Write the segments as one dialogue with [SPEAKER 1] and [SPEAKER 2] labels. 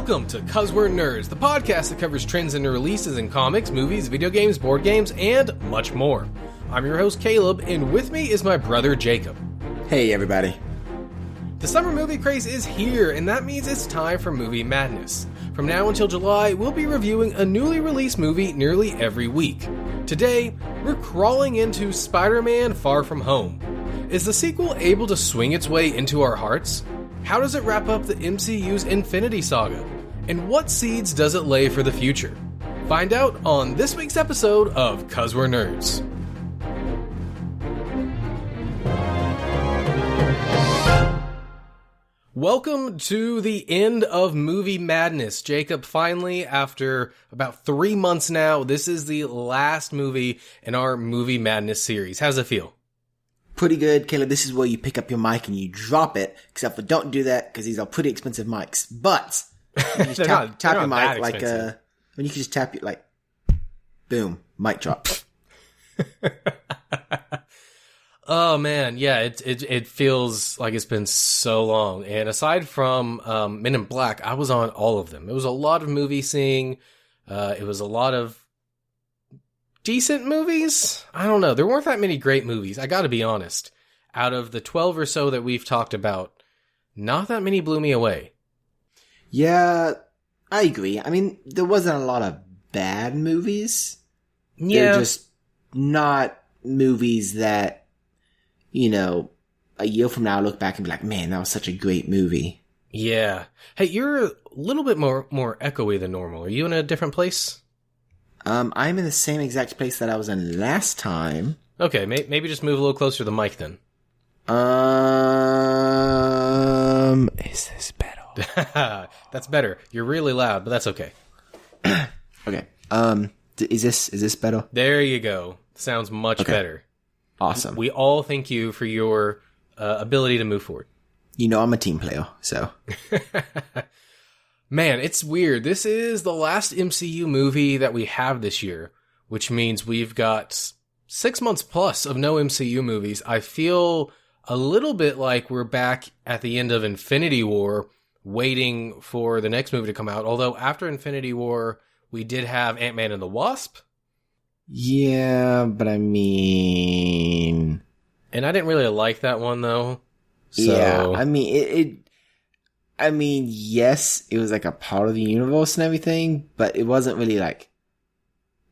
[SPEAKER 1] Welcome to 'Cause We're Nerds, the podcast that covers trends and releases in comics, movies, video games, board games, and much more. I'm your host, Caleb, and with me is my brother, Jacob.
[SPEAKER 2] Hey, everybody.
[SPEAKER 1] The summer movie craze is here, and that means it's time for Movie Madness. From now until July, we'll be reviewing a newly released movie nearly every week. Today, we're crawling into Spider-Man Far From Home. Is the sequel able to swing its way into our hearts? How does it wrap up the MCU's Infinity Saga? And what seeds does it lay for the future? Find out on this week's episode of 'Cause We're Nerds. Welcome to the end of Movie Madness. Jacob, finally, after about 3 months now, this is the last movie in our Movie Madness series. How's it feel?
[SPEAKER 2] Pretty good, Caleb. This is where you pick up your mic and you drop it, except for don't do that because these are pretty expensive mics. But you just tap your mic like when you can just tap it like boom, mic drop.
[SPEAKER 1] Oh man, yeah, it feels like it's been so long. And aside from Men in Black, I was on all of them. It was a lot of movie seeing. It was a lot of decent movies. I don't know. There weren't that many great movies. I got to be honest. Out of the 12 or so that we've talked about, not that many blew me away.
[SPEAKER 2] Yeah, I agree. I mean, there wasn't a lot of bad movies.
[SPEAKER 1] Yeah,
[SPEAKER 2] they're just not movies that, you know, a year from now look back and be like, man, that was such a great movie.
[SPEAKER 1] Yeah. Hey, you're a little bit more echoey than normal. Are you in a different place?
[SPEAKER 2] I'm in the same exact place that I was in last time.
[SPEAKER 1] Okay, maybe just move a little closer to the mic then.
[SPEAKER 2] Is this better?
[SPEAKER 1] That's better. You're really loud, but that's okay.
[SPEAKER 2] Okay. Is this better?
[SPEAKER 1] There you go. Sounds much better.
[SPEAKER 2] Awesome.
[SPEAKER 1] We all thank you for your ability to move forward.
[SPEAKER 2] You know I'm a team player, so.
[SPEAKER 1] Man, it's weird. This is the last MCU movie that we have this year, which means we've got 6 months plus of no MCU movies. I feel a little bit like we're back at the end of Infinity War, waiting for the next movie to come out. Although after Infinity War, we did have Ant-Man and the Wasp.
[SPEAKER 2] Yeah, but I mean...
[SPEAKER 1] And I didn't really like that one, though. So...
[SPEAKER 2] Yeah, I mean, I mean, yes, it was like a part of the universe and everything, but it wasn't really like,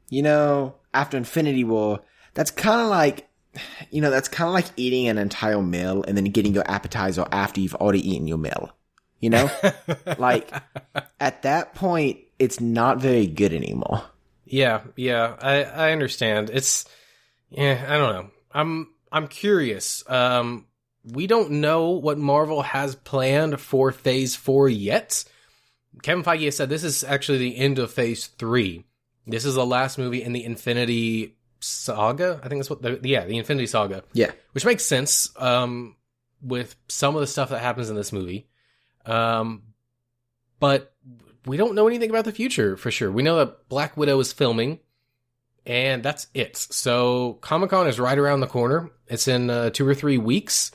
[SPEAKER 2] you know, after Infinity War, that's kind of like eating an entire meal and then getting your appetizer after you've already eaten your meal. You know? Like, at that point, it's not very good anymore.
[SPEAKER 1] Yeah, I understand. It's, I don't know. I'm curious. We don't know what Marvel has planned for Phase 4 yet. Kevin Feige has said this is actually the end of Phase 3. This is the last movie in the Infinity Saga. I think that's what the Infinity Saga.
[SPEAKER 2] Yeah. Which
[SPEAKER 1] makes sense with some of the stuff that happens in this movie. But we don't know anything about the future for sure. We know that Black Widow is filming, and that's it. So Comic-Con is right around the corner. It's in 2 or 3 weeks.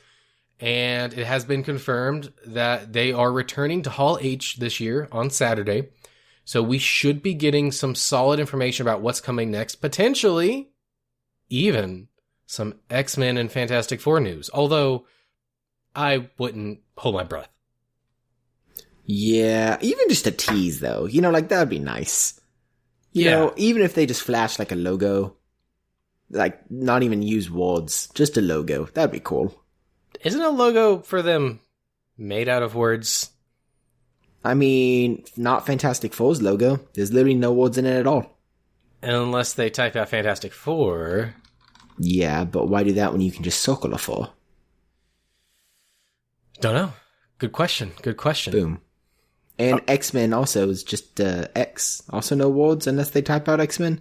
[SPEAKER 1] And it has been confirmed that they are returning to Hall H this year on Saturday. So we should be getting some solid information about what's coming next. Potentially, even some X-Men and Fantastic Four news. Although, I wouldn't hold my breath.
[SPEAKER 2] Yeah, even just a tease, though. You know, like, that would be nice. You know, even if they just flash, like, a logo. Like, not even use words. Just a logo. That'd be cool.
[SPEAKER 1] Isn't a logo for them made out of words?
[SPEAKER 2] I mean, not Fantastic Four's logo. There's literally no words in it at all.
[SPEAKER 1] Unless they type out Fantastic Four.
[SPEAKER 2] Yeah, but why do that when you can just circle a 4?
[SPEAKER 1] Don't know. Good question.
[SPEAKER 2] Boom. And X-Men also is just X. Also no words unless they type out X-Men.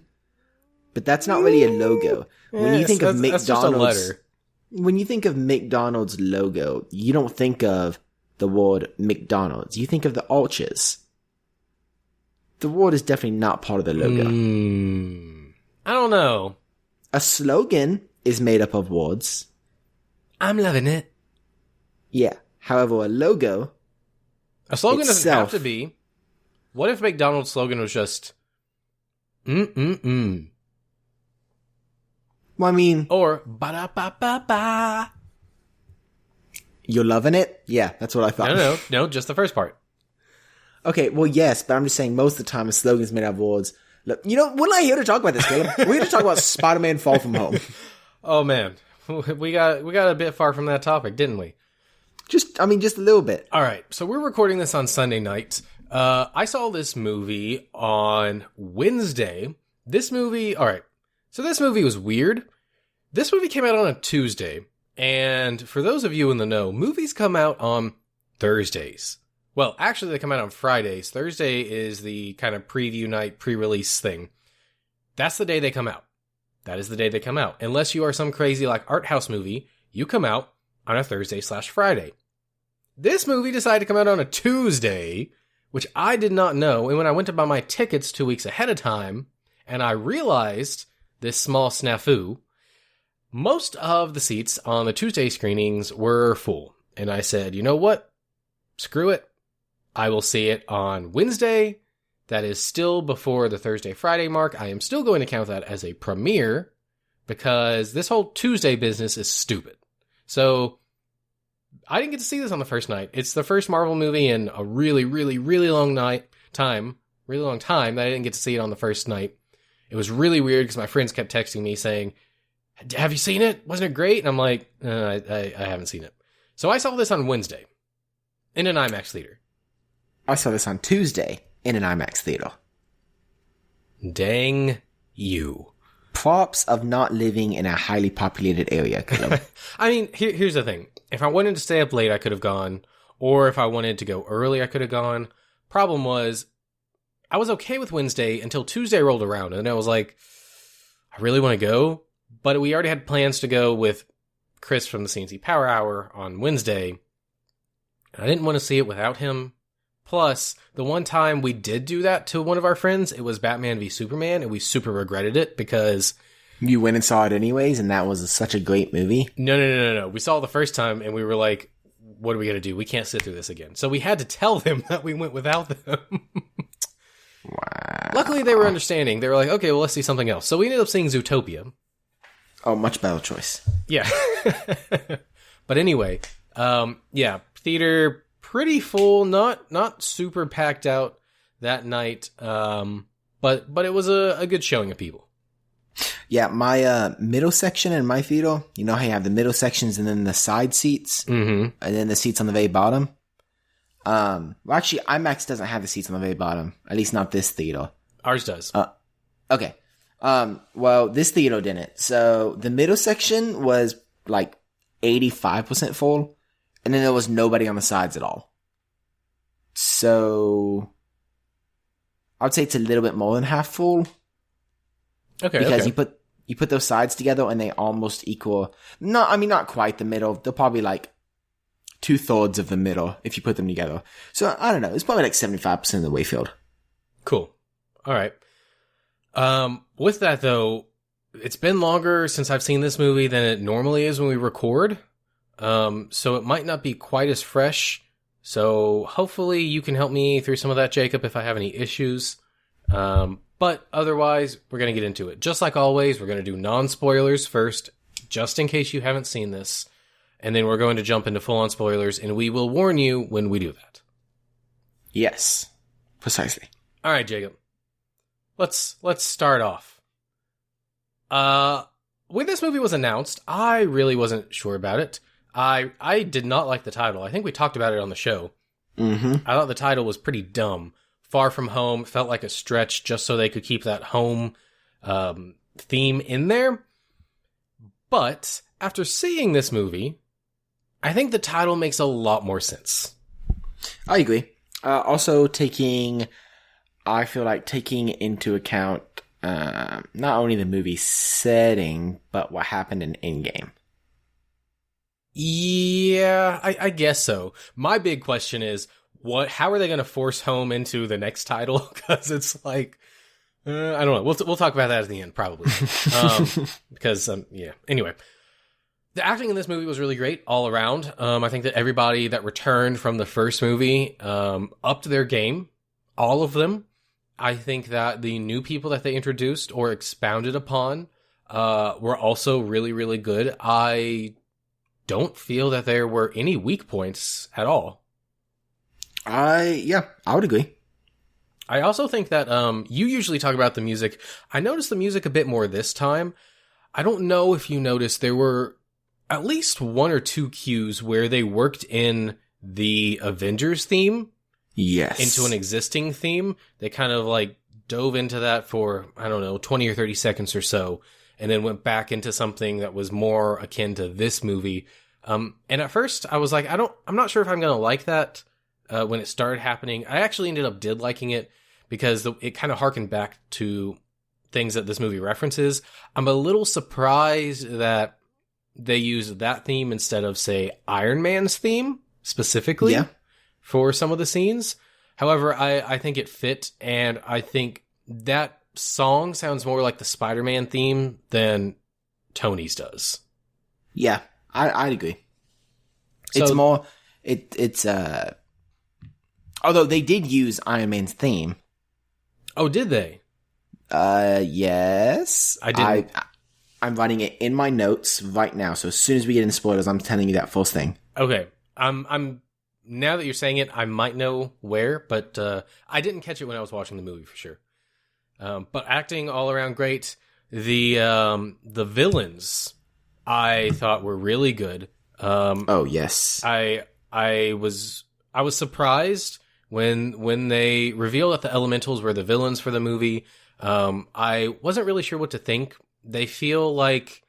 [SPEAKER 2] But that's not really a logo. When you think of McDonald's... When you think of McDonald's logo, you don't think of the word McDonald's. You think of the arches. The word is definitely not part of the logo.
[SPEAKER 1] I don't know.
[SPEAKER 2] A slogan is made up of words.
[SPEAKER 1] I'm loving it.
[SPEAKER 2] Yeah. However, a logo
[SPEAKER 1] A slogan doesn't have to be. What if McDonald's slogan was just, mm-mm-mm?
[SPEAKER 2] Well, I mean...
[SPEAKER 1] Or, ba-da-ba-ba-ba.
[SPEAKER 2] You're loving it? Yeah, that's what I thought.
[SPEAKER 1] No, just the first part.
[SPEAKER 2] Okay, well, yes, but I'm just saying most of the time a slogan's made out of words. Look, we're not here to talk about this, Caleb. We're here to talk about Spider-Man Far From Home.
[SPEAKER 1] Oh, man. We got a bit far from that topic, didn't we?
[SPEAKER 2] Just a little bit.
[SPEAKER 1] All right, so we're recording this on Sunday night. I saw this movie on Wednesday. This movie was weird. This movie came out on a Tuesday. And for those of you in the know, movies come out on Thursdays. Well, actually, they come out on Fridays. Thursday is the kind of preview night, pre-release thing. That's the day they come out. That is the day they come out. Unless you are some crazy, art house movie, you come out on a Thursday/Friday. This movie decided to come out on a Tuesday, which I did not know. And when I went to buy my tickets 2 weeks ahead of time, and I realized this small snafu, most of the seats on the Tuesday screenings were full. And I said, you know what? Screw it. I will see it on Wednesday. That is still before the Thursday-Friday mark. I am still going to count that as a premiere because this whole Tuesday business is stupid. So I didn't get to see this on the first night. It's the first Marvel movie in a really, really, really long time that I didn't get to see it on the first night. It was really weird because my friends kept texting me saying, have you seen it? Wasn't it great? And I'm like, I haven't seen it. So I saw this on Wednesday in an IMAX theater.
[SPEAKER 2] I saw this on Tuesday in an IMAX theater.
[SPEAKER 1] Dang you.
[SPEAKER 2] Props of not living in a highly populated area, Caleb.
[SPEAKER 1] I mean, here's the thing. If I wanted to stay up late, I could have gone. Or if I wanted to go early, I could have gone. Problem was, I was okay with Wednesday until Tuesday rolled around. And I was like, I really want to go. But we already had plans to go with Chris from the CNC Power Hour on Wednesday. And I didn't want to see it without him. Plus, the one time we did do that to one of our friends, it was Batman v Superman, and we super regretted it because...
[SPEAKER 2] You went and saw it anyways, and that was such a great movie?
[SPEAKER 1] No. We saw it the first time, and we were like, what are we going to do? We can't sit through this again. So we had to tell them that we went without them.
[SPEAKER 2] Wow.
[SPEAKER 1] Luckily, they were understanding. They were like, okay, well, let's see something else. So we ended up seeing Zootopia.
[SPEAKER 2] Oh, much better choice.
[SPEAKER 1] Yeah. But anyway, theater pretty full, not super packed out that night, but it was a good showing of people.
[SPEAKER 2] Yeah, my middle section in my theater, you know how you have the middle sections and then the side seats, and then the seats on the very bottom? Well, actually, IMAX doesn't have the seats on the very bottom, at least not this theater.
[SPEAKER 1] Ours does.
[SPEAKER 2] Okay. Well, this theater didn't. So the middle section was 85% full, and then there was nobody on the sides at all. So I would say it's a little bit more than half full.
[SPEAKER 1] Okay.
[SPEAKER 2] Because you put those sides together and they almost equal. Not quite the middle. They're probably 2/3 of the middle if you put them together. So I don't know. It's probably 75% of the way filled.
[SPEAKER 1] Cool. All right. With that though, it's been longer since I've seen this movie than it normally is when we record. So it might not be quite as fresh. So hopefully you can help me through some of that, Jacob, if I have any issues. But otherwise, we're going to get into it. Just like always, we're going to do non-spoilers first, just in case you haven't seen this. And then we're going to jump into full-on spoilers, and we will warn you when we do that.
[SPEAKER 2] Yes, precisely.
[SPEAKER 1] All right, Jacob. Let's start off. When this movie was announced, I really wasn't sure about it. I did not like the title. I think we talked about it on the show.
[SPEAKER 2] Mm-hmm.
[SPEAKER 1] I thought the title was pretty dumb. Far From Home felt like a stretch just so they could keep that home theme in there. But after seeing this movie, I think the title makes a lot more sense.
[SPEAKER 2] I agree. Also I feel like taking into account not only the movie setting, but what happened in Endgame.
[SPEAKER 1] Yeah, I guess so. My big question is, how are they going to force home into the next title? Because it's I don't know. We'll talk about that at the end, probably. Because, yeah. Anyway, the acting in this movie was really great all around. I think that everybody that returned from the first movie upped their game all of them. I think that the new people that they introduced or expounded upon were also really, really good. I don't feel that there were any weak points at all.
[SPEAKER 2] I would agree.
[SPEAKER 1] I also think that you usually talk about the music. I noticed the music a bit more this time. I don't know if you noticed, there were at least one or two cues where they worked in the Avengers theme.
[SPEAKER 2] Yes.
[SPEAKER 1] Into an existing theme. They kind of like dove into that for, I don't know, 20 or 30 seconds or so, and then went back into something that was more akin to this movie. And at first I was like, I'm not sure if I'm going to like that when it started happening. I actually ended up liking it because it kind of harkened back to things that this movie references. I'm a little surprised that they used that theme instead of, say, Iron Man's theme specifically.
[SPEAKER 2] Yeah.
[SPEAKER 1] For some of the scenes. However, I think it fit, and I think that song sounds more like the Spider-Man theme than Tony's does.
[SPEAKER 2] Yeah, I'd agree.
[SPEAKER 1] So,
[SPEAKER 2] it's more, although they did use Iron Man's theme.
[SPEAKER 1] Oh, did they?
[SPEAKER 2] Yes.
[SPEAKER 1] I didn't.
[SPEAKER 2] I'm writing it in my notes right now, so as soon as we get into spoilers, I'm telling you that first thing.
[SPEAKER 1] Okay. I'm now that you're saying it, I might know where, but I didn't catch it when I was watching the movie for sure. But acting all around great. The villains I thought were really good.
[SPEAKER 2] Oh yes.
[SPEAKER 1] I was surprised when they revealed that the Elementals were the villains for the movie. I wasn't really sure what to think. They feel like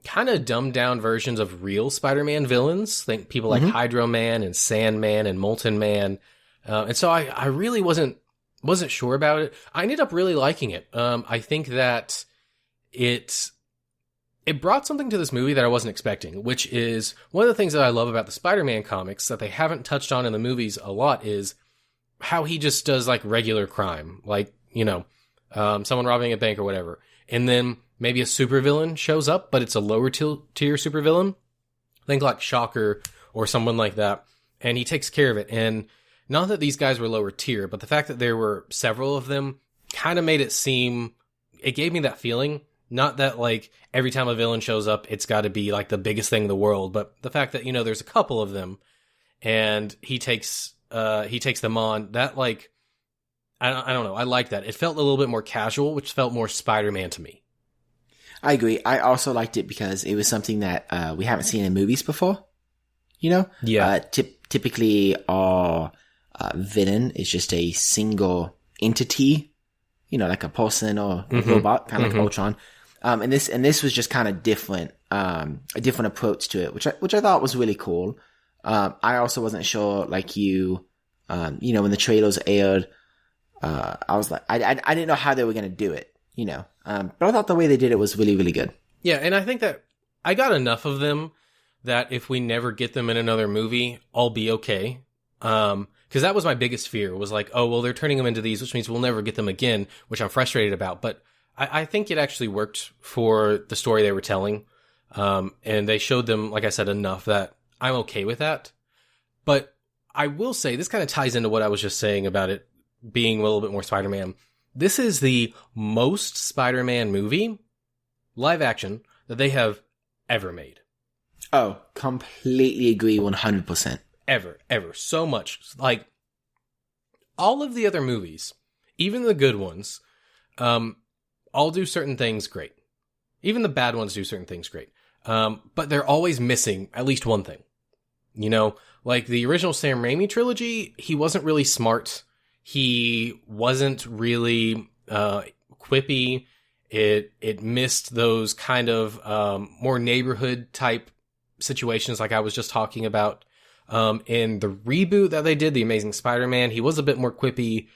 [SPEAKER 1] kind of dumbed down versions of real Spider-Man villains. Think people like Hydro Man and Sandman and Molten Man. And so I really wasn't sure about it. I ended up really liking it. I think that it brought something to this movie that I wasn't expecting, which is one of the things that I love about the Spider-Man comics that they haven't touched on in the movies a lot is how he just does like regular crime, like, someone robbing a bank or whatever. And then maybe a supervillain shows up, but it's a lower tier supervillain. Think like Shocker or someone like that. And he takes care of it. And not that these guys were lower tier, but the fact that there were several of them kind of made it gave me that feeling. Not that like every time a villain shows up, it's got to be like the biggest thing in the world, but the fact that, there's a couple of them and he takes them on, that like, I don't know. I like that. It felt a little bit more casual, which felt more Spider-Man to me.
[SPEAKER 2] I agree. I also liked it because it was something that we haven't seen in movies before.
[SPEAKER 1] Yeah.
[SPEAKER 2] Typically, our villain is just a single entity. Like a person or a robot, kind of like Ultron. And this was just kind of different. A different approach to it, which I thought was really cool. I also wasn't sure, like you, when the trailers aired. I was like, I didn't know how they were going to do it, but I thought the way they did it was really, really good.
[SPEAKER 1] Yeah. And I think that I got enough of them that if we never get them in another movie, I'll be okay. Cause that was my biggest fear was like, oh, well, they're turning them into these, which means we'll never get them again, which I'm frustrated about. But I think it actually worked for the story they were telling. And they showed them, like I said, enough that I'm okay with that. But I will say this kind of ties into what I was just saying about it being a little bit more Spider-Man. This is the most Spider-Man movie, live action, that they have ever made.
[SPEAKER 2] Oh, completely agree 100%.
[SPEAKER 1] Ever. So much. Like, all of the other movies, even the good ones, all do certain things great. Even the bad ones do certain things great. But they're always missing at least one thing. Like the original Sam Raimi trilogy, he wasn't really smart. He wasn't really quippy. It missed those kind of more neighborhood type situations like I was just talking about. In the reboot that they did, The Amazing Spider-Man, he was a bit more quippy,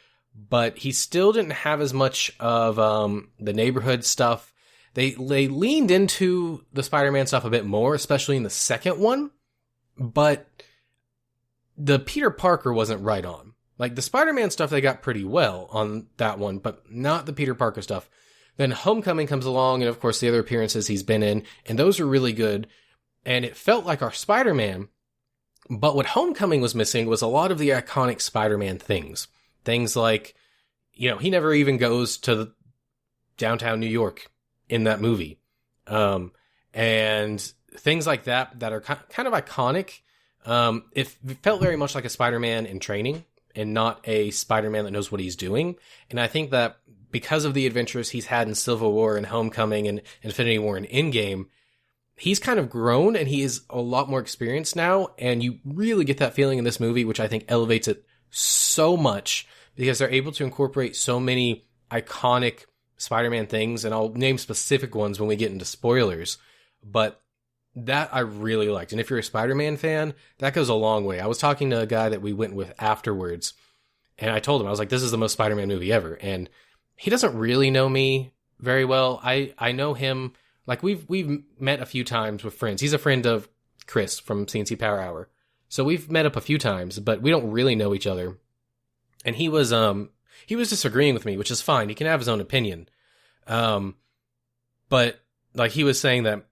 [SPEAKER 1] but he still didn't have as much of the neighborhood stuff. They leaned into the Spider-Man stuff a bit more, especially in the second one, but the Peter Parker wasn't right on. Like, the Spider-Man stuff, they got pretty well on that one, but not the Peter Parker stuff. Then Homecoming comes along, and of course the other appearances he's been in, and those are really good, and it felt like our Spider-Man, but what Homecoming was missing was a lot of the iconic Spider-Man things. Things like, he never even goes to downtown New York in that movie. And things like that are kind of iconic. It felt very much like a Spider-Man in training and not a Spider-Man that knows what he's doing. And I think that because of the adventures he's had in Civil War and Homecoming and Infinity War and Endgame, he's kind of grown and he is a lot more experienced now. And you really get that feeling in this movie, which I think elevates it so much because they're able to incorporate so many iconic Spider-Man things. And I'll name specific ones when we get into spoilers, but that I really liked. And if you're a Spider-Man fan, that goes a long way. I was talking to a guy that we went with afterwards, and I told him, I was like, this is the most Spider-Man movie ever. And he doesn't really know me very well. I know him, like we've met a few times with friends. He's a friend of Chris from CNC Power Hour. So we've met up a few times, but we don't really know each other. And he was disagreeing with me, which is fine. He can have his own opinion. But like he was saying that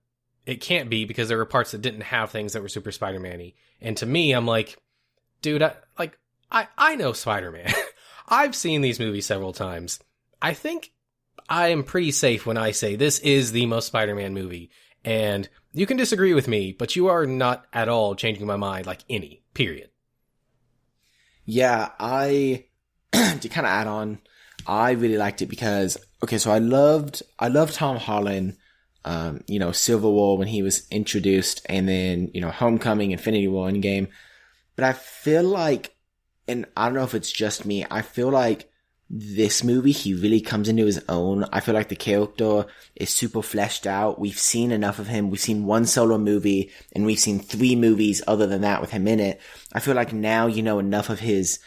[SPEAKER 1] it can't be because there were parts that didn't have things that were super Spider-Man-y. And to me, I'm like, dude, I know Spider-Man. I've seen these movies several times. I think I am pretty safe when I say this is the most Spider-Man movie. And you can disagree with me, but you are not at all changing my mind like any, period.
[SPEAKER 2] Yeah, to kind of add on, I really liked it because, okay, so I loved Tom Holland, Civil War when he was introduced, and then, Homecoming, Infinity War, Endgame. But I feel like, and I don't know if it's just me, I feel like this movie, he really comes into his own. I feel like the character is super fleshed out. We've seen enough of him. We've seen one solo movie, and we've seen 3 movies other than that with him in it. I feel like now you know enough of his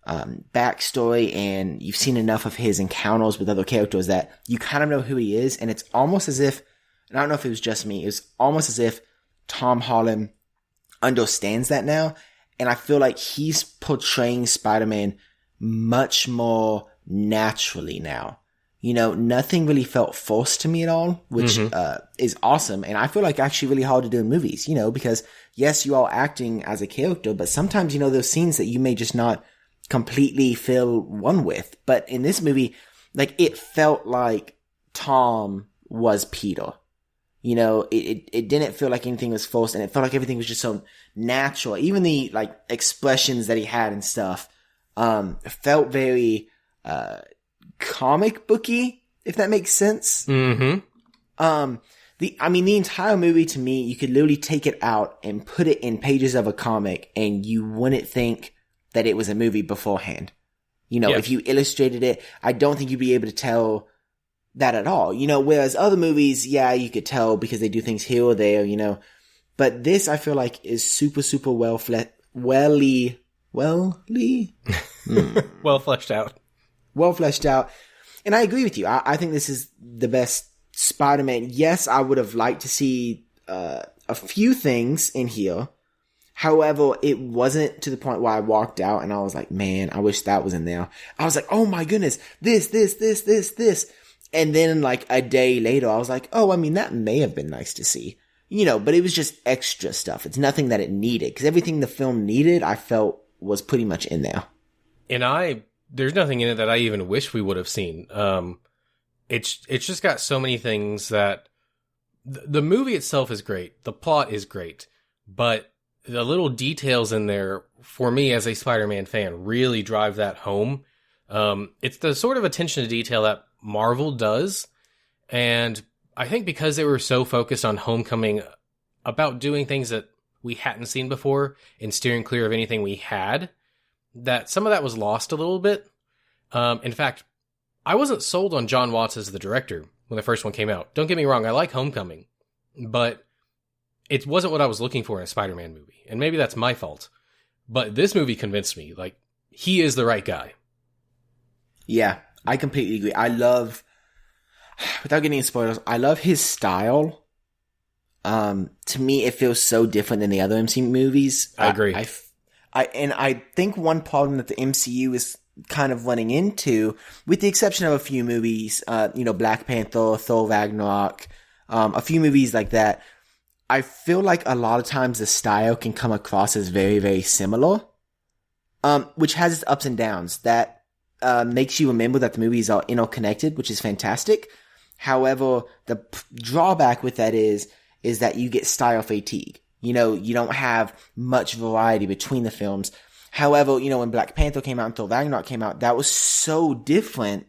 [SPEAKER 2] backstory, and you've seen enough of his encounters with other characters that you kind of know who he is. And it's almost as if, and I don't know if it was just me, it was almost as if Tom Holland understands that now. And I feel like he's portraying Spider-Man much more naturally now. Nothing really felt forced to me at all, which is awesome. And I feel like actually really hard to do in movies, because yes, you are acting as a character, but sometimes, those scenes that you may just not completely feel one with. But in this movie, like, it felt like Tom was Peter. It didn't feel like anything was forced, and it felt like everything was just so natural. Even the, like, expressions that he had and stuff, felt very, comic booky, if that makes sense.
[SPEAKER 1] Mm-hmm.
[SPEAKER 2] The entire movie to me, you could literally take it out and put it in pages of a comic, and you wouldn't think that it was a movie beforehand. If you illustrated it, I don't think you'd be able to tell that at all. Whereas other movies, yeah, you could tell because they do things here or there, But this, I feel like, is super, super well fleshed out. Well fleshed out. And I agree with you. I think this is the best Spider-Man. Yes, I would have liked to see a few things in here. However, it wasn't to the point where I walked out and I was like, man, I wish that was in there. I was like, oh my goodness, this. And then like a day later, I was like, oh, that may have been nice to see. But it was just extra stuff. It's nothing that it needed, because everything the film needed, I felt, was pretty much in there.
[SPEAKER 1] And there's nothing in it that I even wish we would have seen. It's just got so many things that the movie itself is great. The plot is great, but the little details in there, for me as a Spider-Man fan, really drive that home. It's the sort of attention to detail that Marvel does. And I think because they were so focused on Homecoming about doing things that we hadn't seen before and steering clear of anything we had, that some of that was lost a little bit. In fact, I wasn't sold on John Watts as the director when the first one came out. Don't get me wrong, I like Homecoming, but it wasn't what I was looking for in a Spider-Man movie. And maybe that's my fault. But this movie convinced me, like, he is the right guy.
[SPEAKER 2] Yeah, I completely agree. I love, without getting into spoilers, I love his style. To me, it feels so different than the other MCU movies.
[SPEAKER 1] I agree.
[SPEAKER 2] I think one problem that the MCU is kind of running into, with the exception of a few movies, Black Panther, Thor Ragnarok, a few movies like that, I feel like a lot of times the style can come across as very, very similar, which has its ups and downs. That makes you remember that the movies are interconnected, which is fantastic. However, the drawback with that is that you get style fatigue. You don't have much variety between the films. However, when Black Panther came out and Thor Ragnarok came out, that was so different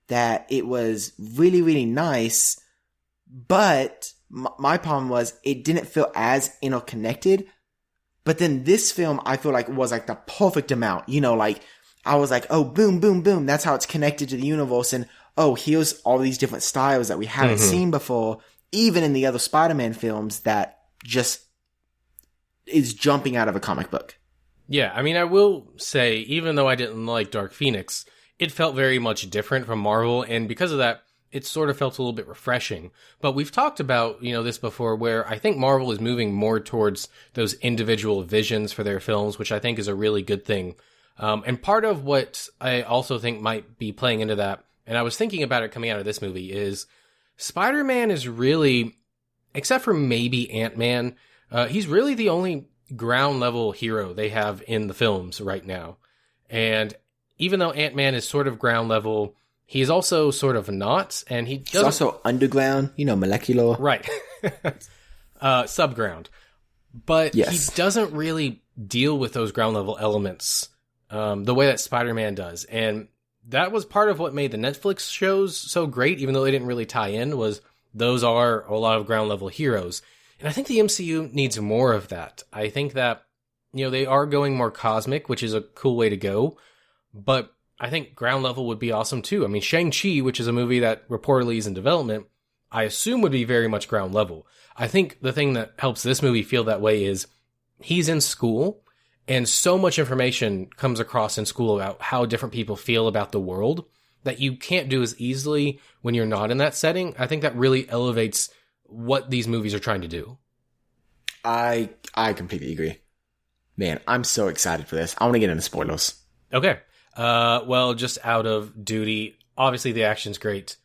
[SPEAKER 2] that it was really, really nice. But my problem was it didn't feel as interconnected. But then this film, I feel like was like the perfect amount. I was like, oh, boom, boom, boom. That's how it's connected to the universe. And oh, here's all these different styles that we haven't seen before, even in the other Spider-Man films, that just is jumping out of a comic book.
[SPEAKER 1] Yeah, I mean, I will say, even though I didn't like Dark Phoenix, it felt very much different from Marvel, and because of that, it sort of felt a little bit refreshing. But we've talked about, this before, where I think Marvel is moving more towards those individual visions for their films, which I think is a really good thing. And part of what I also think might be playing into that, and I was thinking about it coming out of this movie, is Spider-Man is really, except for maybe Ant-Man, he's really the only ground level hero they have in the films right now. And even though Ant-Man is sort of ground level, he's also sort of not, and he's
[SPEAKER 2] also underground, molecular.
[SPEAKER 1] Right. Subground. But yes, he doesn't really deal with those ground level elements the way that Spider-Man does. And that was part of what made the Netflix shows so great, even though they didn't really tie in, was those are a lot of ground level heroes. And I think the MCU needs more of that. I think that, they are going more cosmic, which is a cool way to go. But I think ground level would be awesome too. I mean, Shang-Chi, which is a movie that reportedly is in development, I assume would be very much ground level. I think the thing that helps this movie feel that way is he's in school, and so much information comes across in school about how different people feel about the world that you can't do as easily when you're not in that setting. I think that really elevates what these movies are trying to do.
[SPEAKER 2] I completely agree. Man, I'm so excited for this. I want to get into spoilers.
[SPEAKER 1] Okay. Well, just out of duty, obviously the action's great.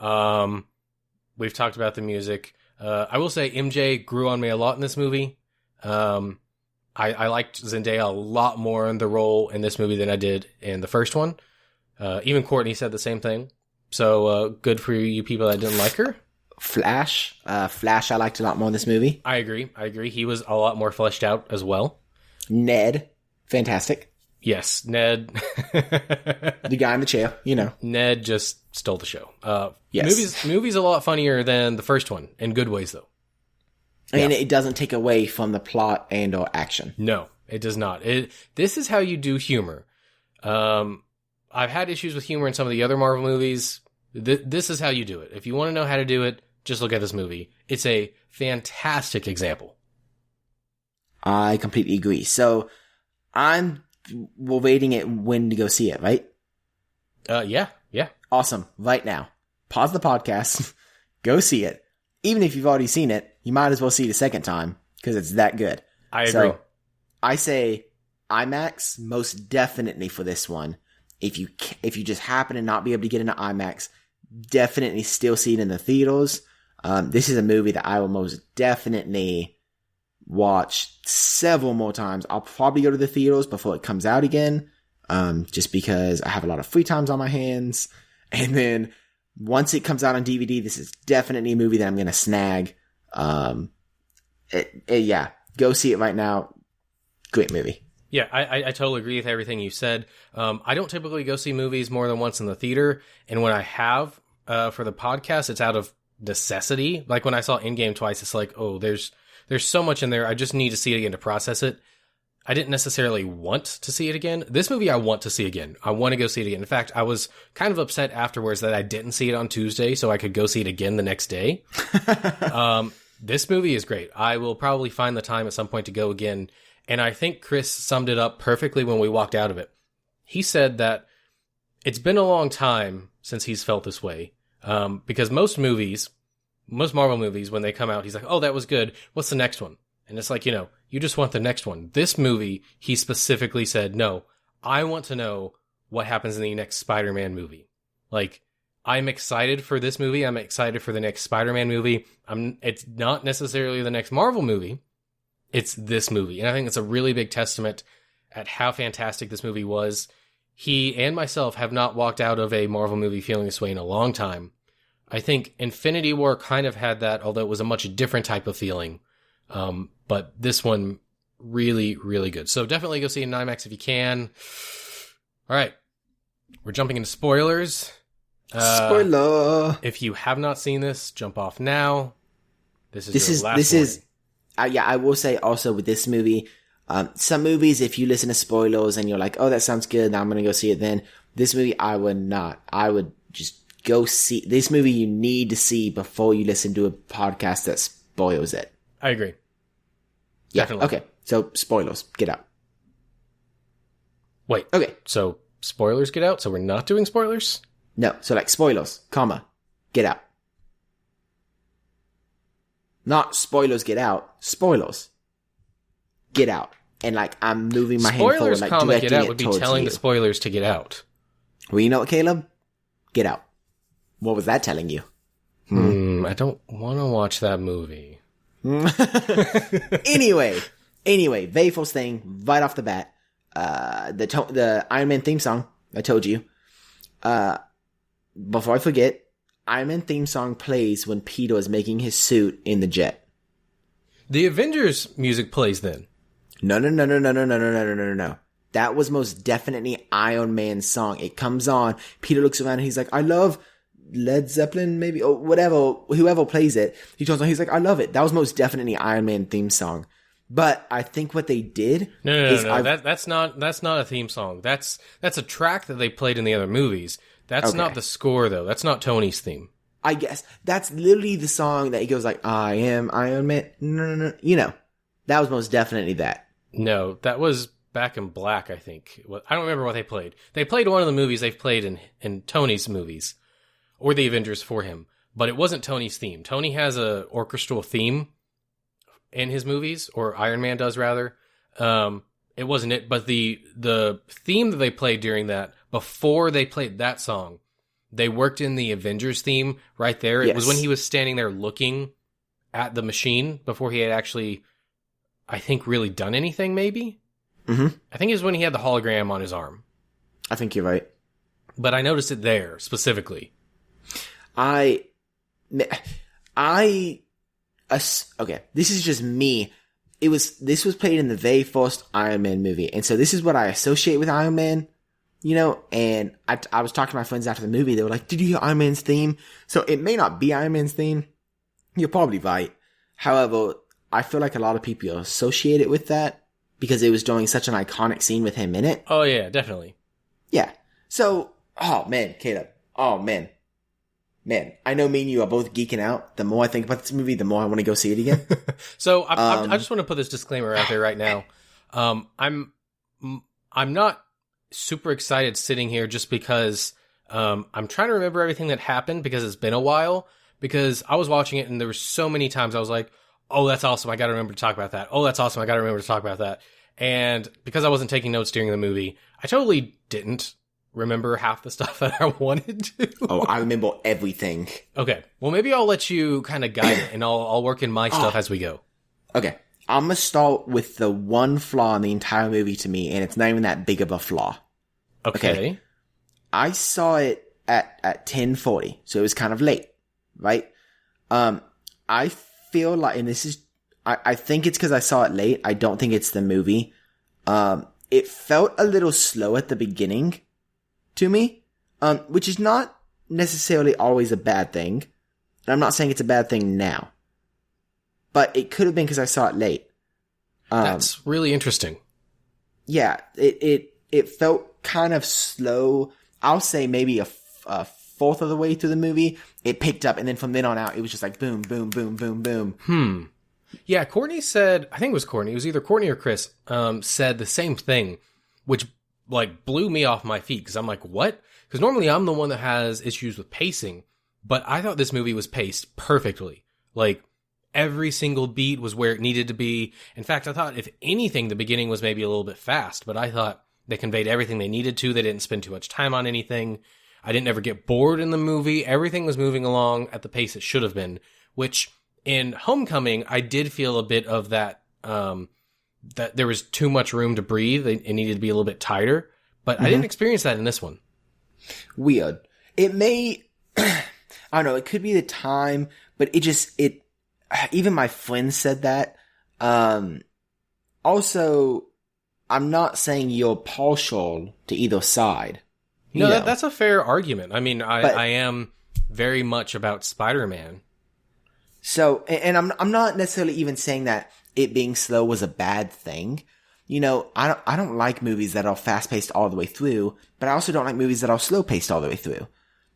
[SPEAKER 1] We've talked about the music. I will say MJ grew on me a lot in this movie. I liked Zendaya a lot more in the role in this movie than I did in the first one. Even Courtney said the same thing. So, good for you people that didn't like her.
[SPEAKER 2] Flash I liked a lot more in this movie.
[SPEAKER 1] I agree. He was a lot more fleshed out as well.
[SPEAKER 2] Ned, fantastic.
[SPEAKER 1] Yes, Ned.
[SPEAKER 2] The guy in the chair,
[SPEAKER 1] Ned just stole the show.
[SPEAKER 2] Yes.
[SPEAKER 1] Movie's a lot funnier than the first one, in good ways, though.
[SPEAKER 2] And it doesn't take away from the plot and or action.
[SPEAKER 1] No, it does not. This is how you do humor. I've had issues with humor in some of the other Marvel movies. This is how you do it. If you want to know how to do it, just look at this movie. It's a fantastic example.
[SPEAKER 2] I completely agree. So, we're waiting at when to go see it, right?
[SPEAKER 1] Yeah.
[SPEAKER 2] Awesome. Right now. Pause the podcast. Go see it. Even if you've already seen it, you might as well see it a second time because it's that good.
[SPEAKER 1] I agree.
[SPEAKER 2] So, I say IMAX most definitely for this one. If you just happen to not be able to get into IMAX, definitely still see it in the theaters. This is a movie that I will most definitely watch several more times. I'll probably go to the theaters before it comes out again, just because I have a lot of free times on my hands. And then once it comes out on DVD, this is definitely a movie that I'm going to snag. Yeah, go see it right now. Great movie.
[SPEAKER 1] Yeah, I totally agree with everything you said. I don't typically go see movies more than once in the theater, and when I have for the podcast, it's out of necessity. Like when I saw Endgame twice, it's like, oh, there's so much in there. I just need to see it again to process it. I didn't necessarily want to see it again. This movie I want to see again. I want to go see it again. In fact, I was kind of upset afterwards that I didn't see it on Tuesday so I could go see it again the next day. This movie is great. I will probably find the time at some point to go again. And I think Chris summed it up perfectly when we walked out of it. He said that it's been a long time since he's felt this way. Because most Marvel movies, when they come out, he's like, oh, that was good. What's the next one? And it's like, you just want the next one. This movie, he specifically said, no, I want to know what happens in the next Spider-Man movie. Like, I'm excited for this movie. I'm excited for the next Spider-Man movie. It's not necessarily the next Marvel movie. It's this movie. And I think it's a really big testament at how fantastic this movie was. he and myself have not walked out of a Marvel movie feeling this way in a long time. I think Infinity War kind of had that, although it was a much different type of feeling. But this one, really, really good. So definitely go see it in IMAX if you can. All right. We're jumping into spoilers.
[SPEAKER 2] Spoiler!
[SPEAKER 1] If you have not seen this, jump off now. This is last warning.
[SPEAKER 2] I will say also with this movie, some movies, if you listen to spoilers and you're like, oh, that sounds good, now I'm going to go see it then. This movie, I would not. I would just go see. This movie you need to see before you listen to a podcast that spoils it.
[SPEAKER 1] I agree.
[SPEAKER 2] Yeah,
[SPEAKER 1] Definitely.
[SPEAKER 2] okay. So, spoilers. Get out.
[SPEAKER 1] Wait.
[SPEAKER 2] Okay.
[SPEAKER 1] So, spoilers get out? So we're not doing spoilers?
[SPEAKER 2] No, so like spoilers, comma, get out. Not spoilers get out, spoilers. Get out. And like I'm moving my hand forward,
[SPEAKER 1] Spoilers,
[SPEAKER 2] like
[SPEAKER 1] comma,
[SPEAKER 2] directing
[SPEAKER 1] get out
[SPEAKER 2] it
[SPEAKER 1] would be
[SPEAKER 2] towards
[SPEAKER 1] telling
[SPEAKER 2] you.
[SPEAKER 1] the spoilers to get out.
[SPEAKER 2] Well, you know what, Caleb? Get out. What was that telling you?
[SPEAKER 1] I don't want to watch that movie.
[SPEAKER 2] Anyway, very first thing, right off the bat, the Iron Man theme song, I told you. Before I forget, Iron Man theme song plays when Peter is making his suit in the jet.
[SPEAKER 1] The Avengers music plays then.
[SPEAKER 2] No. That was most definitely Iron Man's song. It comes on, Peter looks around and he's like, I love Led Zeppelin, maybe, or whatever, whoever plays it. He turns on, he's like, I love it. That was most definitely Iron Man theme song. But I think what they did
[SPEAKER 1] No. That's not a theme song. That's a track that they played in the other movies. That's
[SPEAKER 2] Okay.
[SPEAKER 1] not the score though. That's not Tony's theme.
[SPEAKER 2] I guess that's literally the song that he goes like, I am Iron Man. No. You know, that was most definitely that.
[SPEAKER 1] No, that was Back in Black, I think. I don't remember what they played. They played one of the movies they've played in Tony's movies, or the Avengers for him, but it wasn't Tony's theme. Tony has a orchestral theme in his movies, or Iron Man does rather. It wasn't it, but the theme that they played during that, before they played that song, they worked in the Avengers theme right there. It was when he was standing there looking at the machine before he had actually, I think, really done anything, maybe?
[SPEAKER 2] Mm-hmm.
[SPEAKER 1] I think it was when he had the hologram on his arm.
[SPEAKER 2] I think you're right.
[SPEAKER 1] But I noticed it there, specifically.
[SPEAKER 2] Okay, this is just me. This was played in the very first Iron Man movie, and so this is what I associate with Iron Man, you know, and I was talking to my friends after the movie, they were like, did you hear Iron Man's theme? So it may not be Iron Man's theme, you're probably right. However, I feel like a lot of people associate it with that, because it was doing such an iconic scene with him in it.
[SPEAKER 1] Oh yeah, definitely.
[SPEAKER 2] Yeah. So, oh man, Caleb. Oh man. Man, I know me and you are both geeking out. The more I think about this movie, the more I want to go see it again.
[SPEAKER 1] So I just want to put this disclaimer out there right now. I'm not super excited sitting here just because I'm trying to remember everything that happened, because it's been a while. Because I was watching it and there were so many times I was like, oh, that's awesome, I got to remember to talk about that. Oh, that's awesome, I got to remember to talk about that. And because I wasn't taking notes during the movie, I totally didn't remember half the stuff that I wanted to.
[SPEAKER 2] Oh, I remember everything.
[SPEAKER 1] Okay. Well, maybe I'll let you kind of guide it, and I'll work in my stuff as we go.
[SPEAKER 2] Okay. I'm going to start with the one flaw in the entire movie to me, and it's not even that big of a flaw.
[SPEAKER 1] Okay.
[SPEAKER 2] I saw it at 10:40, so it was kind of late, right? I feel like, and this is, I think it's because I saw it late. I don't think it's the movie. It felt a little slow at the beginning to me, which is not necessarily always a bad thing. And I'm not saying it's a bad thing now, but it could have been because I saw it late.
[SPEAKER 1] That's really interesting.
[SPEAKER 2] Yeah, it felt kind of slow. I'll say maybe a fourth of the way through the movie, it picked up, and then from then on out, it was just like boom, boom, boom, boom, boom.
[SPEAKER 1] Yeah, Courtney said, I think it was Courtney, it was either Courtney or Chris, said the same thing, which like blew me off my feet, because I'm like, what? Because normally I'm the one that has issues with pacing, but I thought this movie was paced perfectly. Like, every single beat was where it needed to be. In fact, I thought, if anything, the beginning was maybe a little bit fast, but I thought they conveyed everything they needed to. They didn't spend too much time on anything. I didn't ever get bored in the movie. Everything was moving along at the pace it should have been, which in Homecoming, I did feel a bit of that, that there was too much room to breathe. It needed to be a little bit tighter. But I didn't experience that in this one.
[SPEAKER 2] Weird. It may, I don't know, it could be the time, but even my friend said that. Also, I'm not saying you're partial to either side.
[SPEAKER 1] No, that's a fair argument. I mean, I am very much about Spider-Man.
[SPEAKER 2] So, and I'm not necessarily even saying that it being slow was a bad thing. You know, I don't like movies that are fast-paced all the way through, but I also don't like movies that are slow-paced all the way through.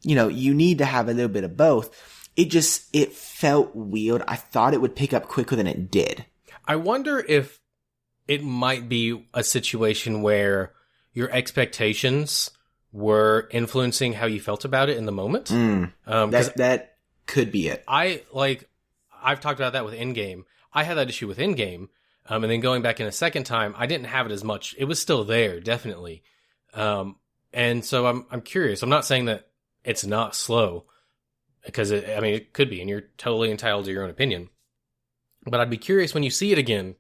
[SPEAKER 2] You know, you need to have a little bit of both. It felt weird. I thought it would pick up quicker than it did. I
[SPEAKER 1] wonder if it might be a situation where your expectations were influencing how you felt about it in the moment.
[SPEAKER 2] That could be it.
[SPEAKER 1] I've talked about that with Endgame. I had that issue with Endgame. And then going back in a second time, I didn't have it as much. It was still there, definitely. And so I'm curious. I'm not saying that it's not slow, because it could be, and you're totally entitled to your own opinion. But I'd be curious when you see it again.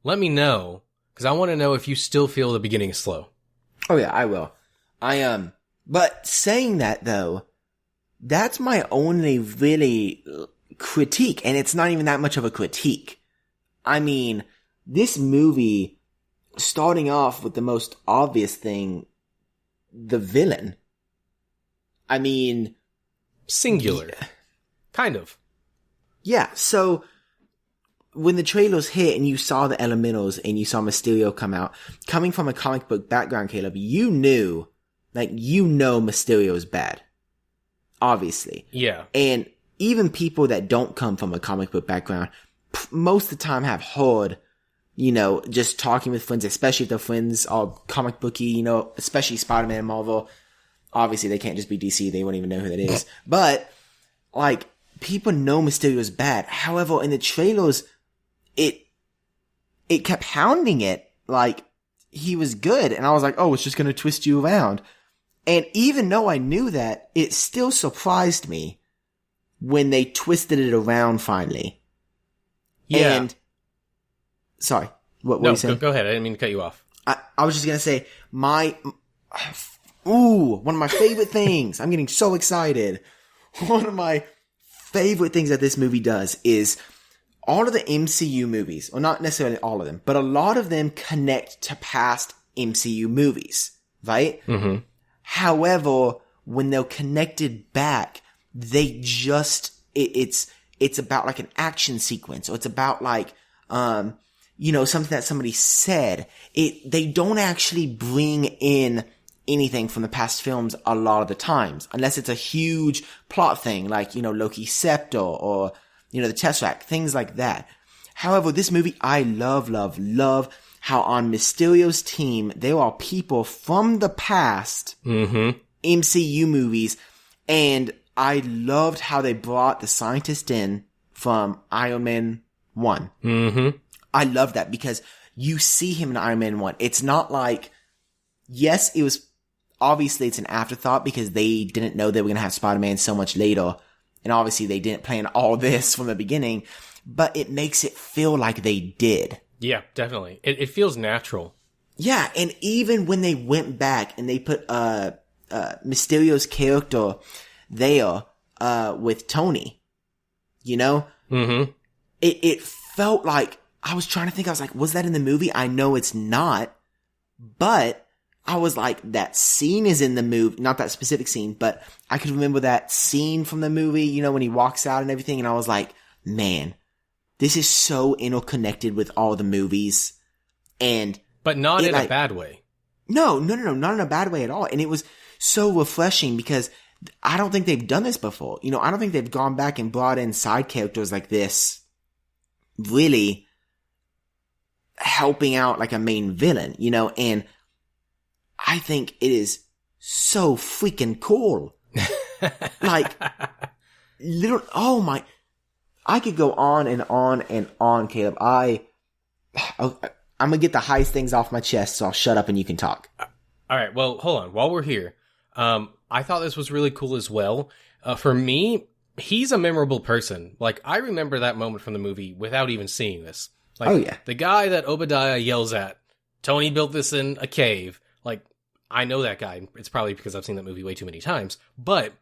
[SPEAKER 1] Let me know, because I want to know if you still feel the beginning is slow.
[SPEAKER 2] Oh yeah, I will. But saying that though, that's my only really critique, and it's not even that much of a critique. I mean, this movie, starting off with the most obvious thing, the villain. I mean...
[SPEAKER 1] Singular.
[SPEAKER 2] Yeah.
[SPEAKER 1] Kind of.
[SPEAKER 2] Yeah, so when the trailers hit and you saw the Elementals and you saw Mysterio come out, coming from a comic book background, Caleb, you know Mysterio's bad. Obviously.
[SPEAKER 1] Yeah.
[SPEAKER 2] And even people that don't come from a comic book background, most of the time have heard, just talking with friends, especially if their friends are comic booky, especially Spider-Man and Marvel. Obviously, they can't just be DC. They won't even know who that is. But, people know Mysterio's bad. However, in the trailers, it kept hounding it like he was good. And I was like, oh, it's just going to twist you around. And even though I knew that, it still surprised me when they twisted it around finally.
[SPEAKER 1] Yeah.
[SPEAKER 2] And, sorry, what were you saying?
[SPEAKER 1] Go ahead. I didn't mean to cut you off.
[SPEAKER 2] I was just going to say, one of my favorite things. I'm getting so excited. One of my favorite things that this movie does is all of the MCU movies, or not necessarily all of them, but a lot of them connect to past MCU movies, right?
[SPEAKER 1] Mm-hmm.
[SPEAKER 2] However, when they're connected back, they just, it's about like an action sequence, or it's about something that somebody said. They don't actually bring in anything from the past films a lot of the times, unless it's a huge plot thing, like, Loki's scepter, or, the Tesseract, things like that. However, this movie, I love how on Mysterio's team, there are people from the past MCU movies, and I loved how they brought the scientist in from Iron Man 1.
[SPEAKER 1] Mm-hmm.
[SPEAKER 2] I love that because you see him in Iron Man 1. It's not like, yes, obviously it's an afterthought because they didn't know they were going to have Spider-Man so much later. And obviously they didn't plan all this from the beginning, but it makes it feel like they did.
[SPEAKER 1] Yeah, definitely. It feels natural.
[SPEAKER 2] Yeah. And even when they went back and they put, Mysterio's character there, with Tony,
[SPEAKER 1] Mm-hmm.
[SPEAKER 2] It felt like, I was trying to think, I was like, was that in the movie? I know it's not, but I was like, that scene is in the movie, not that specific scene, but I could remember that scene from the movie, when he walks out and everything, and I was like, man, this is so interconnected with all the movies,
[SPEAKER 1] but not in a bad way.
[SPEAKER 2] No, not in a bad way at all, and it was so refreshing because I don't think they've done this before, I don't think they've gone back and brought in side characters like this, really helping out like a main villain, and I think it is so freaking cool. I could go on and on and on, Caleb. I'm gonna get the highest things off my chest, so I'll shut up and you can talk.
[SPEAKER 1] All right, well, hold on. While we're here, I thought this was really cool as well. For me, he's a memorable person. I remember that moment from the movie without even seeing this. Oh, yeah. The guy that Obadiah yells at, Tony built this in a cave. I know that guy. It's probably because I've seen that movie way too many times. But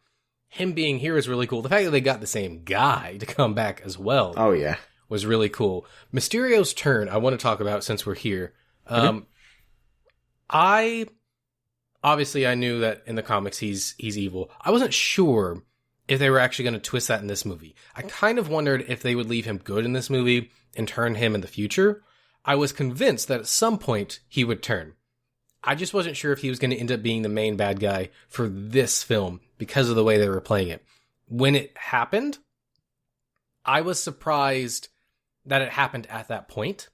[SPEAKER 1] him being here is really cool. The fact that they got the same guy to come back as well.
[SPEAKER 2] Oh, yeah.
[SPEAKER 1] Was really cool. Mysterio's turn, I want to talk about since we're here. I knew that in the comics he's evil. I wasn't sure if they were actually going to twist that in this movie. I kind of wondered if they would leave him good in this movie and turn him in the future. I was convinced that at some point he would turn. I just wasn't sure if he was going to end up being the main bad guy for this film because of the way they were playing it. When it happened, I was surprised that it happened at that point.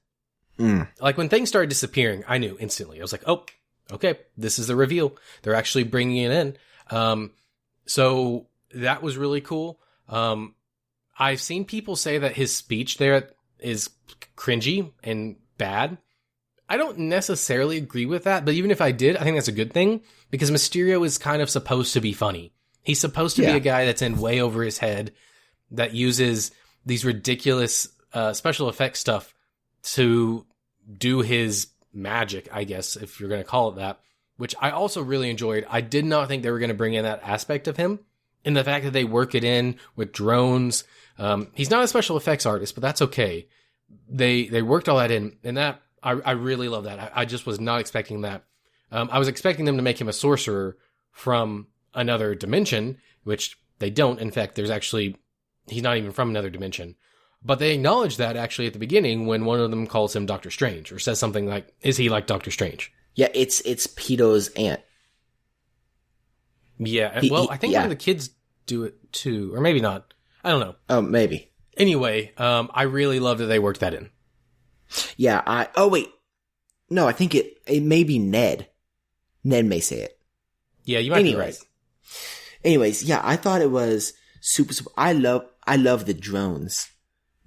[SPEAKER 1] Like when things started disappearing, I knew instantly. I was like, oh, okay, this is the reveal. They're actually bringing it in. So that was really cool. I've seen people say that his speech there is cringy and bad. I don't necessarily agree with that, but even if I did, I think that's a good thing because Mysterio is kind of supposed to be funny. He's supposed to be a guy that's in way over his head, that uses these ridiculous special effects stuff to do his magic, I guess, if you're going to call it that, which I also really enjoyed. I did not think they were going to bring in that aspect of him, and the fact that they work it in with drones. He's not a special effects artist, but that's okay. They worked all that in, and that I really love that. I just was not expecting that. I was expecting them to make him a sorcerer from another dimension, which they don't. In fact, he's not even from another dimension. But they acknowledge that actually at the beginning when one of them calls him Doctor Strange or says something like, is he like Doctor Strange?
[SPEAKER 2] Yeah, it's Peter's aunt.
[SPEAKER 1] Yeah, I think one of the kids do it too. Or maybe not. I don't know.
[SPEAKER 2] Oh, maybe.
[SPEAKER 1] Anyway, I really love that they worked that in.
[SPEAKER 2] Yeah, I think it may be Ned. Ned may say it.
[SPEAKER 1] Yeah, you might be right.
[SPEAKER 2] Anyways, yeah, I thought it was super. I love the drones.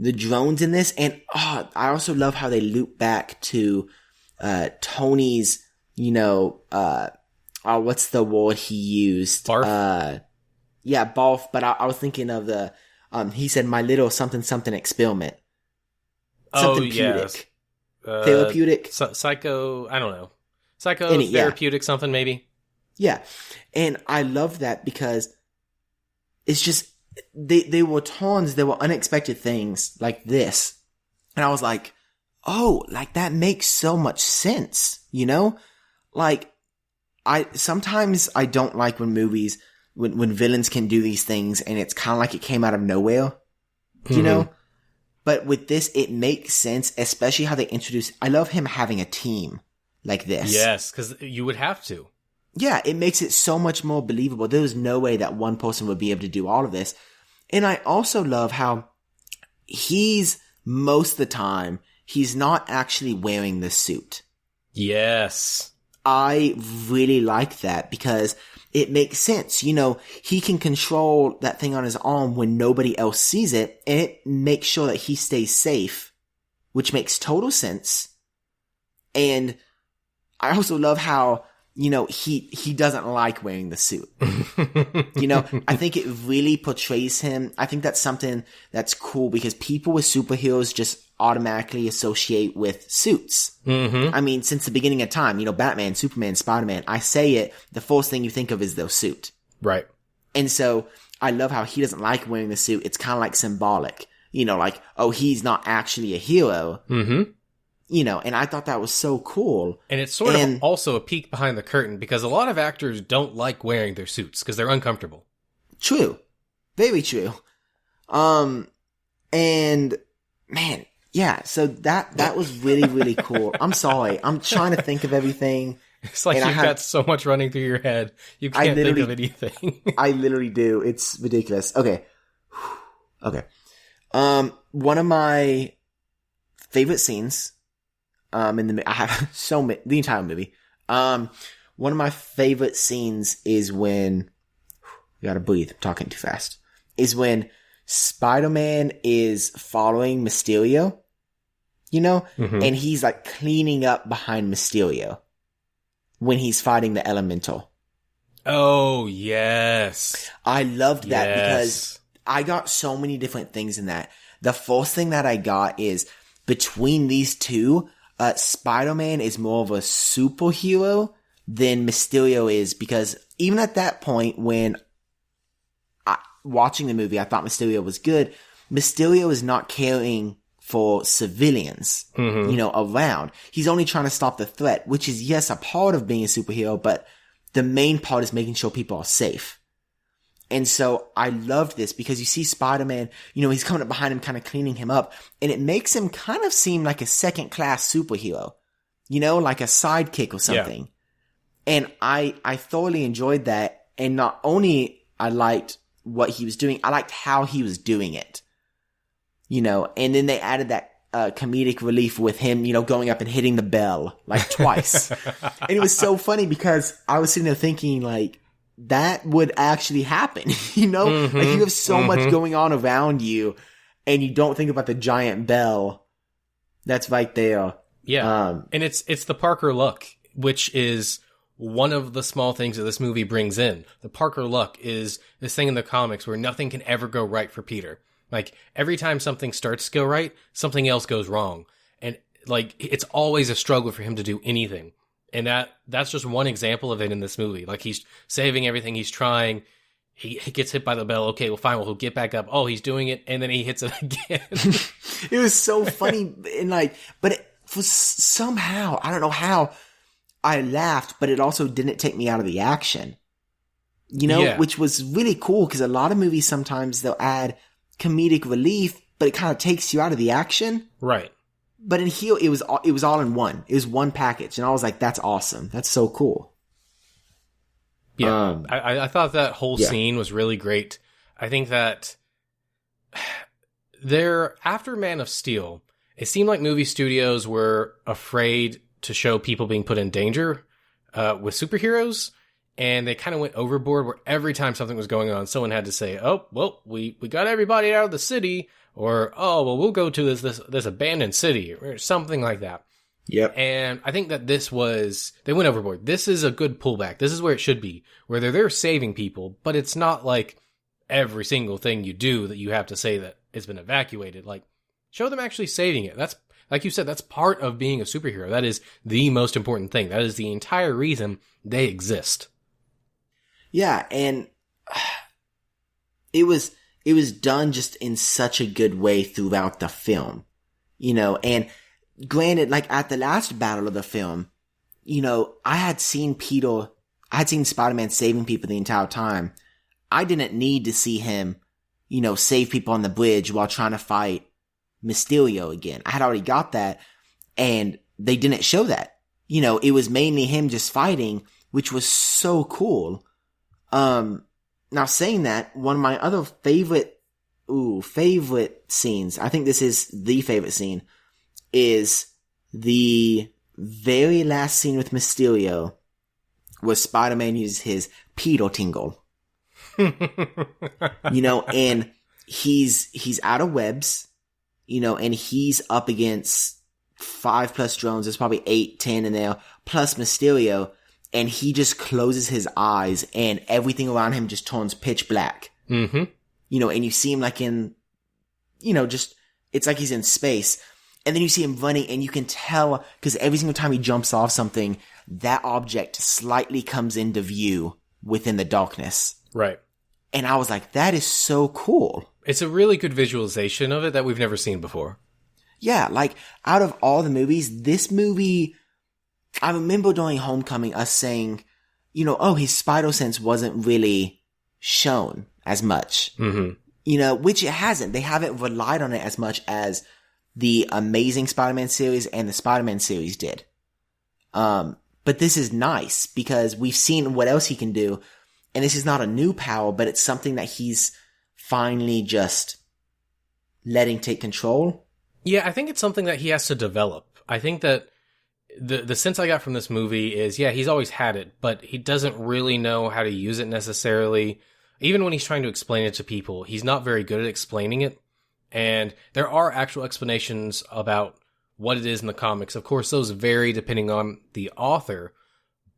[SPEAKER 2] The drones in this, and I also love how they loop back to Tony's, what's the word he used?
[SPEAKER 1] Barf?
[SPEAKER 2] Yeah, barf, but I was thinking of the, he said, my little something experiment. Something
[SPEAKER 1] yes.
[SPEAKER 2] Therapeutic?
[SPEAKER 1] Psycho, I don't know. Psychotherapeutic something, maybe?
[SPEAKER 2] Yeah. And I love that because it's just, they were taunts, they were unexpected things like this. And I was like, oh, like that makes so much sense, Like, sometimes I don't like when movies, when villains can do these things and it's kind of like it came out of nowhere, But with this, it makes sense, especially how they introduce, I love him having a team like this.
[SPEAKER 1] Yes, because you would have to.
[SPEAKER 2] Yeah, it makes it so much more believable. There was no way that one person would be able to do all of this. And I also love how most of the time, he's not actually wearing the suit.
[SPEAKER 1] Yes.
[SPEAKER 2] I really like that because it makes sense. He can control that thing on his arm when nobody else sees it, and it makes sure that he stays safe, which makes total sense. And I also love how, he doesn't like wearing the suit. I think it really portrays him. I think that's something that's cool because people with superheroes just automatically associate with suits.
[SPEAKER 1] Mm-hmm.
[SPEAKER 2] I mean, since the beginning of time, Batman, Superman, Spider-Man, I say it, the first thing you think of is their suit.
[SPEAKER 1] Right.
[SPEAKER 2] And so I love how he doesn't like wearing the suit. It's kind of like symbolic, like, oh, he's not actually a hero.
[SPEAKER 1] Mm-hmm.
[SPEAKER 2] And I thought that was so cool.
[SPEAKER 1] And it's sort of also a peek behind the curtain because a lot of actors don't like wearing their suits because they're uncomfortable.
[SPEAKER 2] True. Very true. And man, yeah, so that was really, really cool. I'm sorry. I'm trying to think of everything.
[SPEAKER 1] It's like you've got so much running through your head. You can't think of anything. I
[SPEAKER 2] literally do. It's ridiculous. Okay. One of my favorite scenes I have the entire movie. One of my favorite scenes is when, you gotta breathe, I'm talking too fast, is when Spider-Man is following Mysterio,
[SPEAKER 1] Mm-hmm.
[SPEAKER 2] and he's like cleaning up behind Mysterio when he's fighting the Elemental.
[SPEAKER 1] Oh, yes.
[SPEAKER 2] I loved that because I got so many different things in that. The first thing that I got is between these two, Spider-Man is more of a superhero than Mysterio is, because even at that point when watching the movie, I thought Mysterio was good. Mysterio is not caring for civilians, around. He's only trying to stop the threat, which is, yes, a part of being a superhero, but the main part is making sure people are safe. And so I loved this because you see Spider-Man, he's coming up behind him, kind of cleaning him up, and it makes him kind of seem like a second-class superhero, like a sidekick or something. Yeah. And I thoroughly enjoyed that. And not only I liked what he was doing, I liked how he was doing it. And then they added that comedic relief with him, going up and hitting the bell like twice. And it was so funny because I was sitting there thinking like, that would actually happen, like you have so much going on around you and you don't think about the giant bell that's right there.
[SPEAKER 1] Yeah. And it's the Parker luck, which is one of the small things that this movie brings in. The Parker luck is this thing in the comics where nothing can ever go right for Peter. Like, every time something starts to go right, something else goes wrong. And, like, it's always a struggle for him to do anything. And that's just one example of it in this movie. Like, he's saving everything, he's trying, he gets hit by the bell, okay, well, fine, well, he'll get back up, oh, he's doing it, and then he hits it again.
[SPEAKER 2] It was so funny, and like, but somehow, I don't know how, I laughed, but it also didn't take me out of the action. Which was really cool, because a lot of movies, sometimes they'll add comedic relief, but it kind of takes you out of the action.
[SPEAKER 1] Right.
[SPEAKER 2] But in here, it was all in one. It was one package. And I was like, that's awesome. That's so cool.
[SPEAKER 1] Yeah. I thought that whole scene was really great. I think that after Man of Steel, it seemed like movie studios were afraid to show people being put in danger with superheroes. And they kind of went overboard where every time something was going on, someone had to say, oh, well, we got everybody out of the city. Or, oh, well, we'll go to this abandoned city or something like that.
[SPEAKER 2] Yep.
[SPEAKER 1] And I think that they went overboard. This is a good pullback. This is where it should be, where they're saving people, but it's not like every single thing you do that you have to say that it's been evacuated. Like, show them actually saving it. That's, like you said, that's part of being a superhero. That is the most important thing. That is the entire reason they exist.
[SPEAKER 2] Yeah, and it was done just in such a good way throughout the film, and granted, like at the last battle of the film, I had seen Spider-Man saving people the entire time. I didn't need to see him, save people on the bridge while trying to fight Mysterio again. I had already got that, and they didn't show that. It was mainly him just fighting, which was so cool. Now saying that, one of my other favorite scenes, I think this is the favorite scene, is the very last scene with Mysterio, where Spider-Man uses his Peter tingle. And he's out of webs, and he's up against 5+ drones. There's probably 8, 10 in there, plus Mysterio. And he just closes his eyes and everything around him just turns pitch black.
[SPEAKER 1] Mm-hmm.
[SPEAKER 2] And you see him like in, just, it's like he's in space. And then you see him running and you can tell, because every single time he jumps off something, that object slightly comes into view within the darkness.
[SPEAKER 1] Right.
[SPEAKER 2] And I was like, that is so cool.
[SPEAKER 1] It's a really good visualization of it that we've never seen before.
[SPEAKER 2] Yeah, like, out of all the movies, this movie, I remember during Homecoming us saying, oh, his spider sense wasn't really shown as much.
[SPEAKER 1] Mm-hmm.
[SPEAKER 2] Which it hasn't. They haven't relied on it as much as the Amazing Spider-Man series and the Spider-Man series did. But this is nice because we've seen what else he can do. And this is not a new power, but it's something that he's finally just letting take control.
[SPEAKER 1] Yeah, I think it's something that he has to develop. I think that the sense I got from this movie is, yeah, he's always had it, but he doesn't really know how to use it necessarily. Even when he's trying to explain it to people, he's not very good at explaining it. And there are actual explanations about what it is in the comics. Of course, those vary depending on the author,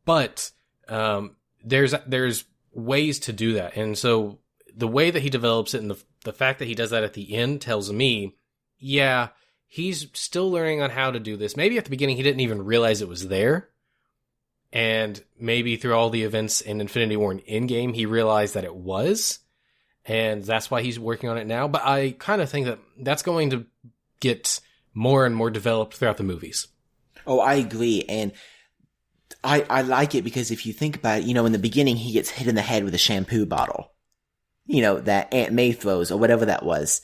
[SPEAKER 1] but there's ways to do that. And so the way that he develops it and the fact that he does that at the end tells me, yeah, he's still learning on how to do this. Maybe at the beginning he didn't even realize it was there. And maybe through all the events in Infinity War and Endgame, he realized that it was. And that's why he's working on it now. But I kind of think that that's going to get more and more developed throughout the movies.
[SPEAKER 2] Oh, I agree. And I like it because if you think about it, in the beginning, he gets hit in the head with a shampoo bottle, that Aunt May throws or whatever that was.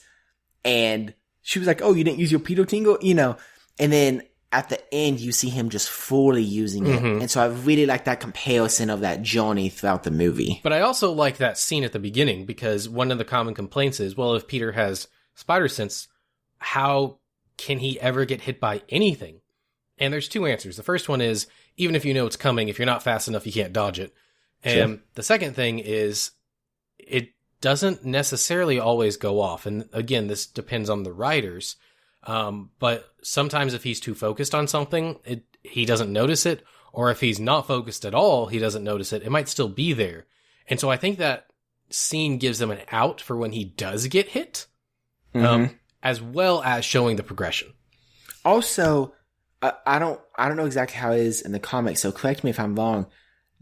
[SPEAKER 2] And she was like, oh, you didn't use your pedo tingle, and then at the end, you see him just fully using it. Mm-hmm. And so I really like that comparison of that journey throughout the movie.
[SPEAKER 1] But I also like that scene at the beginning because one of the common complaints is, well, if Peter has spider sense, how can he ever get hit by anything? And there's two answers. The first one is, even if you know it's coming, if you're not fast enough, you can't dodge it. And sure. The second thing is, it doesn't necessarily always go off. And again, this depends on the writers. But sometimes if he's too focused on something, he doesn't notice it. Or if he's not focused at all, he doesn't notice it. It might still be there. And so I think that scene gives him an out for when he does get hit, as well as showing the progression.
[SPEAKER 2] Also, I don't know exactly how it is in the comics, so correct me if I'm wrong.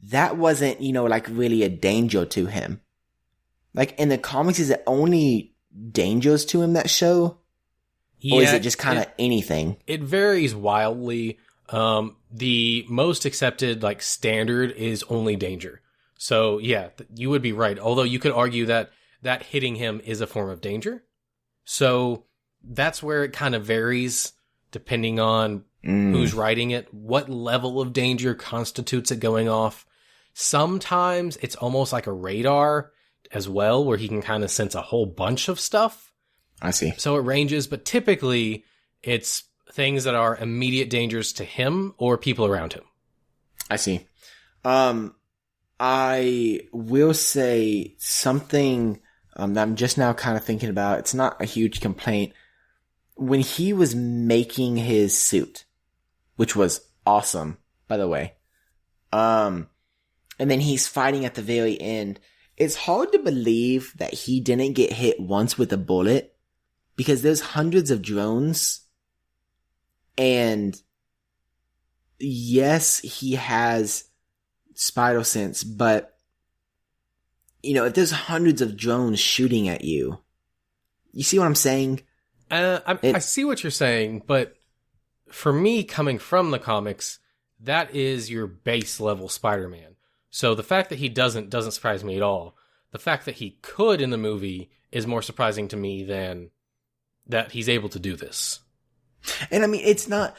[SPEAKER 2] That wasn't, really a danger to him. Like, in the comics, is it only dangers to him that show? Or is it just kind of anything?
[SPEAKER 1] It varies wildly. The most accepted, standard is only danger. So, yeah, you would be right. Although you could argue that hitting him is a form of danger. So, that's where it kind of varies depending on who's writing it, what level of danger constitutes it going off. Sometimes it's almost like a radar as well, where he can kind of sense a whole bunch of stuff.
[SPEAKER 2] I see.
[SPEAKER 1] So it ranges, but typically it's things that are immediate dangers to him or people around him.
[SPEAKER 2] I see. I will say something that I'm just now kind of thinking about. It's not a huge complaint. When he was making his suit, which was awesome, by the way, and then he's fighting at the very end, it's hard to believe that he didn't get hit once with a bullet because there's hundreds of drones, and yes, he has spider sense, but if there's hundreds of drones shooting at you, you see what I'm saying?
[SPEAKER 1] I see what you're saying, but for me, coming from the comics, that is your base level Spider-Man. So the fact that he doesn't surprise me at all. The fact that he could in the movie is more surprising to me than that he's able to do this.
[SPEAKER 2] And it's not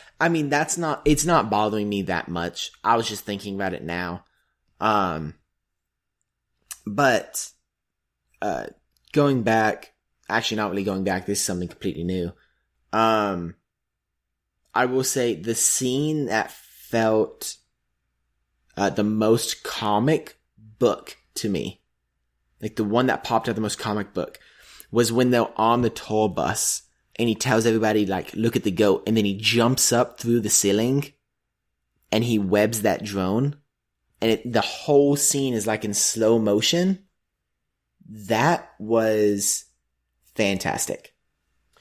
[SPEAKER 2] bothering me that much. I was just thinking about it now. But going back, actually not really going back, this is something completely new. I will say the scene that felt the most comic book to me, like the one that popped out the most comic book, was when they're on the tour bus and he tells everybody, look at the goat, and then he jumps up through the ceiling and he webs that drone, and the whole scene is in slow motion. That was fantastic.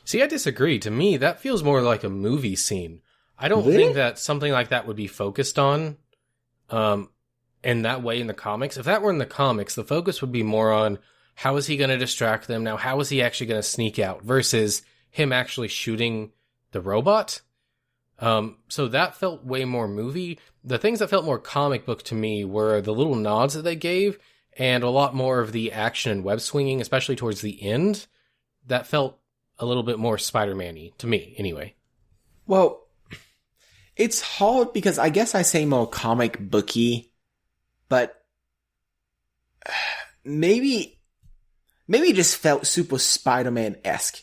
[SPEAKER 1] See, I disagree. To me, that feels more like a movie scene. I don't
[SPEAKER 2] Really?
[SPEAKER 1] think that something like that would be focused on in that way in the comics. If that were in the comics, the focus would be more on how is he going to distract them now? How is he actually going to sneak out versus him actually shooting the robot? So that felt way more movie. The things that felt more comic book to me were the little nods that they gave and a lot more of the action and web swinging, especially towards the end. That felt a little bit more Spider-Man-y to me, anyway.
[SPEAKER 2] Well, it's hard because I guess I say more comic booky, but maybe it just felt super Spider-Man-esque,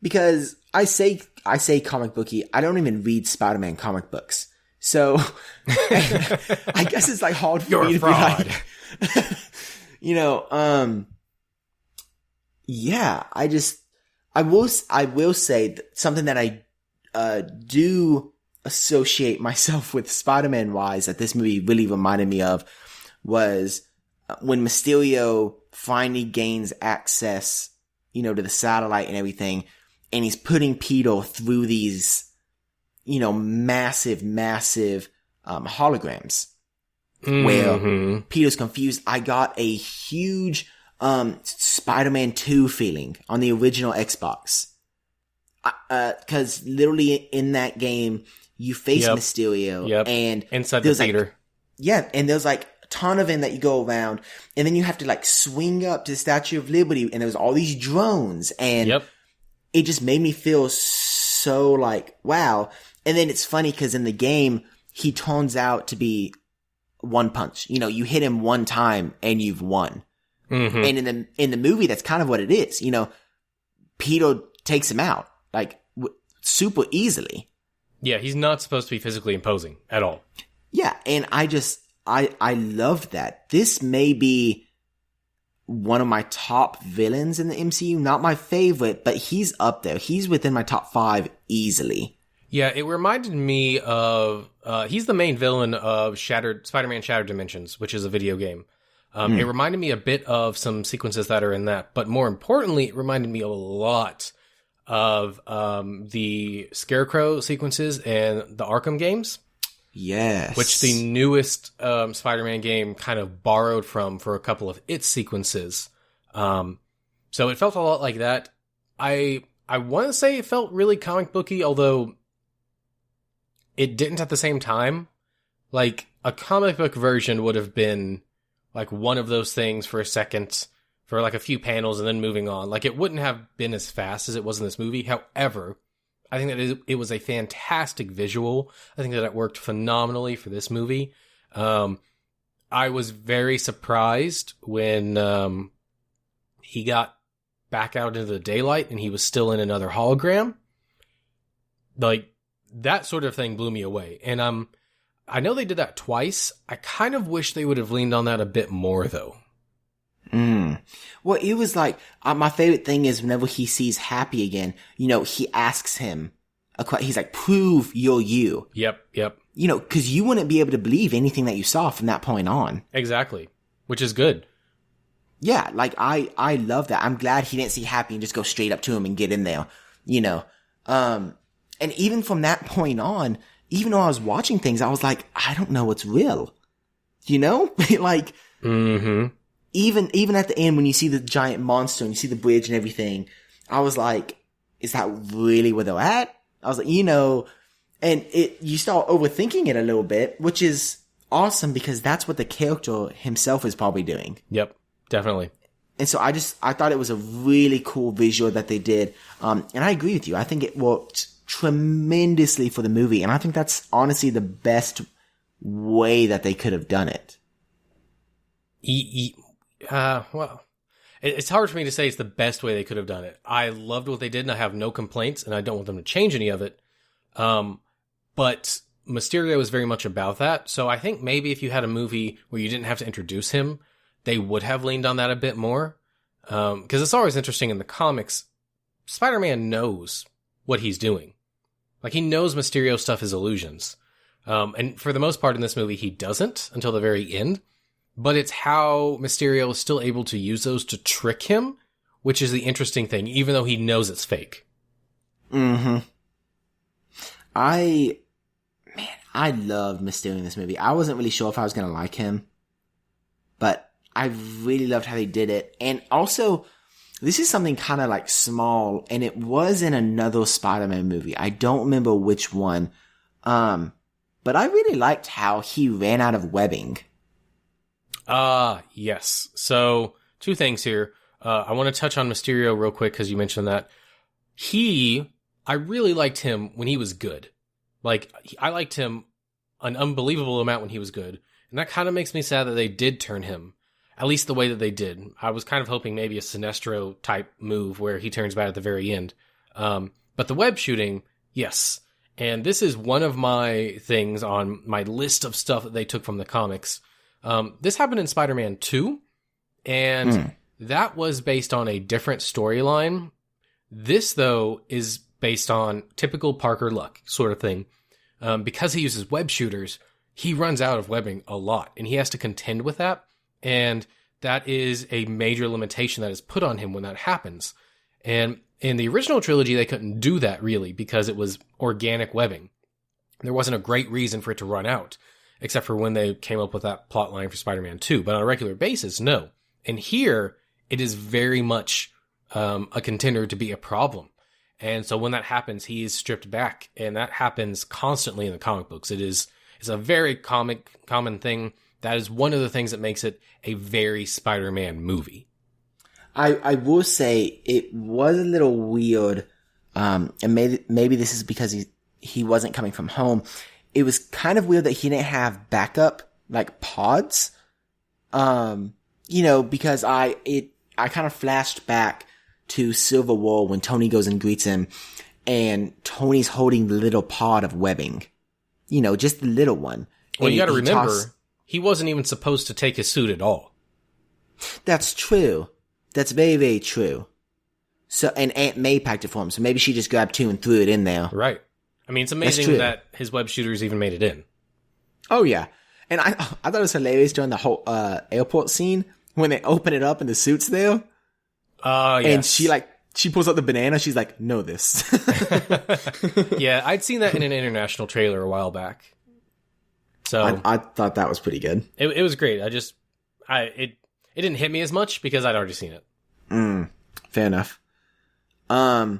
[SPEAKER 2] because I say comic booky. I don't even read Spider-Man comic books. So I guess it's hard for me to
[SPEAKER 1] fraud.
[SPEAKER 2] be yeah, I will say something that I do associate myself with Spider-Man wise that this movie really reminded me of was when Mysterio finally gains access, to the satellite and everything, and he's putting Peter through these, massive holograms. where Peter's confused. I got a huge Spider-Man 2 feeling on the original Xbox. Because literally in that game, you face Mysterio and
[SPEAKER 1] inside the theater.
[SPEAKER 2] And there's like a ton of them that you go around, and then you have to like swing up to the Statue of Liberty, and there's all these drones, and it just made me feel so like, wow. And then it's funny because in the game, he turns out to be one punch. You know, you hit him one time and you've won. And in the movie, that's kind of what it is. You know, Peter takes him out like super easily.
[SPEAKER 1] Yeah, he's not supposed to be physically imposing at all.
[SPEAKER 2] Yeah, and I loved that. This may be one of my top villains in the MCU. Not my favorite, but he's up there. He's within my top 5 easily.
[SPEAKER 1] Yeah, it reminded me of... he's the main villain of Spider-Man Shattered Dimensions, which is a video game. It reminded me a bit of some sequences that are in that, but more importantly, it reminded me a lot of the Scarecrow sequences and the Arkham games.
[SPEAKER 2] Yes.
[SPEAKER 1] Which the newest Spider-Man game kind of borrowed from for a couple of its sequences. So it felt a lot like that. I want to say it felt really comic booky, although it didn't at the same time. Like, a comic book version would have been like one of those things for a second, for like a few panels and then moving on. Like, it wouldn't have been as fast as it was in this movie. However, I think that it was a fantastic visual. I think that it worked phenomenally for this movie. I was very surprised when he got back out into the daylight and he was still in another hologram. Like, that sort of thing blew me away. And I know they did that twice. I kind of wish they would have leaned on that a bit more, though.
[SPEAKER 2] Well, it was like, my favorite thing is whenever he sees Happy again, you know, he asks him, he's like, prove you're you.
[SPEAKER 1] Yep.
[SPEAKER 2] You know, because you wouldn't be able to believe anything that you saw from that point on.
[SPEAKER 1] Exactly. Which is good.
[SPEAKER 2] Yeah, like, I love that. I'm glad he didn't see Happy and just go straight up to him and get in there, you know. And even from that point on, even though I was watching things, I was like, I don't know what's real. You know? Like, even at the end when you see the giant monster and you see the bridge and everything, I was like, is that really where they're at? I was like, you know, and you start overthinking it a little bit, which is awesome because that's what the character himself is probably doing.
[SPEAKER 1] Yep, definitely.
[SPEAKER 2] And so I thought it was a really cool visual that they did. And I agree with you. I think it worked tremendously for the movie. And I think that's honestly the best way that they could have done it.
[SPEAKER 1] Well, it's hard for me to say it's the best way they could have done it. I loved what they did and I have no complaints and I don't want them to change any of it. But Mysterio is very much about that. So I think maybe if you had a movie where you didn't have to introduce him, they would have leaned on that a bit more. Because it's always interesting in the comics, Spider-Man knows what he's doing. Like, he knows Mysterio stuff is illusions. And for the most part in this movie, he doesn't until the very end. But it's how Mysterio is still able to use those to trick him, which is the interesting thing, even though he knows it's fake.
[SPEAKER 2] I loved Mysterio in this movie. I wasn't really sure if I was going to like him, but I really loved how they did it. And also, this is something kind of like small, and it was in another Spider-Man movie. I don't remember which one. But I really liked how he ran out of webbing.
[SPEAKER 1] Yes. So, 2 things here. I want to touch on Mysterio real quick because you mentioned that. I really liked him when he was good. Like, I liked him an unbelievable amount when he was good. And that kind of makes me sad that they did turn him. At least the way that they did. I was kind of hoping maybe a Sinestro type move where he turns bad at the very end. But the web shooting, yes. And this is one of my things on my list of stuff that they took from the comics. This happened in Spider-Man 2, and that was based on a different storyline. This, though, is based on typical Parker luck sort of thing. Because he uses web shooters, he runs out of webbing a lot, and he has to contend with that. And that is a major limitation that is put on him when that happens. And in the original trilogy, they couldn't do that really because it was organic webbing. There wasn't a great reason for it to run out. except for when they came up with that plot line for Spider-Man 2. But on a regular basis, no. And here, it is very much a contender to be a problem. And so when that happens, he is stripped back. And that happens constantly in the comic books. It's a very common thing. That is one of the things that makes it a very Spider-Man movie.
[SPEAKER 2] I will say it was a little weird, and maybe this is because he wasn't coming from home. It was kind of weird that he didn't have backup, like pods. Because I kind of flashed back to Civil War when Tony goes and greets him, and Tony's holding the little pod of webbing. Just the little one.
[SPEAKER 1] Well, you gotta remember, he wasn't even supposed to take his suit at all.
[SPEAKER 2] That's true. That's very, very true. So, and Aunt May packed it for him, so maybe she just grabbed 2 and threw it in there.
[SPEAKER 1] Right. I mean, it's amazing that his web shooters even made it in.
[SPEAKER 2] Oh, yeah. And I thought it was hilarious during the whole airport scene when they open it up and the suit's there.
[SPEAKER 1] Yes.
[SPEAKER 2] And she pulls out the banana. She's like, know this.
[SPEAKER 1] Yeah, I'd seen that in an international trailer a while back. So
[SPEAKER 2] I thought that was pretty good.
[SPEAKER 1] It was great. It didn't hit me as much because I'd already seen it.
[SPEAKER 2] Fair enough. I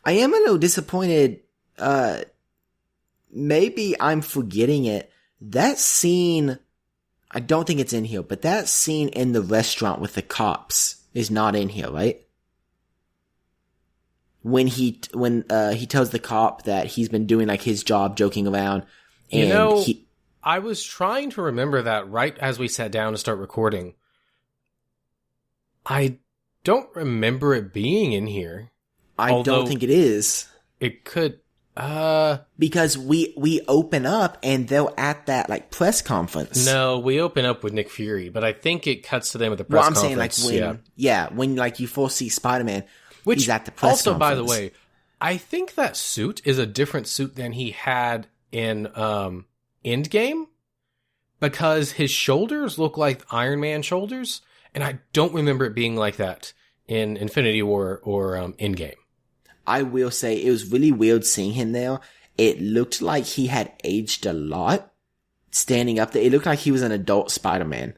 [SPEAKER 2] am a little disappointed. Maybe I'm forgetting it. That scene, I don't think it's in here, but that scene in the restaurant with the cops is not in here, right? When he tells the cop that he's been doing like his job joking around, and
[SPEAKER 1] I was trying to remember that right as we sat down to start recording. I don't remember it being in here.
[SPEAKER 2] I don't think it is.
[SPEAKER 1] It could,
[SPEAKER 2] because we open up and they're at that like press conference.
[SPEAKER 1] No, we open up with Nick Fury, but I think it cuts to them at the press conference.
[SPEAKER 2] Well, I'm saying like when like you first see Spider-Man,
[SPEAKER 1] which
[SPEAKER 2] he's at the press
[SPEAKER 1] also,
[SPEAKER 2] conference.
[SPEAKER 1] by the way, I think that suit is a different suit than he had in Endgame, because his shoulders look like Iron Man shoulders, and I don't remember it being like that in Infinity War or Endgame.
[SPEAKER 2] I will say it was really weird seeing him there. It looked like he had aged a lot standing up there. It looked like he was an adult Spider-Man.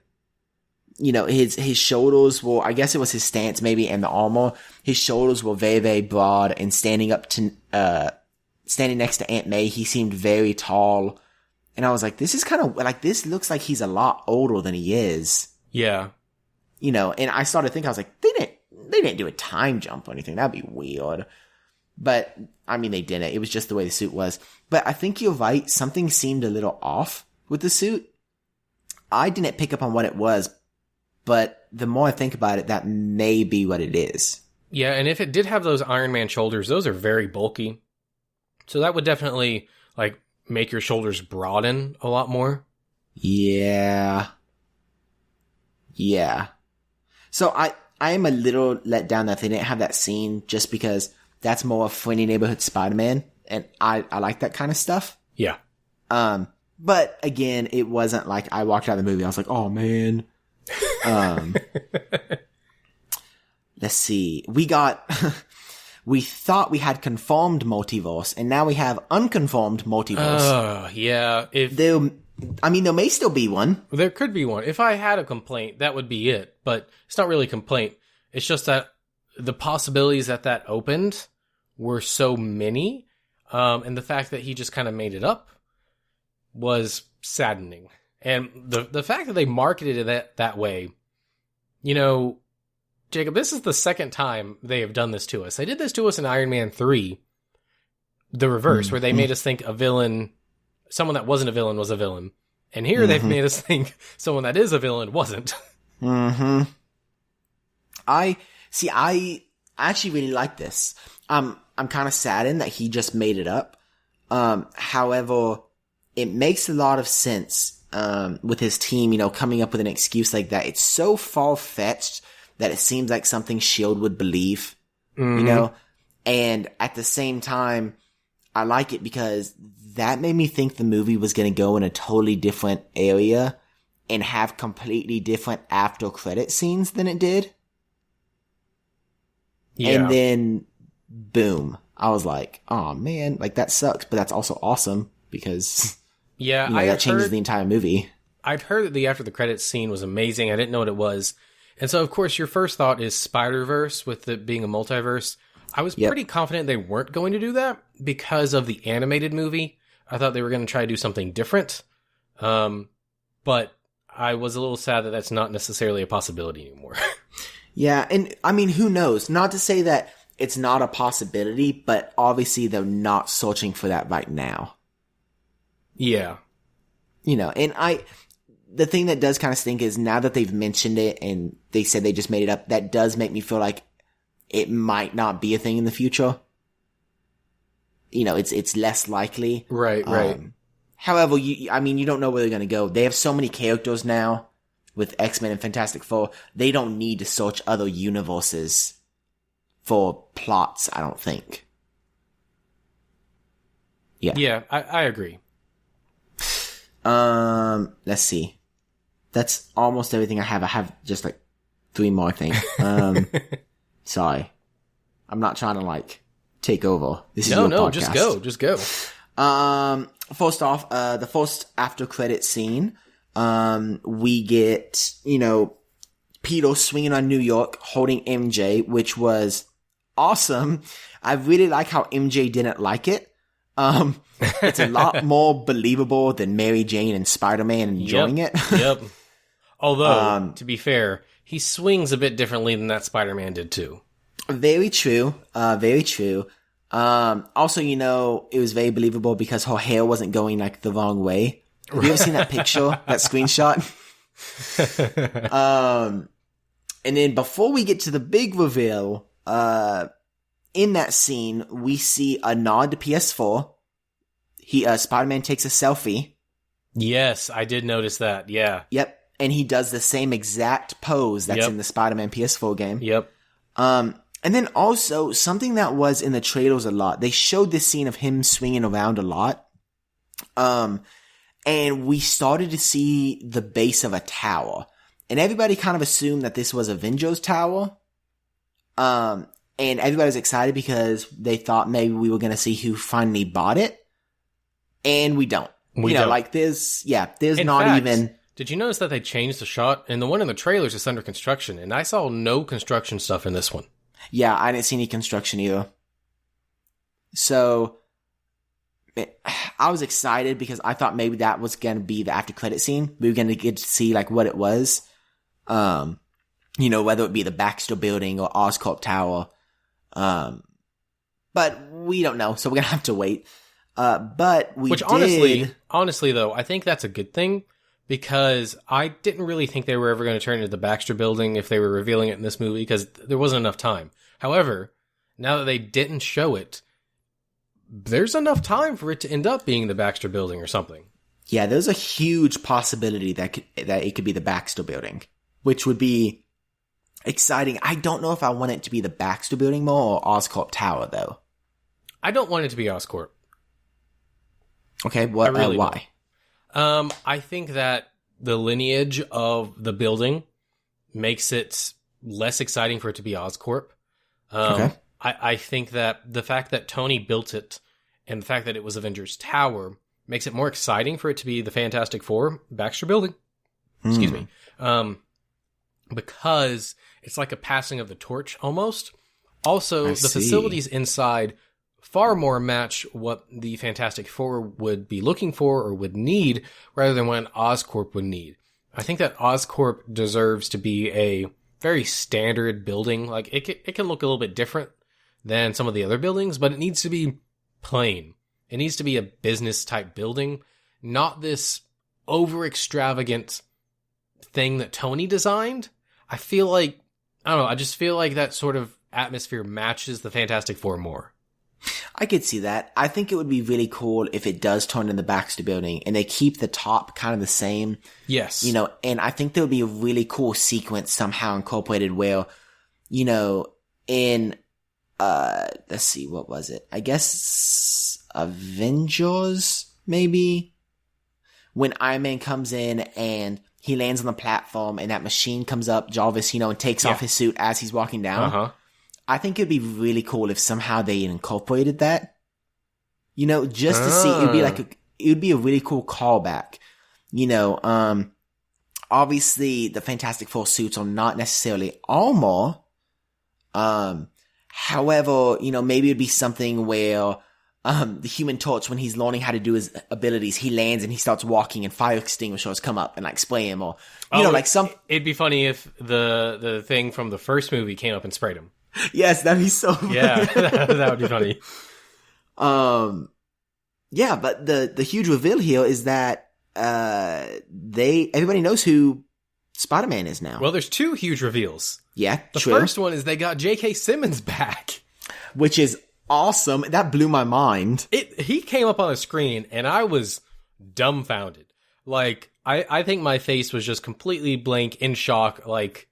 [SPEAKER 2] His shoulders were, I guess it was his stance maybe, and the armor. His shoulders were very, very broad, and standing next to Aunt May, he seemed very tall. And I was like, this is kind of like, this looks like he's a lot older than he is.
[SPEAKER 1] Yeah.
[SPEAKER 2] And I started thinking, I was like, they didn't do a time jump or anything. That'd be weird. But, I mean, they didn't. It was just the way the suit was. But I think you're right. Something seemed a little off with the suit. I didn't pick up on what it was, but the more I think about it, that may be what it is.
[SPEAKER 1] Yeah, and if it did have those Iron Man shoulders, those are very bulky. So that would definitely, like, make your shoulders broaden a lot more.
[SPEAKER 2] Yeah. So I am a little let down that they didn't have that scene, just because that's more a friendly neighborhood Spider-Man, and I like that kind of stuff.
[SPEAKER 1] Yeah.
[SPEAKER 2] But again, it wasn't like I walked out of the movie, I was like, oh man. Let's see. We thought we had conformed multiverse, and now we have unconformed multiverse.
[SPEAKER 1] Yeah.
[SPEAKER 2] There may still be one.
[SPEAKER 1] There could be one. If I had a complaint, that would be it. But it's not really a complaint. It's just that the possibilities that opened were so many, and the fact that he just kind of made it up was saddening. And the fact that they marketed it that way, Jacob, this is the second time they have done this to us. They did this to us in Iron Man 3, the reverse, where they made us think a villain, someone that wasn't a villain was a villain. And here they've made us think someone that is a villain wasn't.
[SPEAKER 2] I actually really like this. I'm kind of saddened that he just made it up. However, it makes a lot of sense, with his team, coming up with an excuse like that. It's so far-fetched that it seems like something S.H.I.E.L.D. would believe, and at the same time, I like it because that made me think the movie was going to go in a totally different area and have completely different after credit scenes than it did. Yeah. And then, boom. I was like, oh man, like that sucks, but that's also awesome because
[SPEAKER 1] Yeah,
[SPEAKER 2] that changes the entire movie.
[SPEAKER 1] I'd heard that the after the credits scene was amazing. I didn't know what it was. And so, of course, your first thought is Spider-Verse, with it being a multiverse. I was pretty confident they weren't going to do that because of the animated movie. I thought they were going to try to do something different. But I was a little sad that that's not necessarily a possibility anymore.
[SPEAKER 2] Yeah, and I mean, who knows? Not to say that it's not a possibility, but obviously they're not searching for that right now.
[SPEAKER 1] Yeah.
[SPEAKER 2] And the thing that does kind of stink is now that they've mentioned it and they said they just made it up, that does make me feel like it Might not be a thing in the future. It's less likely.
[SPEAKER 1] Right.
[SPEAKER 2] However, you don't know where they're going to go. They have so many characters now with X-Men and Fantastic Four. They don't need to search other universes for plots, I don't think. Yeah.
[SPEAKER 1] Yeah, I agree.
[SPEAKER 2] Let's see. That's almost everything I have. I have just like 3 more things. Sorry. I'm not trying to take over. This is your podcast.
[SPEAKER 1] Just go.
[SPEAKER 2] First off, the first after credit scene, we get, Peter swinging on New York holding MJ, which was awesome. I really like how MJ didn't like it. It's a lot more believable than Mary Jane and Spider-Man enjoying it.
[SPEAKER 1] Yep. Although, to be fair, he swings a bit differently than that Spider-Man did too.
[SPEAKER 2] Very true. Very true. Also, it was very believable because her hair wasn't going the wrong way. Have you ever seen that picture, that screenshot? And then before we get to the big reveal, in that scene, we see a nod to PS4. Spider-Man takes a selfie.
[SPEAKER 1] Yes, I did notice that. Yeah.
[SPEAKER 2] Yep. And he does the same exact pose that's in the Spider-Man PS4 game.
[SPEAKER 1] Yep.
[SPEAKER 2] And then also, something that was in the trailers a lot, they showed this scene of him swinging around a lot. And we started to see the base of a tower. And everybody kind of assumed that this was Avengers Tower. And everybody was excited because they thought maybe we were going to see who finally bought it. And we don't. There's not
[SPEAKER 1] fact,
[SPEAKER 2] even...
[SPEAKER 1] Did you notice that they changed the shot? And the one in the trailers is under construction. And I saw no construction stuff in this one.
[SPEAKER 2] Yeah, I didn't see any construction either. So, I was excited because I thought maybe that was going to be the after credit scene. We were going to get to see what it was. Whether it be the Baxter Building or Oscorp Tower. But we don't know, so we're going to have to wait.
[SPEAKER 1] Honestly though, I think that's a good thing. Because I didn't really think they were ever going to turn into the Baxter Building if they were revealing it in this movie, because there wasn't enough time. However, now that they didn't show it, there's enough time for it to end up being the Baxter Building or something.
[SPEAKER 2] Yeah, there's a huge possibility that it could be the Baxter Building, which would be exciting. I don't know if I want it to be the Baxter Building more or Oscorp Tower, though.
[SPEAKER 1] I don't want it to be Oscorp.
[SPEAKER 2] Okay, why?
[SPEAKER 1] I think that the lineage of the building makes it less exciting for it to be Oscorp.
[SPEAKER 2] Okay.
[SPEAKER 1] I think that the fact that Tony built it and the fact that it was Avengers Tower makes it more exciting for it to be the Fantastic Four Baxter Building. Excuse me. Because it's like a passing of the torch almost. Also, the facilities inside far more match what the Fantastic Four would be looking for or would need rather than what Oscorp would need. I think that Oscorp deserves to be a very standard building. It can look a little bit different than some of the other buildings, but it needs to be plain. It needs to be a business type building, not this over extravagant thing that Tony designed. I just feel like that sort of atmosphere matches the Fantastic Four more.
[SPEAKER 2] I could see that. I think it would be really cool if it does turn in the Baxter Building and they keep the top kind of the same.
[SPEAKER 1] Yes.
[SPEAKER 2] And I think there would be a really cool sequence somehow incorporated where, in, let's see, what was it? I guess Avengers, maybe? When Iron Man comes in and he lands on the platform and that machine comes up, Jarvis, and takes off his suit as he's walking down.
[SPEAKER 1] Uh-huh.
[SPEAKER 2] I think it'd be really cool if somehow they incorporated that. Just to see, it would be a really cool callback. You know, obviously the Fantastic Four suits are not necessarily armor. However, you know, maybe it'd be something where the Human Torch, when he's learning how to do his abilities, he lands and he starts walking and fire extinguishers come up and like spray him, or you know, like some.
[SPEAKER 1] It'd be funny if the thing from the first movie came up and sprayed him.
[SPEAKER 2] Yes, that'd be so funny.
[SPEAKER 1] Yeah, that would be funny.
[SPEAKER 2] Yeah, but the huge reveal here is that everybody knows who Spider-Man is now.
[SPEAKER 1] Well, there's two huge reveals.
[SPEAKER 2] Yeah,
[SPEAKER 1] the
[SPEAKER 2] true.
[SPEAKER 1] first one is they got J.K. Simmons back,
[SPEAKER 2] which is awesome. That blew my mind.
[SPEAKER 1] He came up on the screen and I was dumbfounded. Like, I think my face was just completely blank, in shock. Like,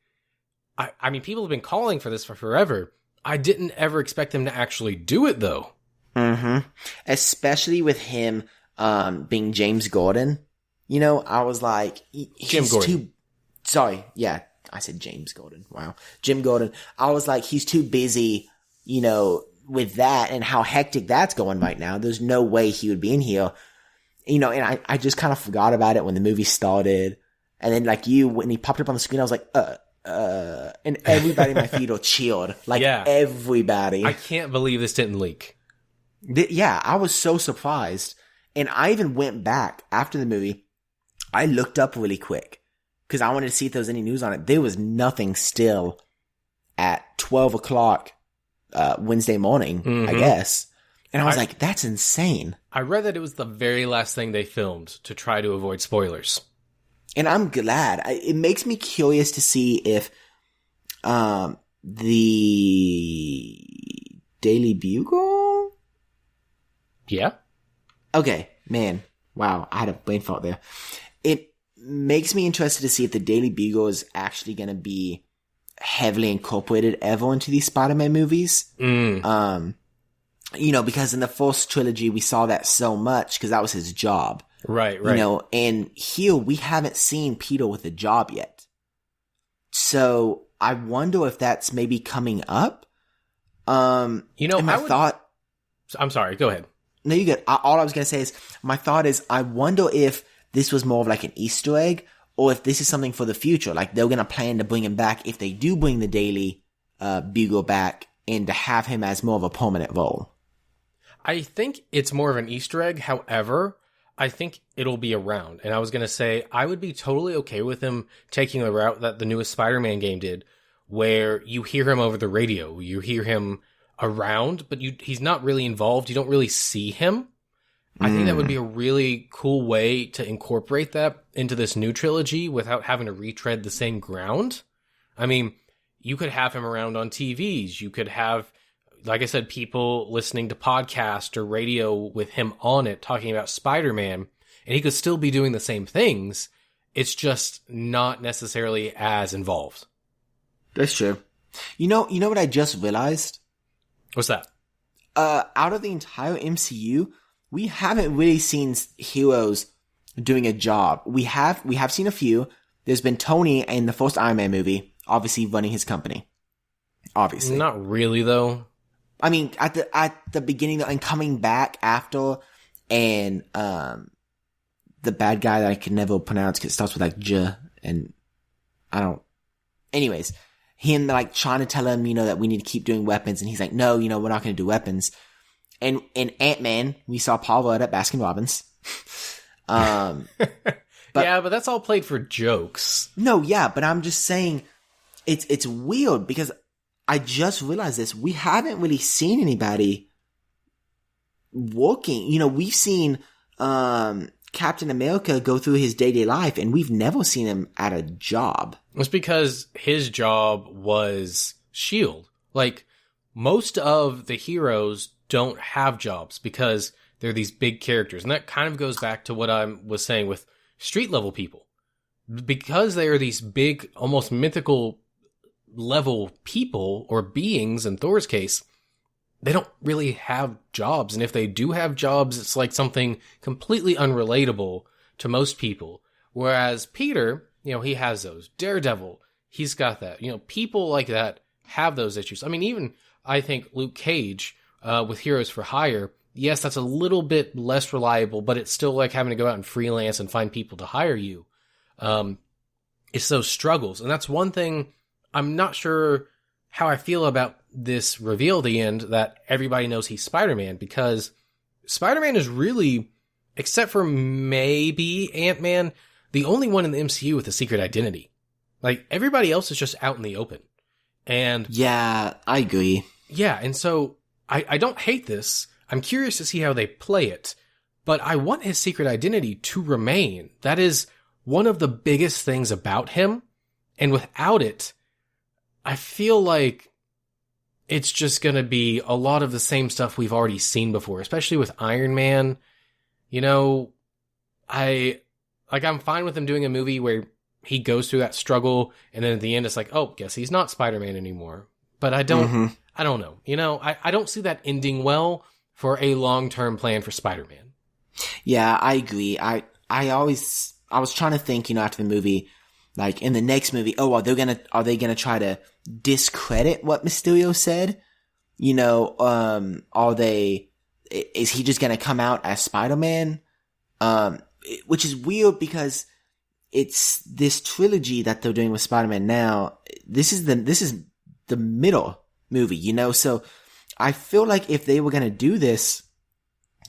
[SPEAKER 1] I mean, people have been calling for this for forever. I didn't ever expect them to actually do it, though.
[SPEAKER 2] Mm-hmm. Especially with him being James Gordon. You know, I was like,
[SPEAKER 1] Jim Gordon.
[SPEAKER 2] Sorry, yeah, I said James Gordon. Wow. Jim Gordon. I was like, he's too busy, you know, with that and how hectic that's going right now. There's no way he would be in here. You know, and I just kind of forgot about it when the movie started. And then like when he popped up on the screen, I was like, and everybody in my theater cheered. Like, everybody.
[SPEAKER 1] I can't believe this didn't leak.
[SPEAKER 2] Yeah, I was so surprised. And I even went back after the movie. I looked up really quick because I wanted to see if there was any news on it. There was nothing still at 12 o'clock Wednesday morning, I guess. And I was like, that's insane. I
[SPEAKER 1] read that it was the very last thing they filmed to try to avoid spoilers.
[SPEAKER 2] And I'm glad. It makes me curious to see if the Daily Bugle?
[SPEAKER 1] Yeah.
[SPEAKER 2] Okay, man. Wow, I had a brain fart there. It makes me interested to see if the Daily Bugle is actually going to be heavily incorporated ever into these Spider-Man movies. You know, because in the first trilogy, we saw that so much because that was his job.
[SPEAKER 1] Right.
[SPEAKER 2] You know, and here we haven't seen Peter with a job yet. So I wonder if that's maybe coming up.
[SPEAKER 1] You know, I'm sorry, go ahead.
[SPEAKER 2] No, you good. All I was going to say is, my thought is, I wonder if this was more of like an Easter egg, or if this is something for the future. Like, they're going to plan to bring him back if they do bring the Daily Bugle back, and to have him as more of a permanent role.
[SPEAKER 1] I think it's more of an Easter egg. However, I think it'll be around. And I was going to say, I would be totally okay with him taking the route that the newest Spider-Man game did, where you hear him over the radio. You hear him around, but he's not really involved. You don't really see him. I think that would be a really cool way to incorporate that into this new trilogy without having to retread the same ground. I mean, you could have him around on TVs. You could have, like I said, people listening to podcasts or radio with him on it talking about Spider-Man, and he could still be doing the same things. It's just not necessarily as involved.
[SPEAKER 2] That's true. You know what I just realized?
[SPEAKER 1] What's that?
[SPEAKER 2] Out of the entire MCU, we haven't really seen heroes doing a job. We have seen a few. There's been Tony in the first Iron Man movie, obviously running his company. Obviously.
[SPEAKER 1] Not really, though.
[SPEAKER 2] I mean, at the beginning and coming back after, and the bad guy that I can never pronounce because it starts with like J, and I don't. Anyways, him like trying to tell him, you know, that we need to keep doing weapons, and he's like, no, you know, we're not going to do weapons. And in Ant-Man, we saw Paul Rudd at Baskin Robbins.
[SPEAKER 1] But that's all played for jokes.
[SPEAKER 2] No, yeah, but I'm just saying, it's weird because I just realized this. We haven't really seen anybody working. You know, we've seen Captain America go through his day-to-day life, and we've never seen him at a job.
[SPEAKER 1] It's because his job was S.H.I.E.L.D. Like, most of the heroes don't have jobs because they're these big characters. And that kind of goes back to what I was saying with street-level people. Because they are these big, almost mythical level people or beings, in Thor's case, they don't really have jobs. And if they do have jobs, it's like something completely unrelatable to most people. Whereas Peter, you know, he has those. Daredevil, he's got that. You know, people like that have those issues. I mean, even I think Luke Cage with Heroes for Hire, yes, that's a little bit less reliable, but it's still like having to go out and freelance and find people to hire you. It's those struggles. And that's one thing I'm not sure how I feel about this reveal at the end that everybody knows he's Spider-Man, because Spider-Man is really, except for maybe Ant-Man, the only one in the MCU with a secret identity. Like, everybody else is just out in the open. And
[SPEAKER 2] yeah, I agree.
[SPEAKER 1] Yeah, and so I don't hate this. I'm curious to see how they play it, but I want his secret identity to remain. That is one of the biggest things about him, and without it, I feel like it's just going to be a lot of the same stuff we've already seen before, especially with Iron Man. You know, I'm fine with him doing a movie where he goes through that struggle, and then at the end it's like, oh, guess he's not Spider-Man anymore. But I don't know. You know, I don't see that ending well for a long-term plan for Spider-Man.
[SPEAKER 2] Yeah, I agree. I was trying to think, after the movie, like in the next movie, are they gonna try to discredit what Mysterio said? Is he just gonna come out as Spider-Man? Which is weird because it's this trilogy that they're doing with Spider-Man now. This is the middle movie, so I feel like if they were gonna do this,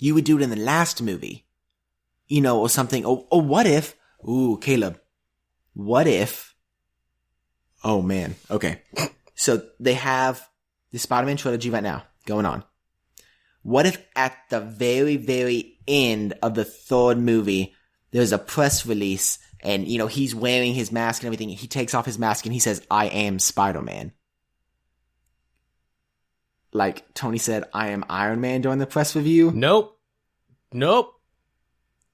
[SPEAKER 2] you would do it in the last movie, or something. Or what if, Caleb, what if, oh man, okay. So they have the Spider-Man trilogy right now going on. What if at the very, very end of the third movie, there's a press release and, he's wearing his mask and everything. He takes off his mask and he says, I am Spider-Man. Like Tony said, I am Iron Man during the press review.
[SPEAKER 1] Nope.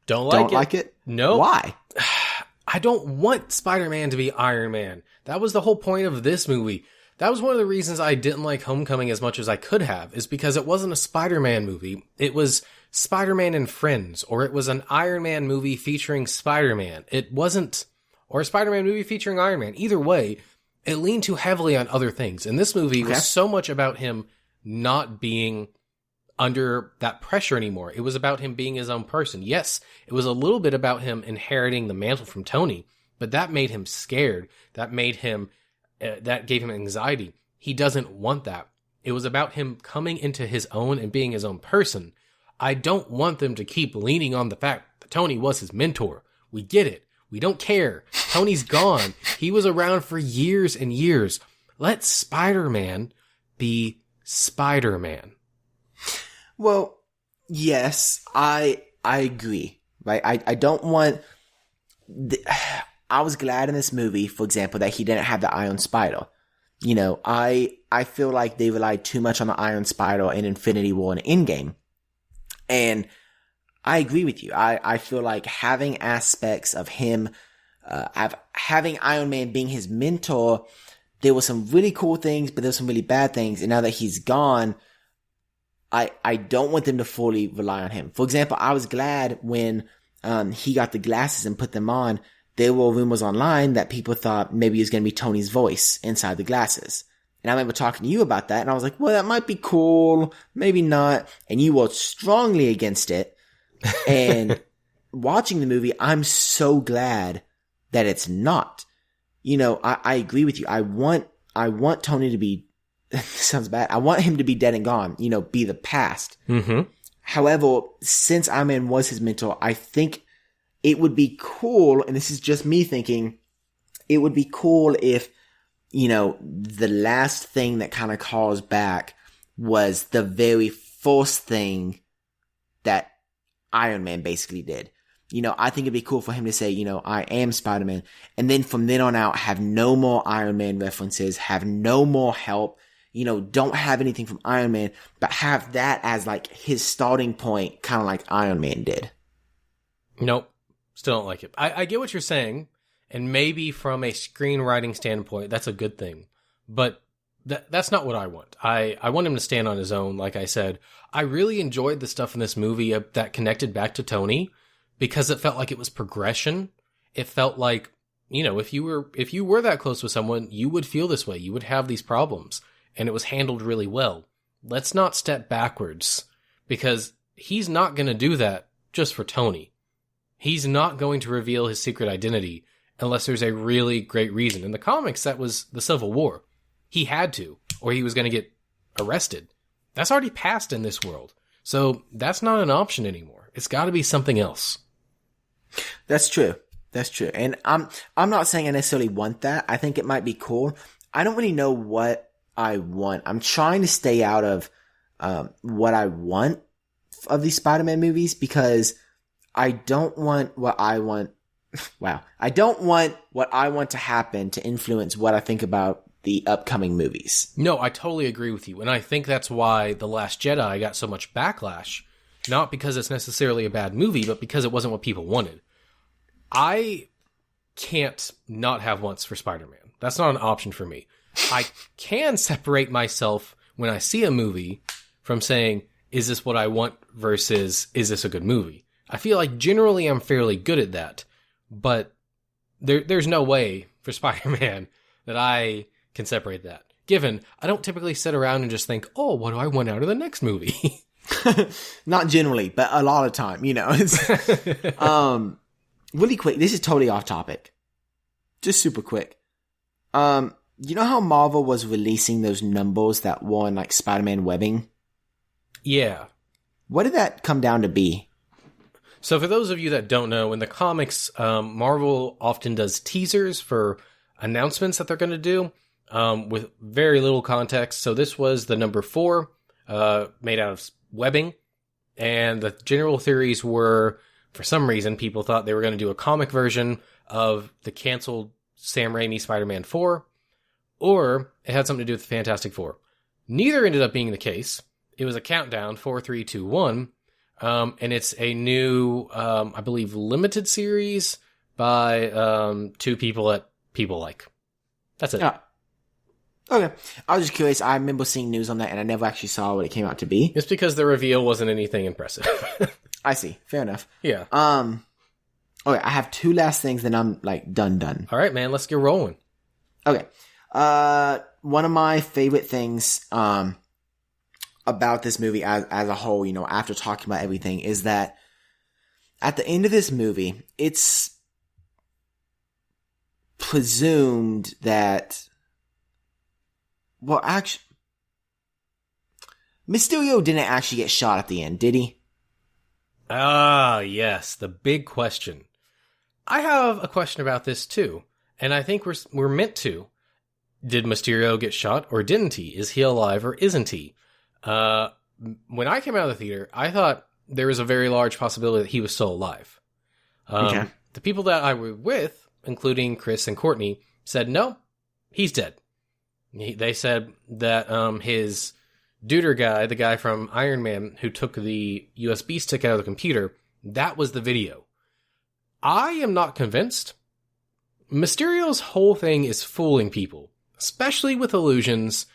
[SPEAKER 1] Don't like it. Nope.
[SPEAKER 2] Why?
[SPEAKER 1] I don't want Spider-Man to be Iron Man. That was the whole point of this movie. That was one of the reasons I didn't like Homecoming as much as I could have, is because it wasn't a Spider-Man movie. It was Spider-Man and Friends, or it was an Iron Man movie featuring Spider-Man. It wasn't, or a Spider-Man movie featuring Iron Man. Either way, it leaned too heavily on other things. And this movie was so much about him not being under that pressure anymore. It was about him being his own person. Yes, it was a little bit about him inheriting the mantle from Tony, but that made him scared. That made him, that gave him anxiety. He doesn't want that. It was about him coming into his own and being his own person. I don't want them to keep leaning on the fact that Tony was his mentor. We get it. We don't care. Tony's gone. He was around for years and years. Let Spider-Man be Spider-Man.
[SPEAKER 2] Well, yes, I agree, right? I don't want... I was glad in this movie, for example, that he didn't have the Iron Spider. I feel like they relied too much on the Iron Spider in Infinity War and Endgame. And I agree with you. I feel like having aspects of him, having Iron Man being his mentor, there were some really cool things, but there's some really bad things. And now that he's gone, I don't want them to fully rely on him. For example, I was glad when he got the glasses and put them on. There were rumors online that people thought maybe it was going to be Tony's voice inside the glasses. And I remember talking to you about that, and I was like, well, that might be cool, maybe not. And you were strongly against it. And watching the movie, I'm so glad that it's not. I agree with you. I want Tony to be, this sounds bad, I want him to be dead and gone, be the past.
[SPEAKER 1] Mm-hmm.
[SPEAKER 2] However, since Iron Man was his mentor, I think it would be cool, and this is just me thinking, it would be cool if, the last thing that kind of calls back was the very first thing that Iron Man basically did. I think it'd be cool for him to say, I am Spider-Man, and then from then on out, have no more Iron Man references, have no more help, don't have anything from Iron Man, but have that as like his starting point, kind of like Iron Man did.
[SPEAKER 1] Nope. Still don't like it. I get what you're saying, and maybe from a screenwriting standpoint, that's a good thing. But that's not what I want. I want him to stand on his own, like I said. I really enjoyed the stuff in this movie that connected back to Tony, because it felt like it was progression. It felt like, if you were that close with someone, you would feel this way. You would have these problems, and it was handled really well. Let's not step backwards, because he's not going to do that just for Tony. He's not going to reveal his secret identity unless there's a really great reason. In the comics, that was the Civil War. He had to, or he was going to get arrested. That's already passed in this world. So that's not an option anymore. It's got to be something else.
[SPEAKER 2] That's true. That's true. And I'm not saying I necessarily want that. I think it might be cool. I don't really know what I want. I'm trying to stay out of what I want of these Spider-Man movies because I don't want what I want. Wow. I don't want what I want to happen to influence what I think about the upcoming movies.
[SPEAKER 1] No, I totally agree with you. And I think that's why The Last Jedi got so much backlash. Not because it's necessarily a bad movie, but because it wasn't what people wanted. I can't not have wants for Spider-Man. That's not an option for me. I can separate myself when I see a movie from saying, is this what I want versus is this a good movie? I feel like generally I'm fairly good at that, but there's no way for Spider-Man that I can separate that. Given, I don't typically sit around and just think, oh, what do I want out of the next movie?
[SPEAKER 2] Not generally, but a lot of time, you know. Really quick, this is totally off topic. Just super quick. You know how Marvel was releasing those numbers that were on like Spider-Man webbing?
[SPEAKER 1] Yeah.
[SPEAKER 2] What did that come down to be?
[SPEAKER 1] So for those of you that don't know, in the comics, Marvel often does teasers for announcements that they're going to do with very little context. So this was the number 4 made out of webbing. And the general theories were, for some reason, people thought they were going to do a comic version of the canceled Sam Raimi Spider-Man 4, or it had something to do with the Fantastic Four. Neither ended up being the case. It was a countdown, 4, 3, 2, 1, and it's a new, I believe, limited series by 2 people that people like. That's it.
[SPEAKER 2] Yeah. Okay. I was just curious. I remember seeing news on that, and I never actually saw what it came out to be.
[SPEAKER 1] It's because the reveal wasn't anything impressive.
[SPEAKER 2] I see. Fair enough.
[SPEAKER 1] Yeah.
[SPEAKER 2] Okay, I have 2 last things, then I'm like done.
[SPEAKER 1] All right, man. Let's get rolling.
[SPEAKER 2] Okay. One of my favorite things about this movie as a whole, you know, after talking about everything, is that at the end of this movie, it's presumed that, well, actually, Mysterio didn't actually get shot at the end, did he?
[SPEAKER 1] Ah, yes, the big question. I have a question about this too, and I think we're meant to. Did Mysterio get shot or didn't he? Is he alive or isn't he? When I came out of the theater, I thought there was a very large possibility that he was still alive.
[SPEAKER 2] Okay.
[SPEAKER 1] The people that I were with, including Chris and Courtney, said, no, he's dead. They said that his Duder guy, the guy from Iron Man who took the USB stick out of the computer, that was the video. I am not convinced. Mysterio's whole thing is fooling people, especially with illusions,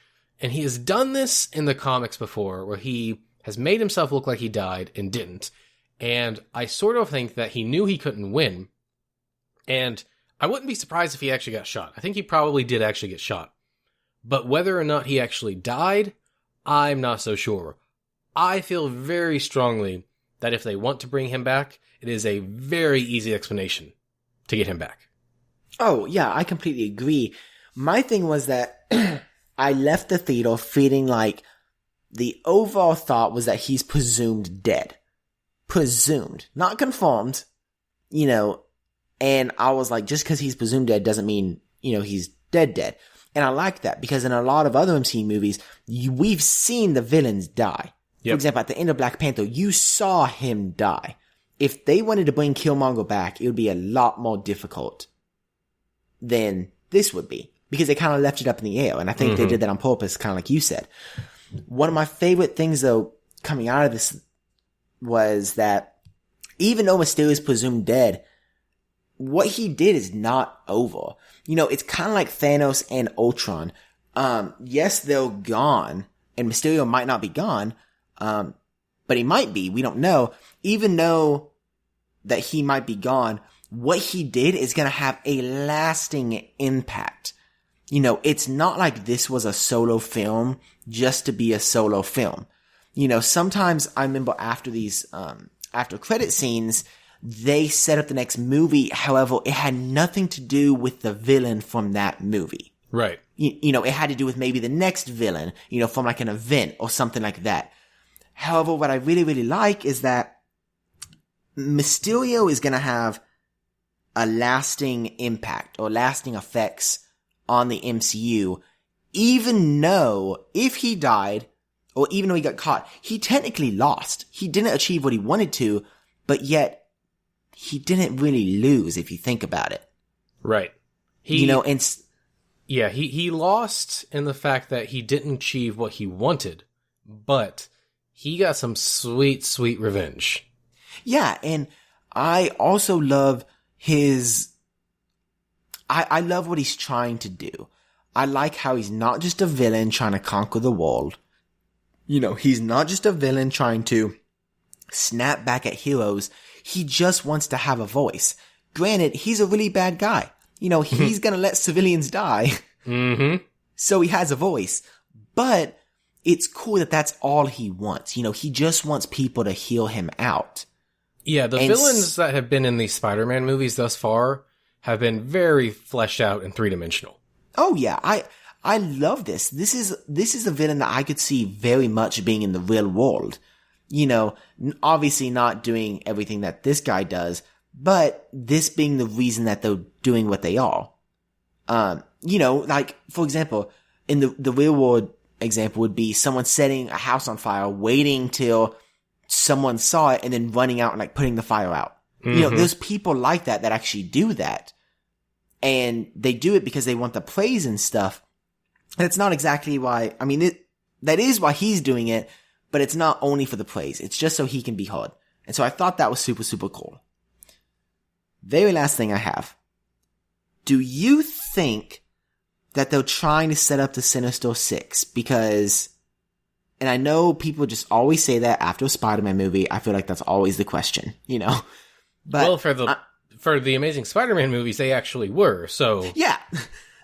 [SPEAKER 1] and he has done this in the comics before, where he has made himself look like he died and didn't, and I sort of think that he knew he couldn't win, and I wouldn't be surprised if he actually got shot. I think he probably did actually get shot. But whether or not he actually died, I'm not so sure. I feel very strongly that if they want to bring him back, it is a very easy explanation to get him back.
[SPEAKER 2] Oh, yeah, I completely agree. My thing was that I left the theater feeling like the overall thought was that he's presumed dead. Presumed. Not confirmed, you know, and I was like, just because he's presumed dead doesn't mean, you know, he's dead. And I like that because in a lot of other MCU movies, we've seen the villains die. Yep. For example, at the end of Black Panther, you saw him die. If they wanted to bring Killmonger back, it would be a lot more difficult than this would be. Because they kind of left it up in the air. And I think they did that on purpose, kind of like you said. One of my favorite things, though, coming out of this was that even though Mysterio is presumed dead, what he did is not over. You know, it's kind of like Thanos and Ultron. Yes, they're gone, and Mysterio might not be gone, but he might be. We don't know. Even though that he might be gone, what he did is going to have a lasting impact. You know, it's not like this was a solo film just to be a solo film. sometimes I remember after these, after credit scenes, they set up the next movie. However, it had nothing to do with the villain from that movie.
[SPEAKER 1] Right.
[SPEAKER 2] It had to do with maybe the next villain, from like an event or something like that. However, what I really, really like is that Mysterio is going to have a lasting impact or lasting effects on the MCU, even though if he died, or even though he got caught, he technically lost. He didn't achieve what he wanted to, but yet he didn't really lose if you think about it.
[SPEAKER 1] Right. He lost in the fact that he didn't achieve what he wanted, but he got some sweet, sweet revenge.
[SPEAKER 2] Yeah, and I also love I love what he's trying to do. I like how he's not just a villain trying to conquer the world. He's not just a villain trying to snap back at heroes. He just wants to have a voice. Granted, he's a really bad guy. He's gonna let civilians die.
[SPEAKER 1] Mm-hmm.
[SPEAKER 2] So he has a voice. But it's cool that that's all he wants. He just wants people to heal him out.
[SPEAKER 1] Yeah, the villains that have been in these Spider-Man movies thus far have been very fleshed out and three-dimensional.
[SPEAKER 2] Oh yeah, I love this. This is a villain that I could see very much being in the real world. Obviously not doing everything that this guy does, but this being the reason that they're doing what they are. Like, for example, in the real world example would be someone setting a house on fire, waiting till someone saw it, and then running out and like putting the fire out.
[SPEAKER 1] Mm-hmm.
[SPEAKER 2] There's people like that actually do that. And they do it because they want the praise and stuff. That's not exactly why, that is why he's doing it, but it's not only for the praise. It's just so he can be heard. And so I thought that was super, super cool. Very last thing I have. Do you think that they're trying to set up the Sinister Six? Because, and I know people just always say that after a Spider-Man movie. I feel like that's always the question, But,
[SPEAKER 1] well, for the Amazing Spider-Man movies, they actually were, so...
[SPEAKER 2] Yeah.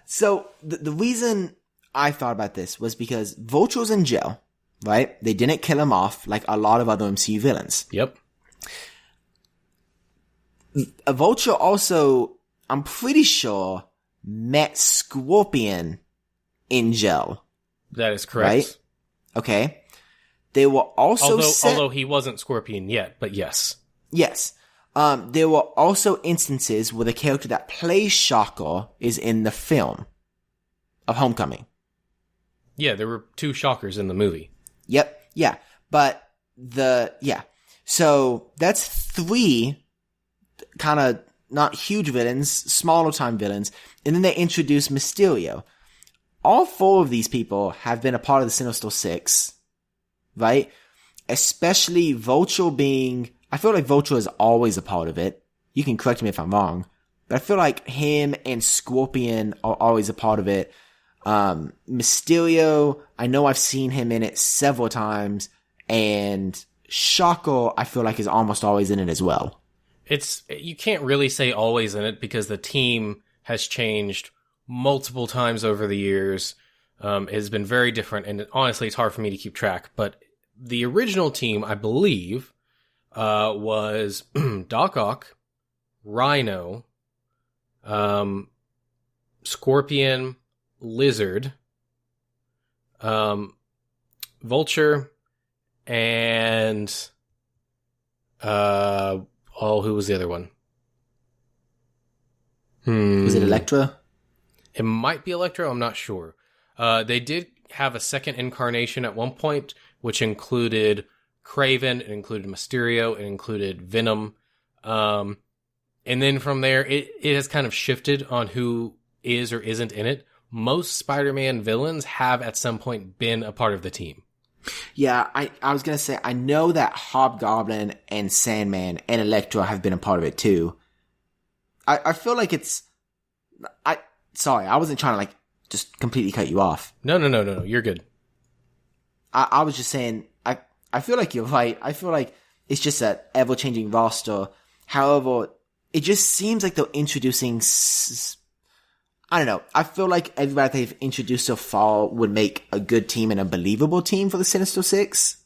[SPEAKER 2] So, the reason I thought about this was because Vulture's in jail, right? They didn't kill him off like a lot of other MCU villains.
[SPEAKER 1] Yep.
[SPEAKER 2] A Vulture also, I'm pretty sure, met Scorpion in jail.
[SPEAKER 1] That is correct.
[SPEAKER 2] Right? Okay. They were also
[SPEAKER 1] although he wasn't Scorpion yet, but yes.
[SPEAKER 2] Yes. There were also instances where the character that plays Shocker is in the film of Homecoming.
[SPEAKER 1] Yeah, there were 2 Shockers in the movie.
[SPEAKER 2] Yep. Yeah. But so that's 3 kind of not huge villains, smaller time villains. And then they introduced Mysterio. All 4 of these people have been a part of the Sinister Six, right? Especially Vulture being... I feel like Vulture is always a part of it. You can correct me if I'm wrong. But I feel like him and Scorpion are always a part of it. Mysterio, I know I've seen him in it several times. And Shocker, I feel like is almost always in it as well.
[SPEAKER 1] You can't really say always in it because the team has changed multiple times over the years. It has been very different. And honestly, it's hard for me to keep track. But the original team, I believe... was Doc Ock, Rhino, Scorpion, Lizard, Vulture, and who was the other one?
[SPEAKER 2] Was it Elektra?
[SPEAKER 1] It might be Electro, I'm not sure. They did have a second incarnation at one point, which included Kraven, it included Mysterio, it included Venom. And then from there, it has kind of shifted on who is or isn't in it. Most Spider-Man villains have at some point been a part of the team.
[SPEAKER 2] Yeah, I was going to say, I know that Hobgoblin and Sandman and Electro have been a part of it too. I feel like sorry, I wasn't trying to like just completely cut you off.
[SPEAKER 1] No, you're good.
[SPEAKER 2] I was just saying, I feel like you're right. I feel like it's just an ever-changing roster. However, it just seems like they're introducing... I don't know. I feel like everybody they've introduced so far would make a good team and a believable team for the Sinister Six.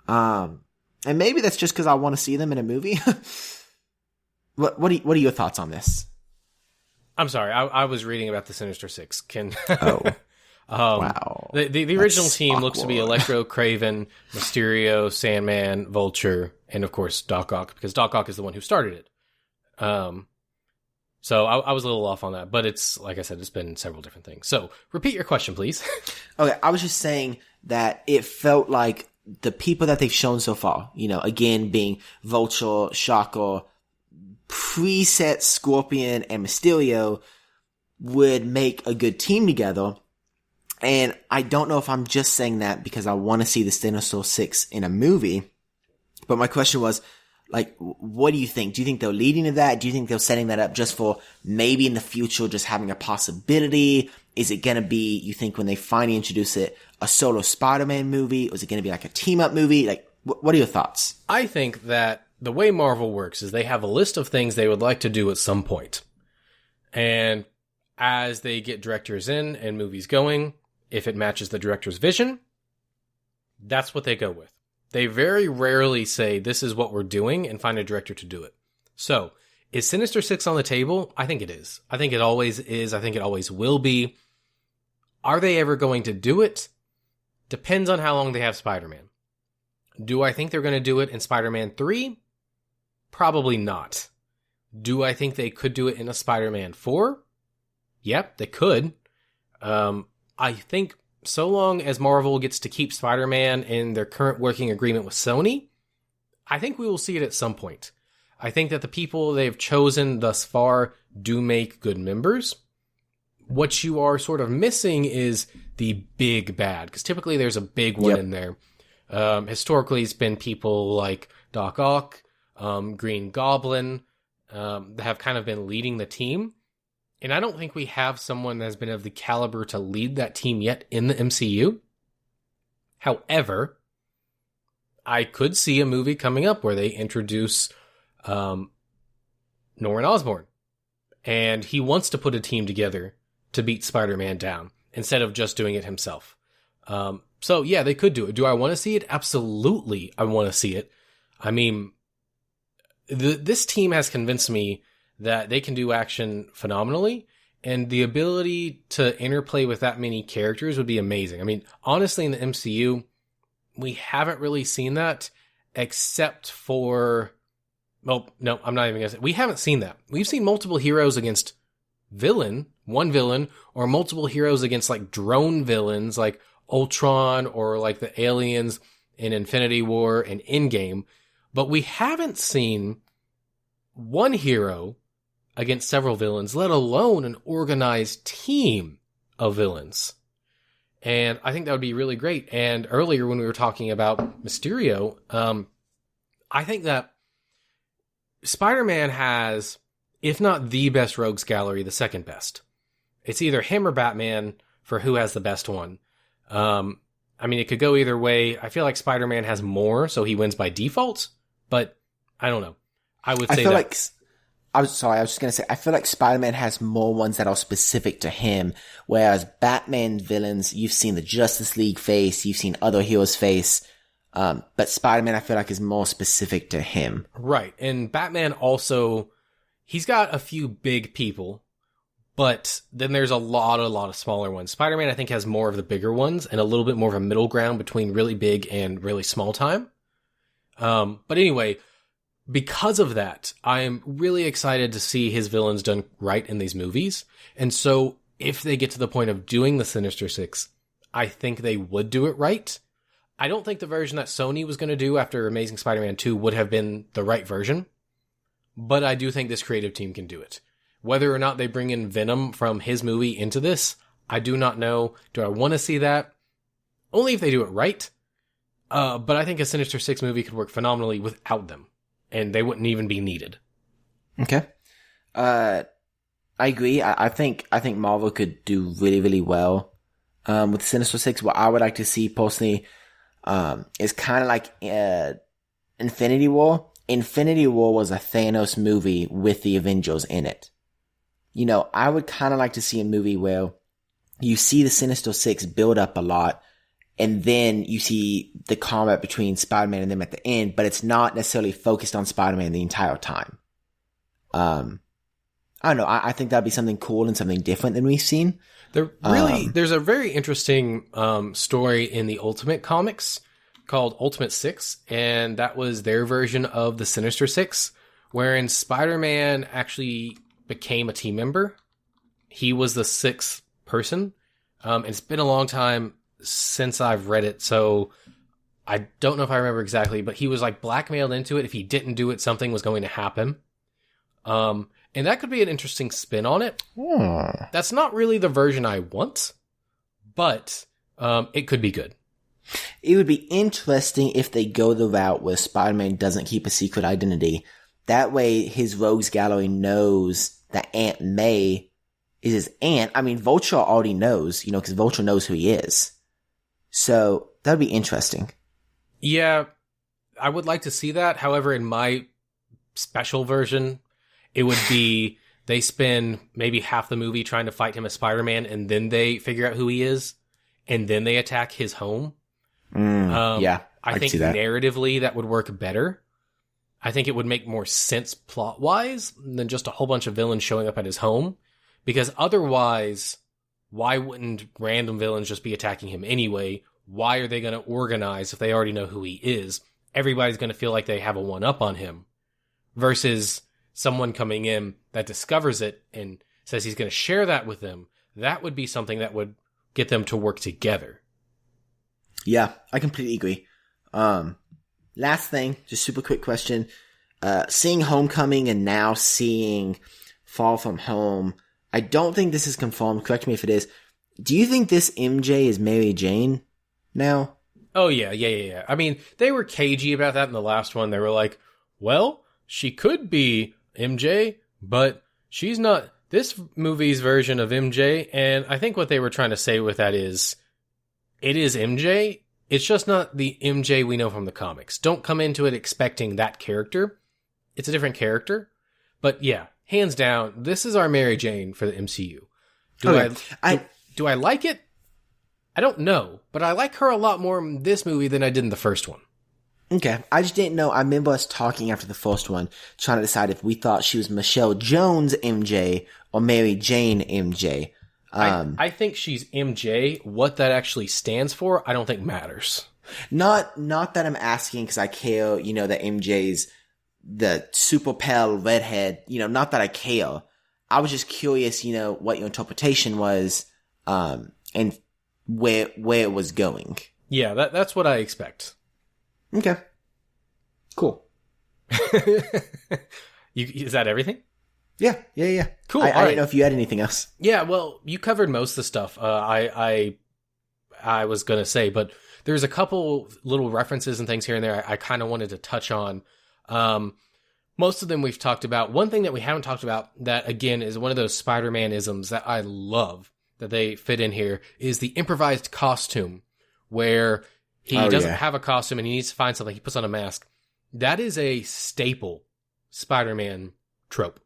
[SPEAKER 2] And maybe that's just because I want to see them in a movie. What are your thoughts on this?
[SPEAKER 1] I'm sorry, I was reading about the Sinister Six.
[SPEAKER 2] Wow.
[SPEAKER 1] The original team looks to be Electro, Kraven, Mysterio, Sandman, Vulture, and of course Doc Ock, because Doc Ock is the one who started it. So I was a little off on that, but it's, like I said, it's been several different things. So repeat your question, please.
[SPEAKER 2] Okay, I was just saying that it felt like the people that they've shown so far, again, being Vulture, Shocker, preset Scorpion, and Mysterio, would make a good team together. And I don't know if I'm just saying that because I want to see the Sinister Six in a movie. But my question was, what do you think? Do you think they're leading to that? Do you think they're setting that up just for maybe in the future just having a possibility? Is it going to be, you think, when they finally introduce it, a solo Spider-Man movie? Or is it going to be like a team-up movie? What are your thoughts?
[SPEAKER 1] I think that the way Marvel works is they have a list of things they would like to do at some point. And as they get directors in and movies going, if it matches the director's vision, that's what they go with. They very rarely say, this is what we're doing, and find a director to do it. So, is Sinister Six on the table? I think it is. I think it always is. I think it always will be. Are they ever going to do it? Depends on how long they have Spider-Man. Do I think they're going to do it in Spider-Man 3? Probably not. Do I think they could do it in a Spider-Man 4? Yep, they could. I think so long as Marvel gets to keep Spider-Man in their current working agreement with Sony, I think we will see it at some point. I think that the people they've chosen thus far do make good members. What you are sort of missing is the big bad, because typically there's a big one in there. Historically, it's been people like Doc Ock, Green Goblin, that have kind of been leading the team. And I don't think we have someone that's been of the caliber to lead that team yet in the MCU. However, I could see a movie coming up where they introduce Norman Osborn. And he wants to put a team together to beat Spider-Man down instead of just doing it himself. So yeah, they could do it. Do I want to see it? Absolutely, I want to see it. I mean, this team has convinced me that they can do action phenomenally, and the ability to interplay with that many characters would be amazing. I mean, honestly, in the MCU, we haven't really seen that except for... Well, no, I'm not even going to say... We haven't seen that. We've seen multiple heroes against one villain, or multiple heroes against, drone villains, like Ultron, or, the aliens in Infinity War and Endgame. But we haven't seen one hero against several villains, let alone an organized team of villains. And I think that would be really great. And earlier when we were talking about Mysterio, I think that Spider-Man has, if not the best rogues gallery, the second best. It's either him or Batman for who has the best one. I mean, it could go either way. I feel like Spider-Man has more, so he wins by default, but I don't know. I would say that...
[SPEAKER 2] I was just going to say, I feel like Spider-Man has more ones that are specific to him, whereas Batman villains, you've seen the Justice League face, you've seen other heroes face, but Spider-Man I feel like is more specific to him.
[SPEAKER 1] Right, and Batman also, he's got a few big people, but then there's a lot of smaller ones. Spider-Man I think has more of the bigger ones, and a little bit more of a middle ground between really big and really small time. But anyway... Because of that, I am really excited to see his villains done right in these movies. And so, if they get to the point of doing the Sinister Six, I think they would do it right. I don't think the version that Sony was going to do after Amazing Spider-Man 2 would have been the right version. But I do think this creative team can do it. Whether or not they bring in Venom from his movie into this, I do not know. Do I want to see that? Only if they do it right. But I think a Sinister Six movie could work phenomenally without them. And they wouldn't even be needed.
[SPEAKER 2] Okay. I agree. I think Marvel could do really, really well with Sinister Six. What I would like to see personally is kind of like Infinity War. Infinity War was a Thanos movie with the Avengers in it. I would kind of like to see a movie where you see the Sinister Six build up a lot, and then you see the combat between Spider-Man and them at the end, but it's not necessarily focused on Spider-Man the entire time. I don't know. I think that'd be something cool and something different than we've seen.
[SPEAKER 1] There's a very interesting story in the Ultimate comics called Ultimate Six, and that was their version of the Sinister Six, wherein Spider-Man actually became a team member. He was the sixth person. And it's been a long time since I've read it, so I don't know if I remember exactly, but he was like blackmailed into it. If he didn't do it, something was going to happen. And that could be an interesting spin on it. That's not really the version I want, but it could be good.
[SPEAKER 2] It would be interesting if they go the route where Spider-Man doesn't keep a secret identity. That way his rogues gallery knows that Aunt May is his aunt. I mean, Vulture already knows, because Vulture knows who he is. So that'd be interesting.
[SPEAKER 1] Yeah, I would like to see that. However, in my special version, it would be they spend maybe half the movie trying to fight him as Spider-Man, and then they figure out who he is, and then they attack his home.
[SPEAKER 2] Yeah,
[SPEAKER 1] I think narratively that would work better. I think it would make more sense plot-wise than just a whole bunch of villains showing up at his home. Because otherwise, why wouldn't random villains just be attacking him anyway? Why are they going to organize if they already know who he is? Everybody's going to feel like they have a one-up on him. Versus someone coming in that discovers it and says he's going to share that with them. That would be something that would get them to work together.
[SPEAKER 2] Yeah, I completely agree. Last thing, just super quick question. Seeing Homecoming and now seeing Far From Home, I don't think this is confirmed. Correct me if it is. Do you think this MJ is Mary Jane now?
[SPEAKER 1] Oh, yeah. I mean, they were cagey about that in the last one. They were like, well, she could be MJ, but she's not this movie's version of MJ. And I think what they were trying to say with that is, it is MJ. It's just not the MJ we know from the comics. Don't come into it expecting that character. It's a different character. But yeah, hands down, this is our Mary Jane for the MCU. Do I like it? I don't know, but I like her a lot more in this movie than I did in the first one.
[SPEAKER 2] Okay, I just didn't know. I remember us talking after the first one, trying to decide if we thought she was Michelle Jones MJ or Mary Jane MJ.
[SPEAKER 1] I think she's MJ. What that actually stands for, I don't think matters.
[SPEAKER 2] Not that I'm asking because I care, that MJ's the super pale redhead, not that I care. I was just curious, what your interpretation was, and where it was going.
[SPEAKER 1] Yeah, that's what I expect.
[SPEAKER 2] Okay. Cool.
[SPEAKER 1] Is that everything?
[SPEAKER 2] Yeah.
[SPEAKER 1] Cool.
[SPEAKER 2] I didn't know if you had anything else.
[SPEAKER 1] Yeah, well, you covered most of the stuff I was going to say, but there's a couple little references and things here and there I kind of wanted to touch on. Most of them we've talked about. One thing that we haven't talked about that, again, is one of those Spider-Man-isms that I love that they fit in here is the improvised costume, where he doesn't have a costume and he needs to find something. He puts on a mask. That is a staple Spider-Man trope,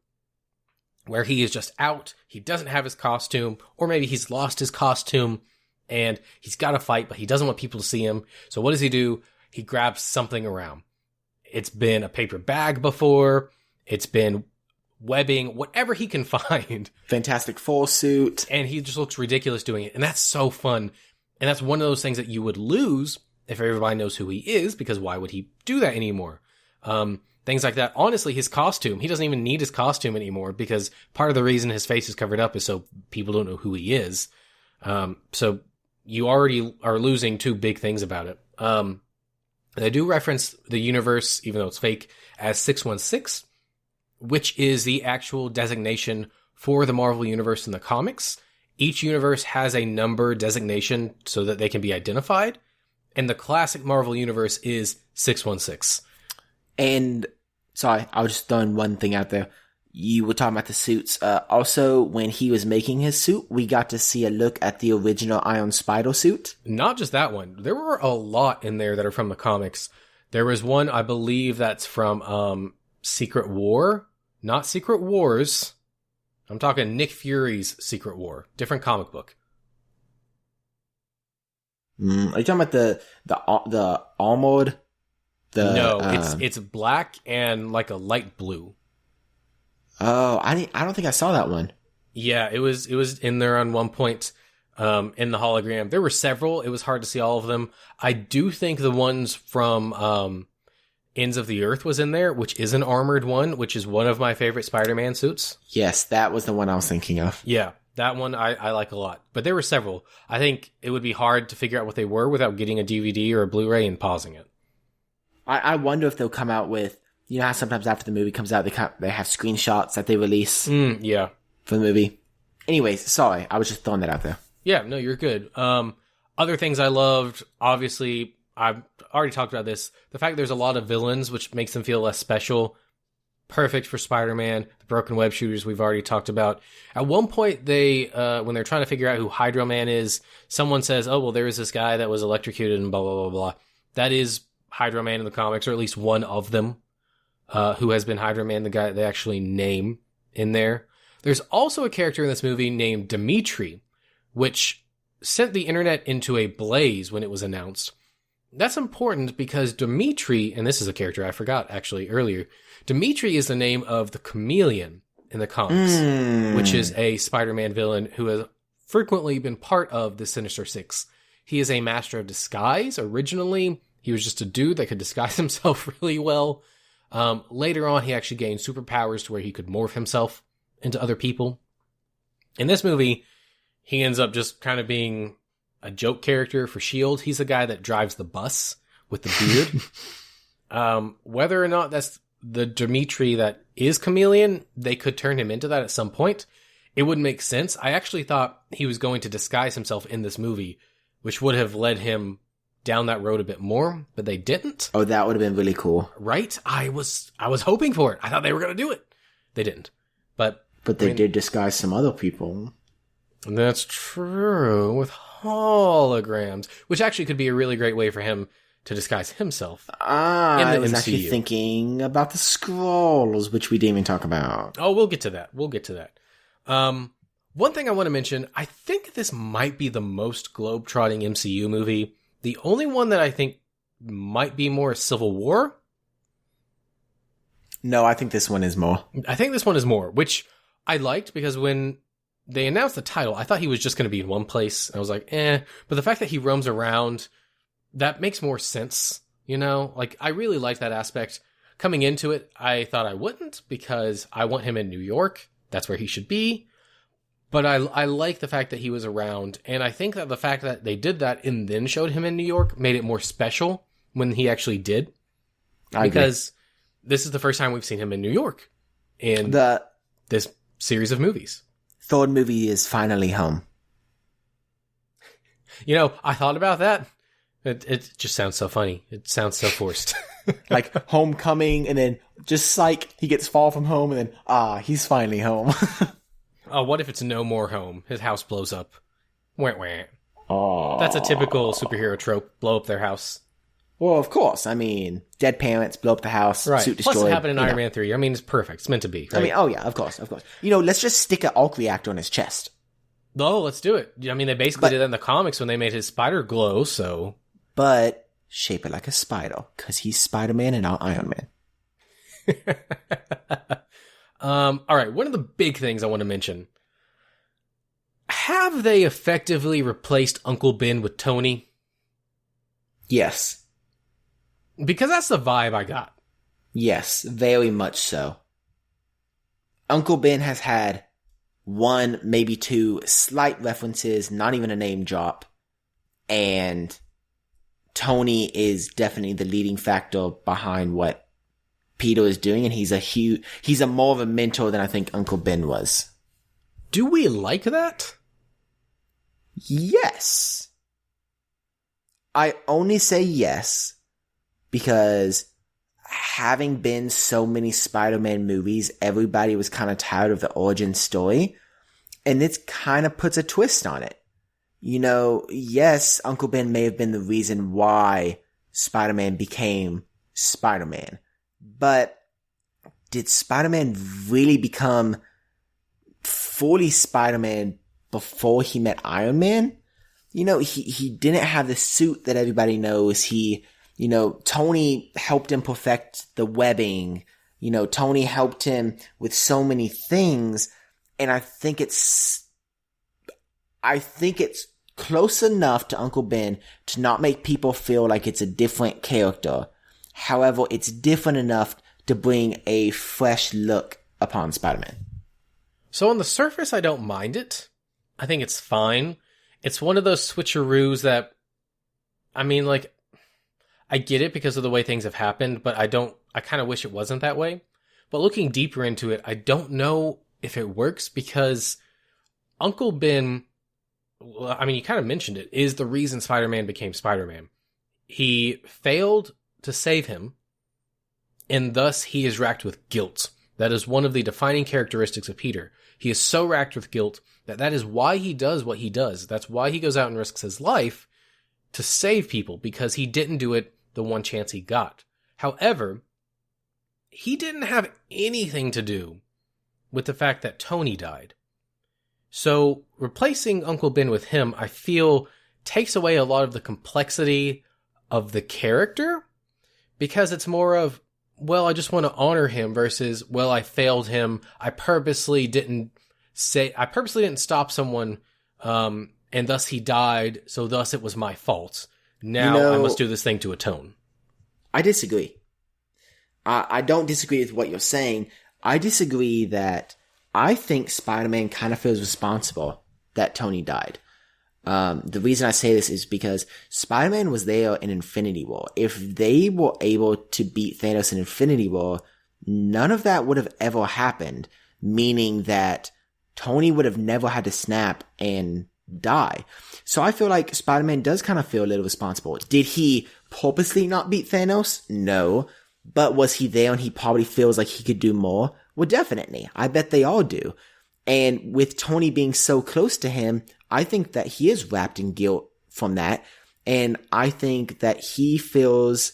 [SPEAKER 1] where he is just out, he doesn't have his costume, or maybe he's lost his costume, and he's got to fight, but he doesn't want people to see him. So what does he do? He grabs something around. It's been a paper bag before, it's been webbing, whatever he can find.
[SPEAKER 2] Fantastic Four suit.
[SPEAKER 1] And he just looks ridiculous doing it, and that's so fun. And that's one of those things that you would lose if everybody knows who he is, because why would he do that anymore? Things like that. Honestly, his costume, he doesn't even need his costume anymore, because part of the reason his face is covered up is so people don't know who he is. So you already are losing two big things about it. They do reference the universe, even though it's fake, as 616, which is the actual designation for the Marvel Universe in the comics. Each universe has a number designation so that they can be identified. And the classic Marvel Universe is 616.
[SPEAKER 2] And, sorry, I was just throwing one thing out there. You were talking about the suits. Also, when he was making his suit, we got to see a look at the original Iron Spider suit.
[SPEAKER 1] Not just that one. There were a lot in there that are from the comics. There was one, I believe, that's from Secret War. Not Secret Wars. I'm talking Nick Fury's Secret War. Different comic book.
[SPEAKER 2] Are you talking about the armored?
[SPEAKER 1] No, it's black and like a light blue.
[SPEAKER 2] Oh, I don't think I saw that one.
[SPEAKER 1] Yeah, it was in there on one point in the hologram. There were several. It was hard to see all of them. I do think the ones from Ends of the Earth was in there, which is an armored one, which is one of my favorite Spider-Man suits.
[SPEAKER 2] Yes, that was the one I was thinking of.
[SPEAKER 1] Yeah, that one I like a lot. But there were several. I think it would be hard to figure out what they were without getting a DVD or a Blu-ray and pausing it.
[SPEAKER 2] I wonder if they'll come out with, you know how sometimes after the movie comes out, they have screenshots that they release
[SPEAKER 1] Yeah.
[SPEAKER 2] for the movie. Anyways, sorry, I was just throwing that out there.
[SPEAKER 1] Yeah, no, you're good. Other things I loved, obviously, I've already talked about this. The fact there's a lot of villains, which makes them feel less special. Perfect for Spider-Man. The broken web shooters we've already talked about. At one point, they when they're trying to figure out who Hydro Man is, someone says, oh, well, there is this guy that was electrocuted and blah, blah, blah, blah. That is Hydro Man in the comics, or at least one of them, who has been Hydro Man, the guy that they actually name in there. There's also a character in this movie named Dimitri, which sent the internet into a blaze when it was announced. That's important because Dimitri, and this is a character I forgot actually earlier, Dimitri is the name of the Chameleon in the comics, which is a Spider-Man villain who has frequently been part of the Sinister Six. He is a master of disguise. Originally, he was just a dude that could disguise himself really well. Later on, he actually gained superpowers to where he could morph himself into other people. In this movie, he ends up just kind of being a joke character for S.H.I.E.L.D. He's the guy that drives the bus with the beard. Whether or not that's the Dimitri that is Chameleon, they could turn him into that at some point. It wouldn't make sense. I actually thought he was going to disguise himself in this movie, which would have led him down that road a bit more, but they didn't.
[SPEAKER 2] Oh, that would have been really cool.
[SPEAKER 1] Right? I was hoping for it. I thought they were going to do it. They didn't. But
[SPEAKER 2] they did disguise some other people.
[SPEAKER 1] That's true, with holograms, which actually could be a really great way for him to disguise himself.
[SPEAKER 2] I was actually thinking about the Skrulls, which we didn't even talk about.
[SPEAKER 1] Oh, we'll get to that. One thing I want to mention, I think this might be the most globe-trotting MCU movie. The only one that I think might be more Civil War.
[SPEAKER 2] No, I think this one is more.
[SPEAKER 1] I think this one is more, which I liked because when they announced the title, I thought he was just going to be in one place. I was like, But the fact that he roams around, that makes more sense, you know? Like, I really like that aspect. Coming into it, I thought I wouldn't because I want him in New York. That's where he should be. But I like the fact that he was around. And I think that the fact that they did that and then showed him in New York made it more special when he actually did. Because this is the first time we've seen him in New York in this series of movies.
[SPEAKER 2] Thor movie is finally home.
[SPEAKER 1] You know, I thought about that. It just sounds so funny. It sounds so forced.
[SPEAKER 2] Like Homecoming, and then just like he gets far from home, and then he's finally home.
[SPEAKER 1] Oh, what if it's no more home? His house blows up. Wah, wah.
[SPEAKER 2] Oh,
[SPEAKER 1] that's a typical superhero trope. Blow up their house.
[SPEAKER 2] Well, of course. I mean, dead parents, blow up the house,
[SPEAKER 1] right.
[SPEAKER 2] Suit destroyed.
[SPEAKER 1] Plus, it happened in Iron Man 3. I mean, it's perfect. It's meant to be. Right?
[SPEAKER 2] I mean, oh yeah, of course. You know, let's just stick an arc reactor on his chest.
[SPEAKER 1] Oh, let's do it. I mean, they basically did that in the comics when they made his spider glow, so...
[SPEAKER 2] But shape it like a spider, because he's Spider-Man and not Iron Man.
[SPEAKER 1] All right, one of the big things I want to mention. Have they effectively replaced Uncle Ben with Tony?
[SPEAKER 2] Yes.
[SPEAKER 1] Because that's the vibe I got.
[SPEAKER 2] Yes, very much so. Uncle Ben has had one, maybe two slight references, not even a name drop. And Tony is definitely the leading factor behind what Peter is doing. And he's a more of a mentor than I think Uncle Ben was.
[SPEAKER 1] Do we like that?
[SPEAKER 2] Yes. I only say yes because having been so many Spider-Man movies, everybody was kind of tired of the origin story, and it kind of puts a twist on it. You know, yes, Uncle Ben may have been the reason why Spider-Man became Spider-Man, but did Spider-Man really become fully Spider-Man before he met Iron Man? he didn't have the suit that everybody knows. Tony helped him perfect the webbing. Tony helped him with so many things. And I think it's close enough to Uncle Ben to not make people feel like it's a different character. However, it's different enough to bring a fresh look upon Spider-Man.
[SPEAKER 1] So on the surface, I don't mind it. I think it's fine. It's one of those switcheroos that, I mean, like, I get it because of the way things have happened, but I kind of wish it wasn't that way. But looking deeper into it, I don't know if it works because Uncle Ben, well, I mean, you kind of mentioned it, is the reason Spider-Man became Spider-Man. He failed to save him, and thus he is racked with guilt. That is one of the defining characteristics of Peter. He is so racked with guilt that is why he does what he does. That's why he goes out and risks his life to save people, because he didn't do it the one chance he got. However, he didn't have anything to do with the fact that Tony died. So replacing Uncle Ben with him, I feel, takes away a lot of the complexity of the character, because it's more of, well, I just want to honor him versus, well, I failed him. I purposely didn't stop someone, and thus he died, so thus it was my fault. Now I must do this thing to atone.
[SPEAKER 2] I disagree. I don't disagree with what you're saying. I disagree that I think Spider-Man kind of feels responsible that Tony died. The reason I say this is because Spider-Man was there in Infinity War. If they were able to beat Thanos in Infinity War, none of that would have ever happened, meaning that Tony would have never had to snap and die. So I feel like Spider-Man does kind of feel a little responsible. Did he purposely not beat Thanos? No. But was he there and he probably feels like he could do more? Well, definitely. I bet they all do. And with Tony being so close to him, I think that he is wrapped in guilt from that. And I think that he feels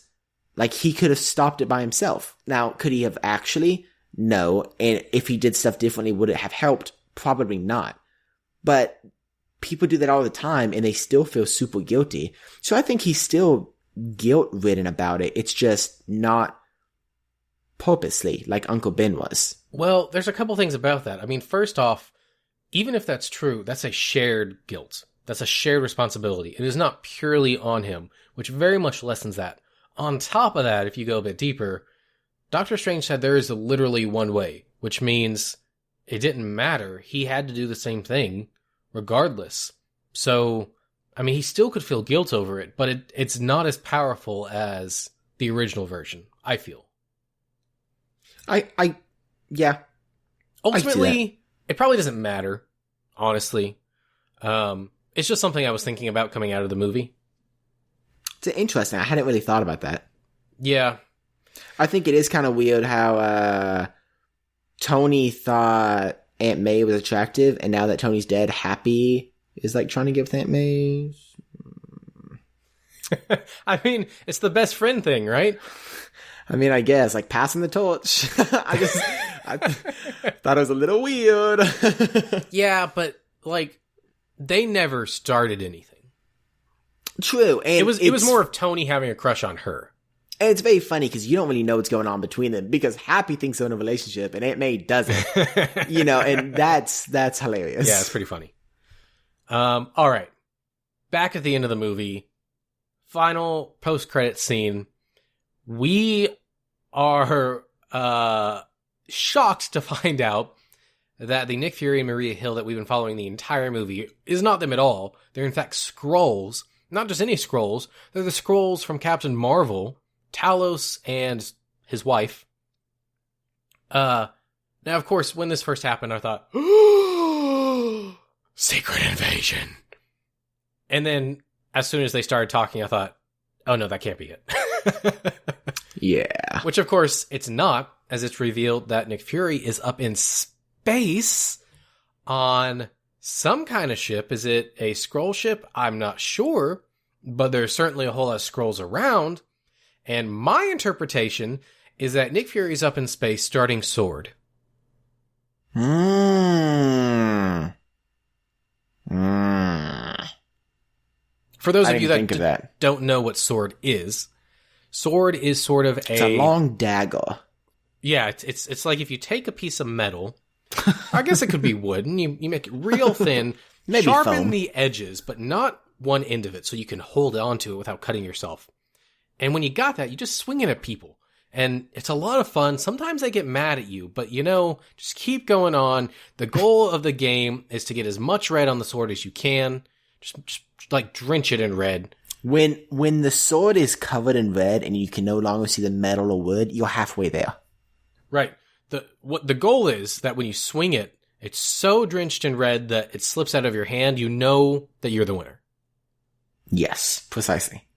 [SPEAKER 2] like he could have stopped it by himself. Now, could he have actually? No. And if he did stuff differently, would it have helped? Probably not. But people do that all the time and they still feel super guilty. So I think he's still guilt-ridden about it. It's just not purposely like Uncle Ben was.
[SPEAKER 1] Well, there's a couple things about that. I mean, first off, even if that's true, that's a shared guilt. That's a shared responsibility. It is not purely on him, which very much lessens that. On top of that, if you go a bit deeper, Doctor Strange said there is literally one way, which means it didn't matter. He had to do the same thing regardless. So, I mean, he still could feel guilt over it, but it's not as powerful as the original version, I feel.
[SPEAKER 2] Yeah.
[SPEAKER 1] Ultimately, it probably doesn't matter, honestly. It's just something I was thinking about coming out of the movie.
[SPEAKER 2] It's interesting. I hadn't really thought about that.
[SPEAKER 1] Yeah.
[SPEAKER 2] I think it is kind of weird how Tony thought Aunt May was attractive, and now that Tony's dead, Happy is like trying to get with Aunt May.
[SPEAKER 1] I mean, it's the best friend thing, right?
[SPEAKER 2] I mean, I guess, like, passing the torch. I thought it was a little weird.
[SPEAKER 1] Yeah, but, like, they never started anything.
[SPEAKER 2] True. And
[SPEAKER 1] it was more of Tony having a crush on her.
[SPEAKER 2] And it's very funny because you don't really know what's going on between them because Happy thinks they're in a relationship and Aunt May doesn't. And that's hilarious.
[SPEAKER 1] Yeah, it's pretty funny. All right. Back at the end of the movie, final post-credit scene. We are shocked to find out that the Nick Fury and Maria Hill that we've been following the entire movie is not them at all. They're in fact Skrulls. Not just any Skrulls. They're the Skrulls from Captain Marvel, Talos, and his wife. Now, of course, when this first happened, I thought, Secret Invasion. And then, as soon as they started talking, I thought, oh no, that can't be it.
[SPEAKER 2] Yeah.
[SPEAKER 1] Which, of course, it's not, as it's revealed that Nick Fury is up in space on some kind of ship. Is it a Skrull ship? I'm not sure, but there's certainly a whole lot of Skrulls around. And my interpretation is that Nick Fury is up in space starting Sword. For those
[SPEAKER 2] I
[SPEAKER 1] of you
[SPEAKER 2] didn't think of that.
[SPEAKER 1] don't know what sword is sort of
[SPEAKER 2] It's a long dagger.
[SPEAKER 1] Yeah, it's like if you take a piece of metal, I guess it could be wood, and you make it real thin,
[SPEAKER 2] Maybe
[SPEAKER 1] sharpen
[SPEAKER 2] foam.
[SPEAKER 1] the edges, but not one end of it, so you can hold on to it without cutting yourself. And when you got that, you just swing it at people. And it's a lot of fun. Sometimes they get mad at you, but just keep going on. The goal of the game is to get as much red on the sword as you can. Just like drench it in red.
[SPEAKER 2] When the sword is covered in red and you can no longer see the metal or wood, you're halfway there.
[SPEAKER 1] Right. The goal is that when you swing it, it's so drenched in red that it slips out of your hand. You know that you're the winner.
[SPEAKER 2] Yes, precisely.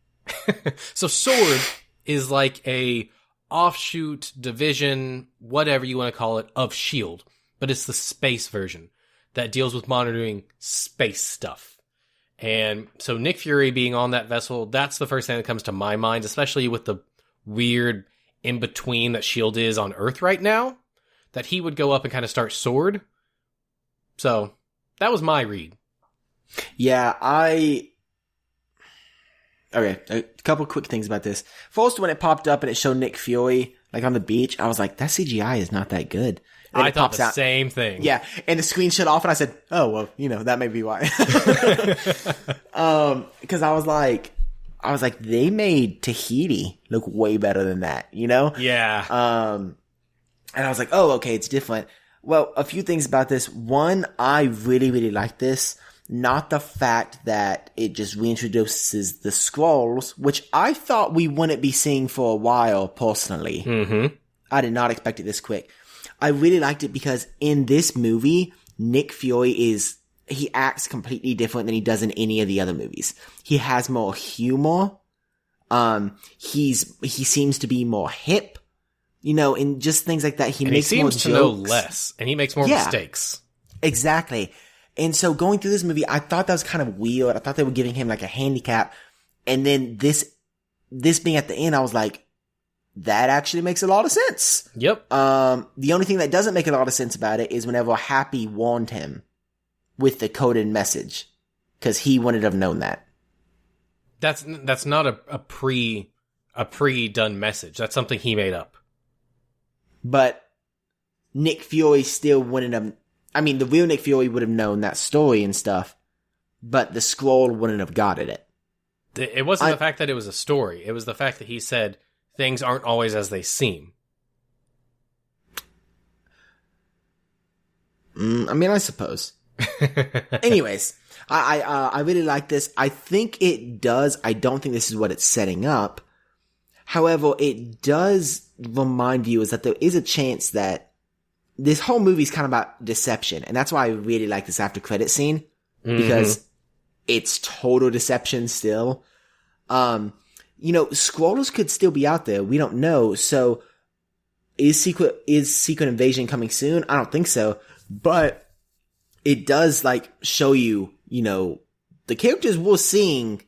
[SPEAKER 1] So sword is like a offshoot, division, whatever you want to call it, of S.H.I.E.L.D., but it's the space version that deals with monitoring space stuff. And so Nick Fury being on that vessel, that's the first thing that comes to my mind, especially with the weird in-between that S.H.I.E.L.D. is on Earth right now, that he would go up and kind of start sword. So that was my read.
[SPEAKER 2] Yeah, Okay, a couple quick things about this. First, when it popped up and it showed Nick Fury, like on the beach, I was like, that CGI is not that good. And
[SPEAKER 1] I thought the same thing.
[SPEAKER 2] Yeah, and the screen shut off and I said, oh, well, that may be why. Cause I was like, they made Tahiti look way better than that,
[SPEAKER 1] Yeah.
[SPEAKER 2] And I was like, oh, okay, it's different. Well, a few things about this. One, I really, really like this. Not the fact that it just reintroduces the Skrulls, which I thought we wouldn't be seeing for a while, personally.
[SPEAKER 1] Mm-hmm.
[SPEAKER 2] I did not expect it this quick. I really liked it because in this movie, Nick Fury he acts completely different than he does in any of the other movies. He has more humor. He seems to be more hip, and just things like that. He makes more jokes.
[SPEAKER 1] He seems to know less, and he makes more mistakes.
[SPEAKER 2] Exactly. And so going through this movie, I thought that was kind of weird. I thought they were giving him like a handicap. And then this being at the end, I was like, that actually makes a lot of sense.
[SPEAKER 1] Yep.
[SPEAKER 2] The only thing that doesn't make a lot of sense about it is whenever Happy warned him with the coded message, because he wouldn't have known that.
[SPEAKER 1] That's not a pre-done message. That's something he made up.
[SPEAKER 2] But Nick Fury still wouldn't have. I mean, the real Nick Fury would have known that story and stuff, but the Skrull wouldn't have gotten it.
[SPEAKER 1] It wasn't the fact that it was a story. It was the fact that he said things aren't always as they seem.
[SPEAKER 2] I suppose. Anyways, I really like this. I think it does. I don't think this is what it's setting up. However, it does remind viewers that there is a chance that this whole movie is kind of about deception. And that's why I really like this after credit scene. Because it's total deception still. Skrulls could still be out there. We don't know. So is Secret Invasion coming soon? I don't think so. But it does show you, the characters we're seeing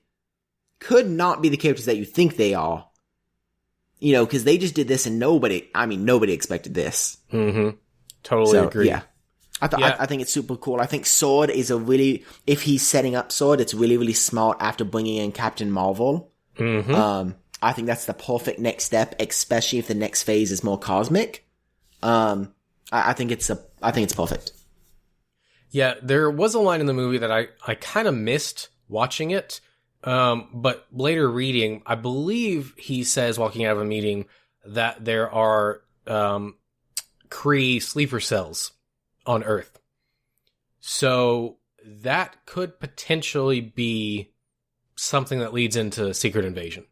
[SPEAKER 2] could not be the characters that you think they are. Because they just did this and nobody expected this.
[SPEAKER 1] Mm-hmm. Totally agree.
[SPEAKER 2] Yeah. I think it's super cool. I think Sword is if he's setting up Sword, it's really, really smart after bringing in Captain Marvel.
[SPEAKER 1] Mm-hmm.
[SPEAKER 2] I think that's the perfect next step, especially if the next phase is more cosmic. I think it's perfect.
[SPEAKER 1] Yeah, there was a line in the movie that I kind of missed watching it. But later reading, I believe he says, walking out of a meeting, that there are, Kree sleeper cells on Earth. So that could potentially be something that leads into Secret Invasion.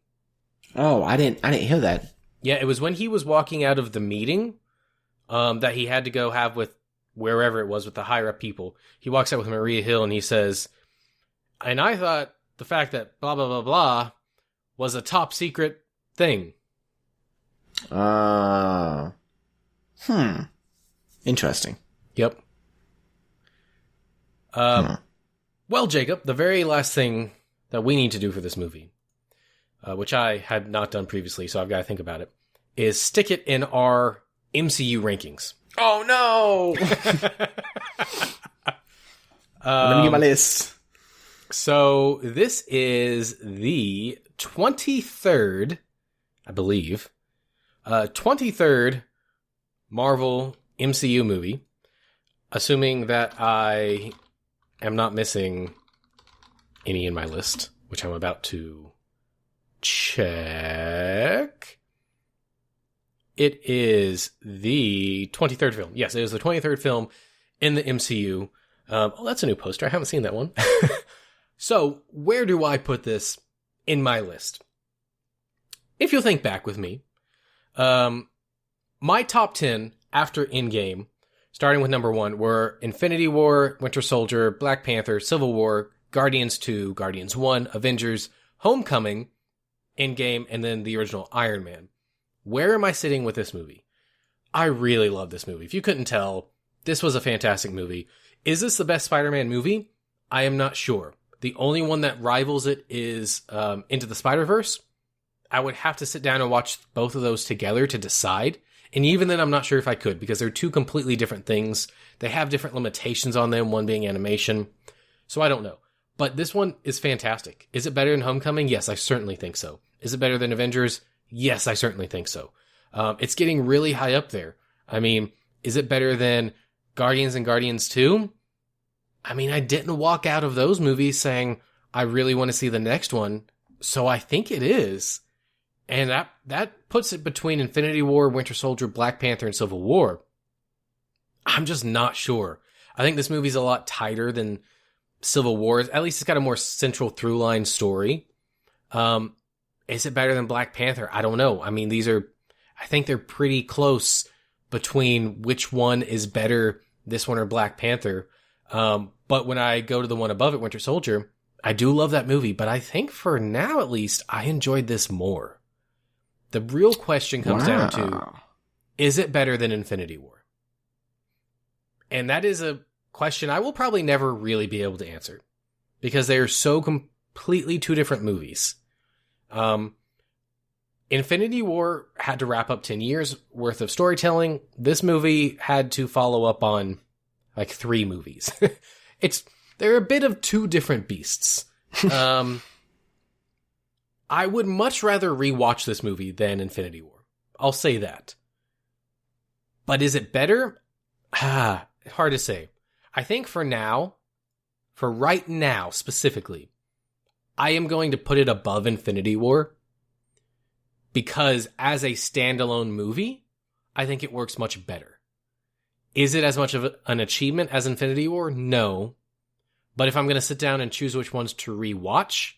[SPEAKER 2] Oh, I didn't hear that.
[SPEAKER 1] Yeah, it was when he was walking out of the meeting, that he had to go have with wherever it was with the higher up people. He walks out with Maria Hill and he says, and I thought the fact that blah, blah, blah, blah was a top secret thing.
[SPEAKER 2] Interesting.
[SPEAKER 1] Yep. Well, Jacob, the very last thing that we need to do for this movie, which I had not done previously, so I've got to think about it, is stick it in our MCU rankings.
[SPEAKER 2] Oh, no! Let me get my list.
[SPEAKER 1] So this is the 23rd, I believe, 23rd Marvel MCU movie, assuming that I am not missing any in my list, which I'm about to check. It is the 23rd film. Yes, it is the 23rd film in the MCU. That's a new poster. I haven't seen that one. So, where do I put this in my list? If you'll think back with me, my top 10 after Endgame, starting with number 1, were Infinity War, Winter Soldier, Black Panther, Civil War, Guardians 2, Guardians 1, Avengers, Homecoming, Endgame, and then the original Iron Man. Where am I sitting with this movie? I really love this movie. If you couldn't tell, this was a fantastic movie. Is this the best Spider-Man movie? I am not sure. The only one that rivals it is Into the Spider-Verse. I would have to sit down and watch both of those together to decide. And even then, I'm not sure if I could, because they're two completely different things. They have different limitations on them, one being animation. So I don't know. But this one is fantastic. Is it better than Homecoming? Yes, I certainly think so. Is it better than Avengers? Yes, I certainly think so. It's getting really high up there. I mean, is it better than Guardians and Guardians 2? I mean, I didn't walk out of those movies saying, I really want to see the next one. So I think it is. And that puts it between Infinity War, Winter Soldier, Black Panther, and Civil War. I'm just not sure. I think this movie's a lot tighter than Civil War. At least it's got a more central through-line story. Is it better than Black Panther? I don't know. I mean, I think they're pretty close between which one is better, this one or Black Panther. But when I go to the one above it, Winter Soldier, I do love that movie, but I think for now, at least, I enjoyed this more. The real question comes down to, is it better than Infinity War? And that is a question I will probably never really be able to answer, because they are so completely two different movies. Infinity War had to wrap up 10 years worth of storytelling. This movie had to follow up on like 3 movies. They're a bit of two different beasts. I would much rather rewatch this movie than Infinity War. I'll say that. But is it better? Hard to say. I think for right now specifically, I am going to put it above Infinity War, because as a standalone movie, I think it works much better. Is it as much of an achievement as Infinity War? No. But if I'm going to sit down and choose which ones to rewatch,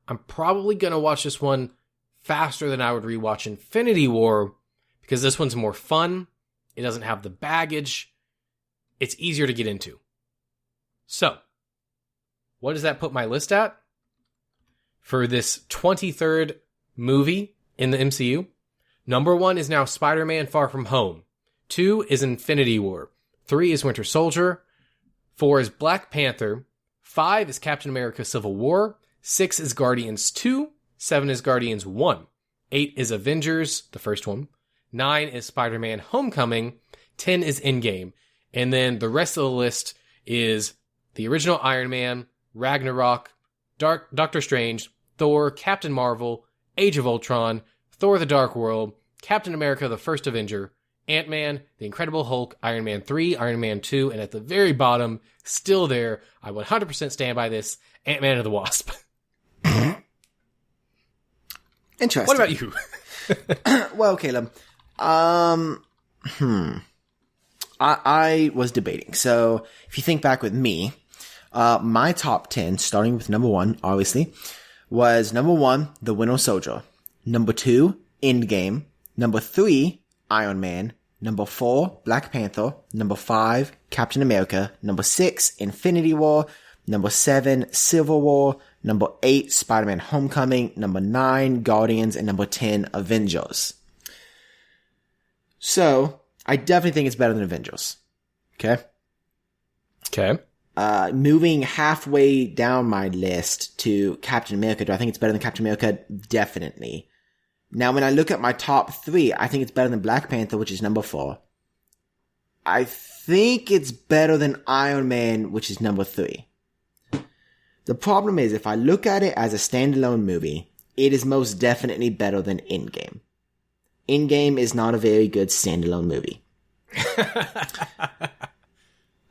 [SPEAKER 1] I'm probably going to watch this one faster than I would rewatch Infinity War, because this one's more fun. It doesn't have the baggage. It's easier to get into. So, what does that put my list at? For this 23rd movie in the MCU, number 1 is now Spider-Man Far From Home. 2 is Infinity War. 3 is Winter Soldier. 4 is Black Panther. 5 is Captain America Civil War. 6 is Guardians 2. 7 is Guardians 1. 8 is Avengers, the first one. 9 is Spider-Man Homecoming. 10 is Endgame. And then the rest of the list is the original Iron Man, Ragnarok, Doctor Strange, Thor, Captain Marvel, Age of Ultron, Thor the Dark World, Captain America the First Avenger, Ant-Man, The Incredible Hulk, Iron Man 3, Iron Man 2, and at the very bottom, still there, I 100% stand by this, Ant-Man and the Wasp.
[SPEAKER 2] Interesting.
[SPEAKER 1] What about you?
[SPEAKER 2] Well, Caleb, I was debating. So, if you think back with me, my top 10, starting with number 1, obviously, was number 1, The Winter Soldier. Number 2, Endgame. Number 3, Iron Man. Number 4, Black Panther. Number 5, Captain America. Number 6, Infinity War. Number 7, Civil War. Number 8, Spider-Man Homecoming. Number 9, Guardians. And number 10, Avengers. So, I definitely think it's better than Avengers. Okay?
[SPEAKER 1] Okay.
[SPEAKER 2] Moving halfway down my list to Captain America, do I think it's better than Captain America? Definitely. Now, when I look at my top 3, I think it's better than Black Panther, which is number 4. I think it's better than Iron Man, which is number 3. The problem is, if I look at it as a standalone movie, it is most definitely better than Endgame. Endgame is not a very good standalone movie.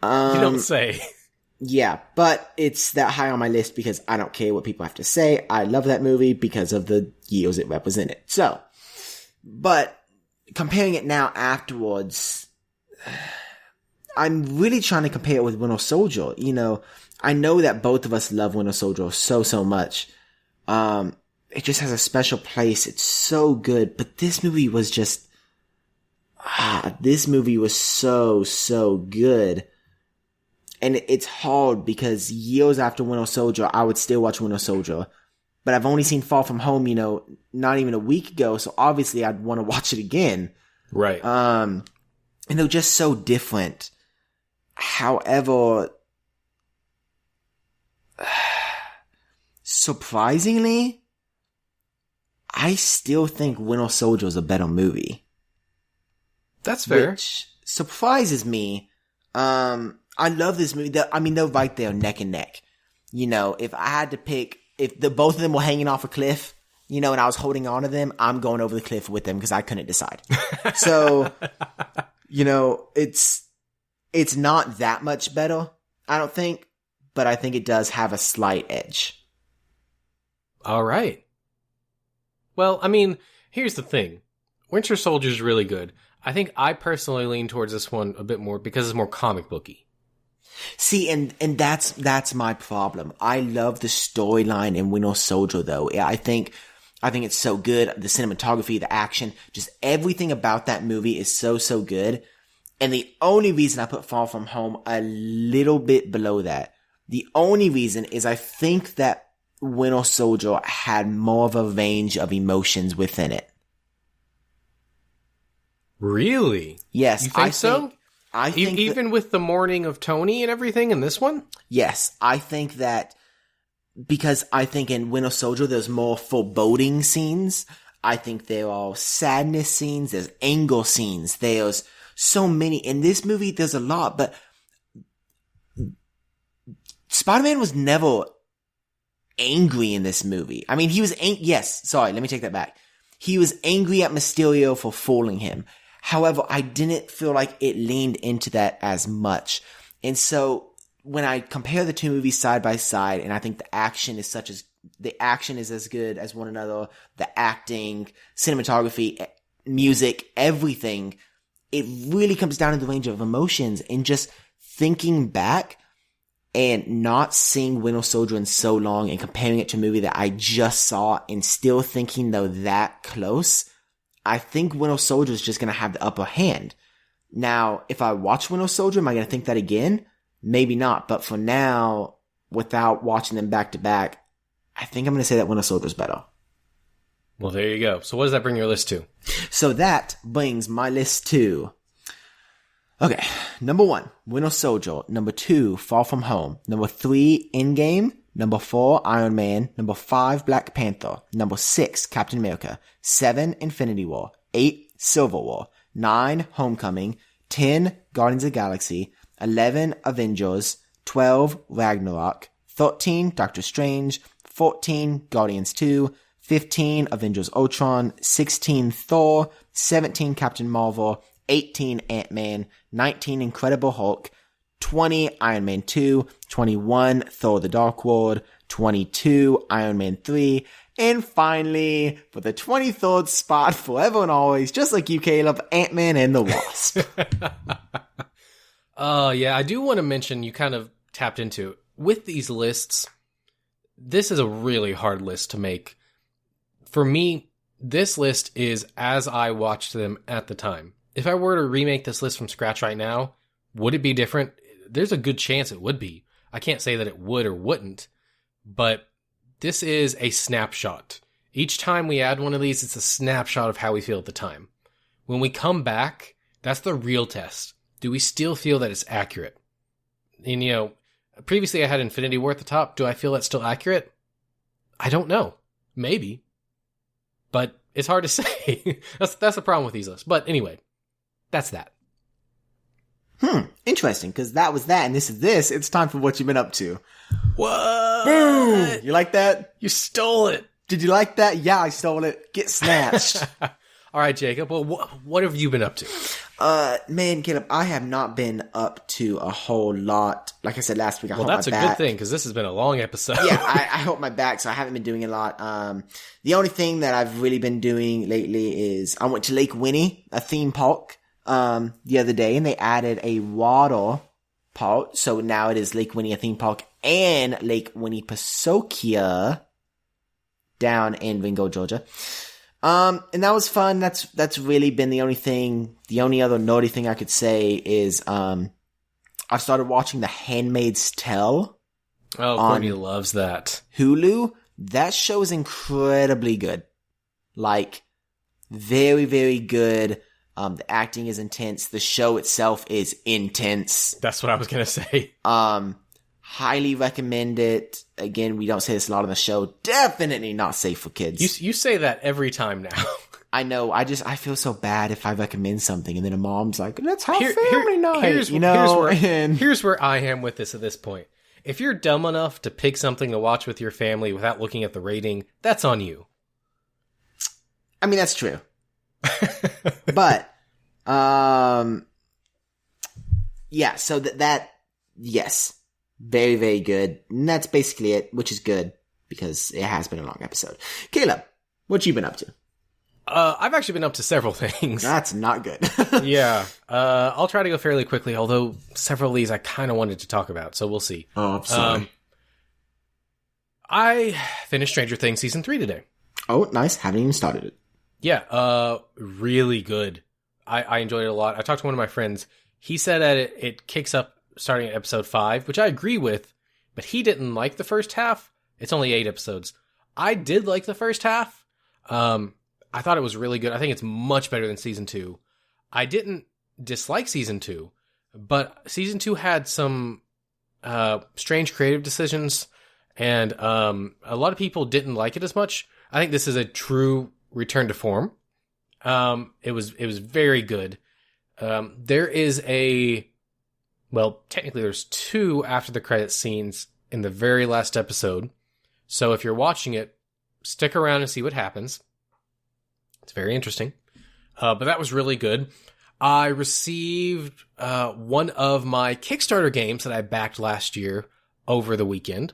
[SPEAKER 1] You don't say.
[SPEAKER 2] Yeah, but it's that high on my list because I don't care what people have to say. I love that movie because of the years it represented. So, but comparing it now afterwards, I'm really trying to compare it with Winter Soldier. You know, I know that both of us love Winter Soldier so much. It just has a special place. It's so good. But this movie was just, this movie was so good. And it's hard because years after Winter Soldier, I would still watch Winter Soldier. But I've only seen Far From Home, you know, not even a week ago. So obviously I'd want to watch it again.
[SPEAKER 1] Right.
[SPEAKER 2] And they're just so different. However, surprisingly, I still think Winter Soldier is a better movie.
[SPEAKER 1] That's fair.
[SPEAKER 2] Which surprises me. I love this movie. I mean, they're right there neck and neck. You know, if I had to pick, if both of them were hanging off a cliff, you know, and I was holding on to them, I'm going over the cliff with them because I couldn't decide. So, you know, it's not that much better, I don't think, but I think it does have a slight edge.
[SPEAKER 1] All right. Well, I mean, here's the thing. Winter Soldier is really good. I think I personally lean towards this one a bit more because it's more comic booky.
[SPEAKER 2] See, and that's my problem. I love the storyline in Winter Soldier, though. I think it's so good. The cinematography, the action, just everything about that movie is so good. And the only reason I put Far From Home a little bit below that, the only reason is I think that Winter Soldier had more of a range of emotions within it.
[SPEAKER 1] Really?
[SPEAKER 2] Yes.
[SPEAKER 1] You think so?
[SPEAKER 2] I think
[SPEAKER 1] even with the mourning of Tony and everything in this one?
[SPEAKER 2] Yes. I think that because I think in Winter Soldier there's more foreboding scenes. I think there are sadness scenes. There's anger scenes. There's so many. In this movie there's a lot, but Spider-Man was never angry in this movie. I mean, he was yes, sorry, let me take that back. He was angry at Mysterio for fooling him. However, I didn't feel like it leaned into that as much. And so when I compare the two movies side by side, and I think the action is as good as one another, the acting, cinematography, music, everything, it really comes down to the range of emotions. And just thinking back and not seeing Winter Soldier in so long and comparing it to a movie that I just saw and still thinking though that close, I think Winter Soldier is just going to have the upper hand. Now, if I watch Winter Soldier, am I going to think that again? Maybe not. But for now, without watching them back to back, I think I'm going to say that Winter Soldier is better.
[SPEAKER 1] Well, there you go. So what does that bring your list to?
[SPEAKER 2] So that brings my list to... Okay, number 1, Winter Soldier. Number 2, Far From Home. Number 3, Endgame. Number 4, Iron Man. Number 5, Black Panther. Number 6, Captain America. 7, Infinity War. 8, Civil War. 9, Homecoming. 10, Guardians of the Galaxy. 11, Avengers. 12, Ragnarok. 13, Doctor Strange. 14, Guardians 2. 15, Avengers Ultron. 16, Thor. 17, Captain Marvel. 18, Ant-Man. 19, Incredible Hulk. 20, Iron Man 2, 21, Thor the Dark World, 22, Iron Man 3, and finally, for the 23rd spot forever and always, just like you, Caleb, Ant-Man and the Wasp.
[SPEAKER 1] Yeah, I do want to mention, you kind of tapped into, with these lists, this is a really hard list to make. For me, this list is as I watched them at the time. If I were to remake this list from scratch right now, would it be different? There's a good chance it would be. I can't say that it would or wouldn't, but this is a snapshot. Each time we add one of these, it's a snapshot of how we feel at the time. When we come back, that's the real test. Do we still feel that it's accurate? And, you know, previously I had Infinity War at the top. Do I feel that's still accurate? I don't know. Maybe. But it's hard to say. That's the problem with these lists. But anyway, that's that.
[SPEAKER 2] Interesting, because that was that, and this is this. It's time for what you've been up to.
[SPEAKER 1] What?
[SPEAKER 2] Boom! You like that?
[SPEAKER 1] You stole it.
[SPEAKER 2] Did you like that? Yeah, I stole it. Get snatched.
[SPEAKER 1] All right, Jacob. Well, what have you been up to?
[SPEAKER 2] Man, Caleb, I have not been up to a whole lot. Like I said last week, I hope my back.
[SPEAKER 1] Well, that's a good thing, because this has been a long episode.
[SPEAKER 2] Yeah, I hope my back, so I haven't been doing a lot. The only thing that I've really been doing lately is I went to Lake Winnie, a theme park, the other day, and they added a water park. So now it is Lake Winnie, a theme park, and Lake Winnie Pasokia down in Ringo, Georgia. And that was fun. That's really been the only thing. The only other naughty thing I could say is, I started watching The Handmaid's Tale.
[SPEAKER 1] Oh, Courtney loves that.
[SPEAKER 2] Hulu. That show is incredibly good. Like, very, very good. The acting is intense. The show itself is intense.
[SPEAKER 1] That's what I was gonna say.
[SPEAKER 2] Highly recommend it. Again, we don't say this a lot on the show. Definitely not safe for kids.
[SPEAKER 1] You say that every time now.
[SPEAKER 2] I know. I feel so bad if I recommend something and then a mom's like, let's have family night.
[SPEAKER 1] Here's where I am with this at this point. If you're dumb enough to pick something to watch with your family without looking at the rating, that's on you.
[SPEAKER 2] I mean, that's true. But, yeah, so that, yes, very, very good. And that's basically it, which is good because it has been a long episode. Caleb, what you been up to?
[SPEAKER 1] I've actually been up to several things.
[SPEAKER 2] That's not good.
[SPEAKER 1] Yeah. I'll try to go fairly quickly, although several of these I kind of wanted to talk about, so we'll see.
[SPEAKER 2] Oh, I'm sorry.
[SPEAKER 1] I finished Stranger Things Season 3 today.
[SPEAKER 2] Oh, nice. Haven't even started it.
[SPEAKER 1] Yeah, really good. I enjoyed it a lot. I talked to one of my friends. He said that it kicks up starting at episode 5, which I agree with, but he didn't like the first half. It's only 8 episodes. I did like the first half. I thought it was really good. I think it's much better than Season 2. I didn't dislike Season 2, but Season 2 had some strange creative decisions, and a lot of people didn't like it as much. I think this is a true return to form. It was very good. There is technically there's 2 after the credits scenes in the very last episode. So if you're watching it, stick around and see what happens. It's very interesting. But that was really good. I received one of my Kickstarter games that I backed last year over the weekend.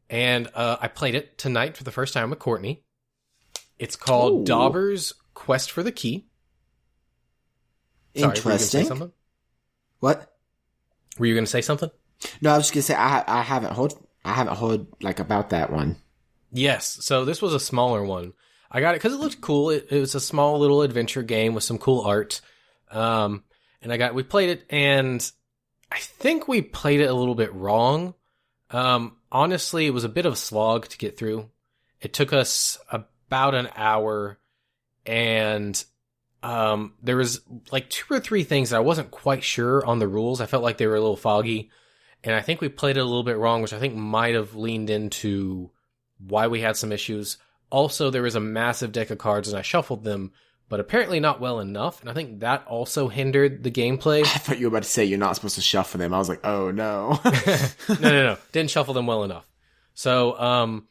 [SPEAKER 1] And I played it tonight for the first time with Courtney. It's called Dauber's Quest for the Key. Sorry,
[SPEAKER 2] interesting.
[SPEAKER 1] Were you going to say something?
[SPEAKER 2] What?
[SPEAKER 1] Were you going to say something?
[SPEAKER 2] No, I was just going to say I haven't heard like about that one.
[SPEAKER 1] Yes. So this was a smaller one. I got it because it looked cool. It was a small little adventure game with some cool art. And we played it, and I think we played it a little bit wrong. Honestly, it was a bit of a slog to get through. It took us about an hour, and there was like 2 or 3 things that I wasn't quite sure on the rules. I felt like they were a little foggy, and I think we played it a little bit wrong, which I think might have leaned into why we had some issues. Also, there was a massive deck of cards, and I shuffled them, but apparently not well enough, and I think that also hindered the gameplay.
[SPEAKER 2] I thought you were about to say you're not supposed to shuffle them. I was like, oh no.
[SPEAKER 1] No. Didn't shuffle them well enough. So,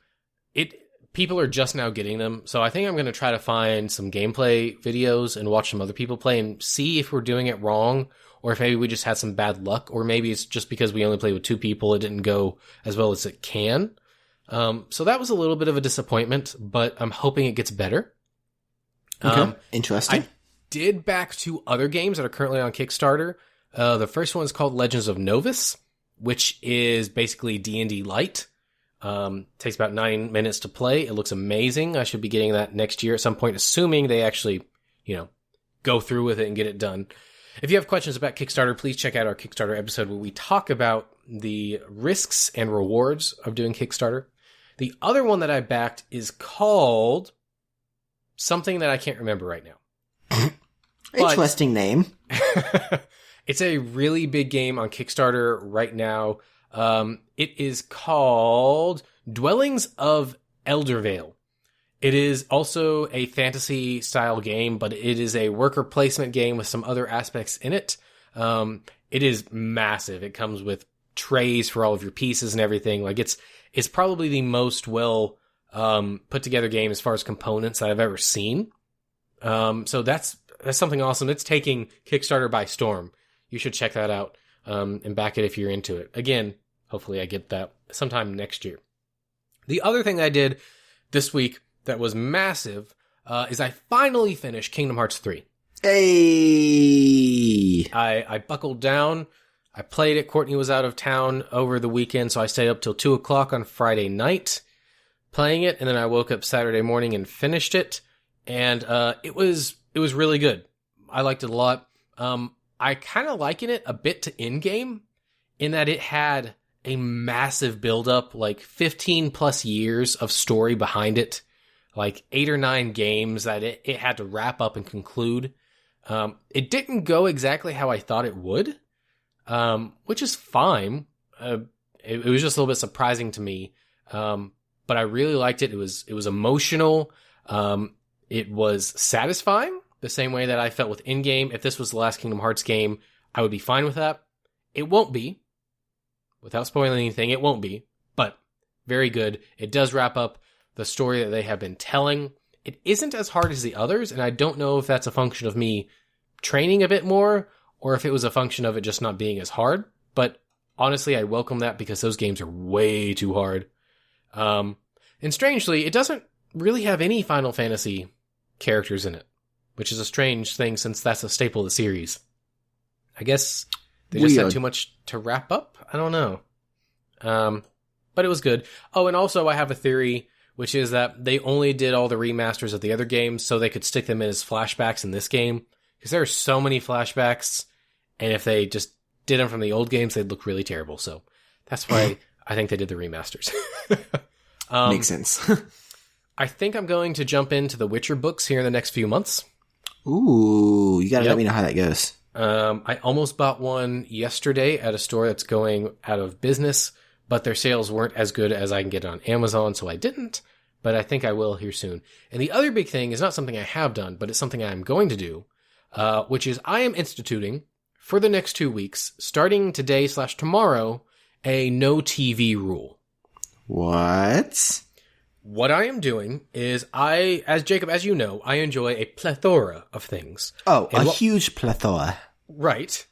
[SPEAKER 1] people are just now getting them, so I think I'm going to try to find some gameplay videos and watch some other people play and see if we're doing it wrong, or if maybe we just had some bad luck, or maybe it's just because we only played with 2 people, it didn't go as well as it can. So that was a little bit of a disappointment, but I'm hoping it gets better.
[SPEAKER 2] Okay. Interesting.
[SPEAKER 1] I did back 2 other games that are currently on Kickstarter. The first one is called Legends of Novus, which is basically D&D Light. Takes about 9 minutes to play. It looks amazing. I should be getting that next year at some point, assuming they actually, go through with it and get it done. If you have questions about Kickstarter, please check out our Kickstarter episode where we talk about the risks and rewards of doing Kickstarter. The other one that I backed is called something that I can't remember right now.
[SPEAKER 2] Interesting name.
[SPEAKER 1] It's a really big game on Kickstarter right now. It is called Dwellings of Eldervale. It is also a fantasy style game, but it is a worker placement game with some other aspects in it. It is massive. It comes with trays for all of your pieces and everything. Like it's probably the most well put together game as far as components that I've ever seen. So that's something awesome. It's taking Kickstarter by storm. You should check that out and back it if you're into it. Again, hopefully I get that sometime next year. The other thing I did this week that was massive is I finally finished Kingdom Hearts 3.
[SPEAKER 2] Hey!
[SPEAKER 1] I buckled down. I played it. Courtney was out of town over the weekend, so I stayed up till 2 o'clock on Friday night playing it, and then I woke up Saturday morning and finished it. And it was really good. I liked it a lot. I kind of liken it a bit to in-game in that it had a massive build-up, like 15 plus years of story behind it, like 8 or 9 games that it had to wrap up and conclude. It didn't go exactly how I thought it would, which is fine. It was just a little bit surprising to me, but I really liked it. It was emotional. It was satisfying, the same way that I felt with in-game. If this was the last Kingdom Hearts game, I would be fine with that. It won't be. Without spoiling anything, it won't be. But very good. It does wrap up the story that they have been telling. It isn't as hard as the others, and I don't know if that's a function of me training a bit more, or if it was a function of it just not being as hard. But honestly, I welcome that because those games are way too hard. And strangely, it doesn't really have any Final Fantasy characters in it, which is a strange thing since that's a staple of the series. I guess they just had too much to wrap up? I don't know. But it was good. Oh, and also I have a theory, which is that they only did all the remasters of the other games so they could stick them in as flashbacks in this game. Because there are so many flashbacks, and if they just did them from the old games, they'd look really terrible. So that's why I think they did the remasters.
[SPEAKER 2] Makes sense.
[SPEAKER 1] I think I'm going to jump into the Witcher books here in the next few months.
[SPEAKER 2] Ooh, you gotta let me know how that goes.
[SPEAKER 1] I almost bought one yesterday at a store that's going out of business, but their sales weren't as good as I can get on Amazon, so I didn't, but I think I will here soon. And the other big thing is not something I have done, but it's something I'm going to do, which is I am instituting for the next 2 weeks, starting today/tomorrow, a no TV rule.
[SPEAKER 2] What?
[SPEAKER 1] What I am doing is as Jacob, as you know, I enjoy a plethora of things.
[SPEAKER 2] Oh, huge plethora.
[SPEAKER 1] Right.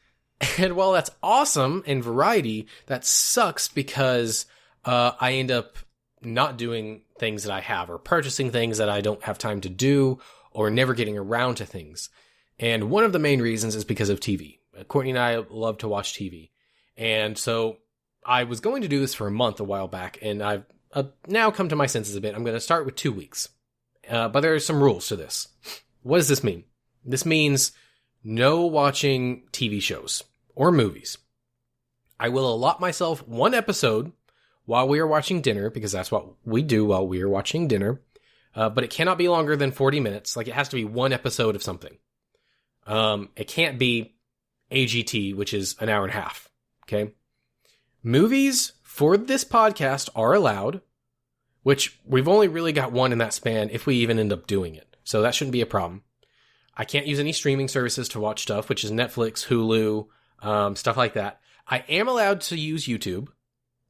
[SPEAKER 1] And while that's awesome in variety, that sucks because I end up not doing things that I have or purchasing things that I don't have time to do or never getting around to things. And one of the main reasons is because of TV. Courtney and I love to watch TV. And so I was going to do this for a month a while back, and I've now come to my senses a bit. I'm going to start with 2 weeks. But there are some rules to this. What does this mean? This means no watching TV shows or movies. I will allot myself one episode while we are watching dinner, because that's what we do while we are watching dinner. But it cannot be longer than 40 minutes. Like, it has to be one episode of something. It can't be AGT, which is an hour and a half. Okay? Movies for this podcast are allowed, which we've only really got one in that span if we even end up doing it. So that shouldn't be a problem. I can't use any streaming services to watch stuff, which is Netflix, Hulu, stuff like that. I am allowed to use YouTube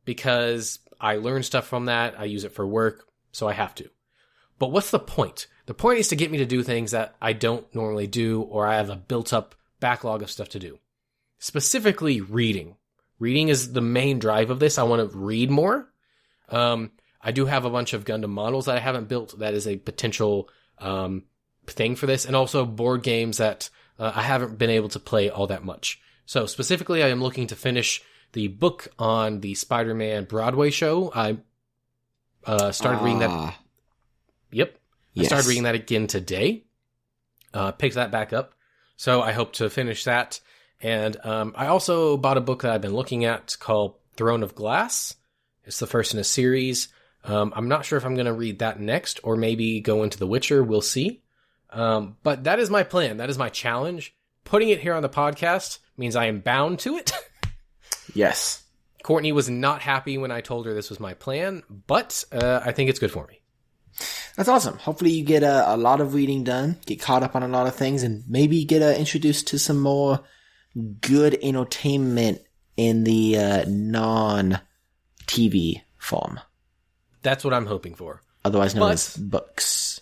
[SPEAKER 1] because I learn stuff from that. I use it for work, so I have to. But what's the point? The point is to get me to do things that I don't normally do, or I have a built-up backlog of stuff to do. Specifically, reading. Reading is the main drive of this. I want to read more. I do have a bunch of Gundam models that I haven't built. That is a potential thing for this. And also board games that I haven't been able to play all that much. So specifically, I am looking to finish the book on the Spider-Man Broadway show. I started reading that. Yep. Yes. I started reading that again today. Picked that back up. So I hope to finish that. And I also bought a book that I've been looking at called Throne of Glass. It's the first in a series. I'm not sure if I'm going to read that next or maybe go into The Witcher. We'll see. But that is my plan. That is my challenge. Putting it here on the podcast means I am bound to it.
[SPEAKER 2] Yes.
[SPEAKER 1] Courtney was not happy when I told her this was my plan, but I think it's good for me.
[SPEAKER 2] That's awesome. Hopefully you get a lot of reading done, get caught up on a lot of things, and maybe get introduced to some more good entertainment in the non-TV form.
[SPEAKER 1] That's what I'm hoping for.
[SPEAKER 2] Otherwise known as books.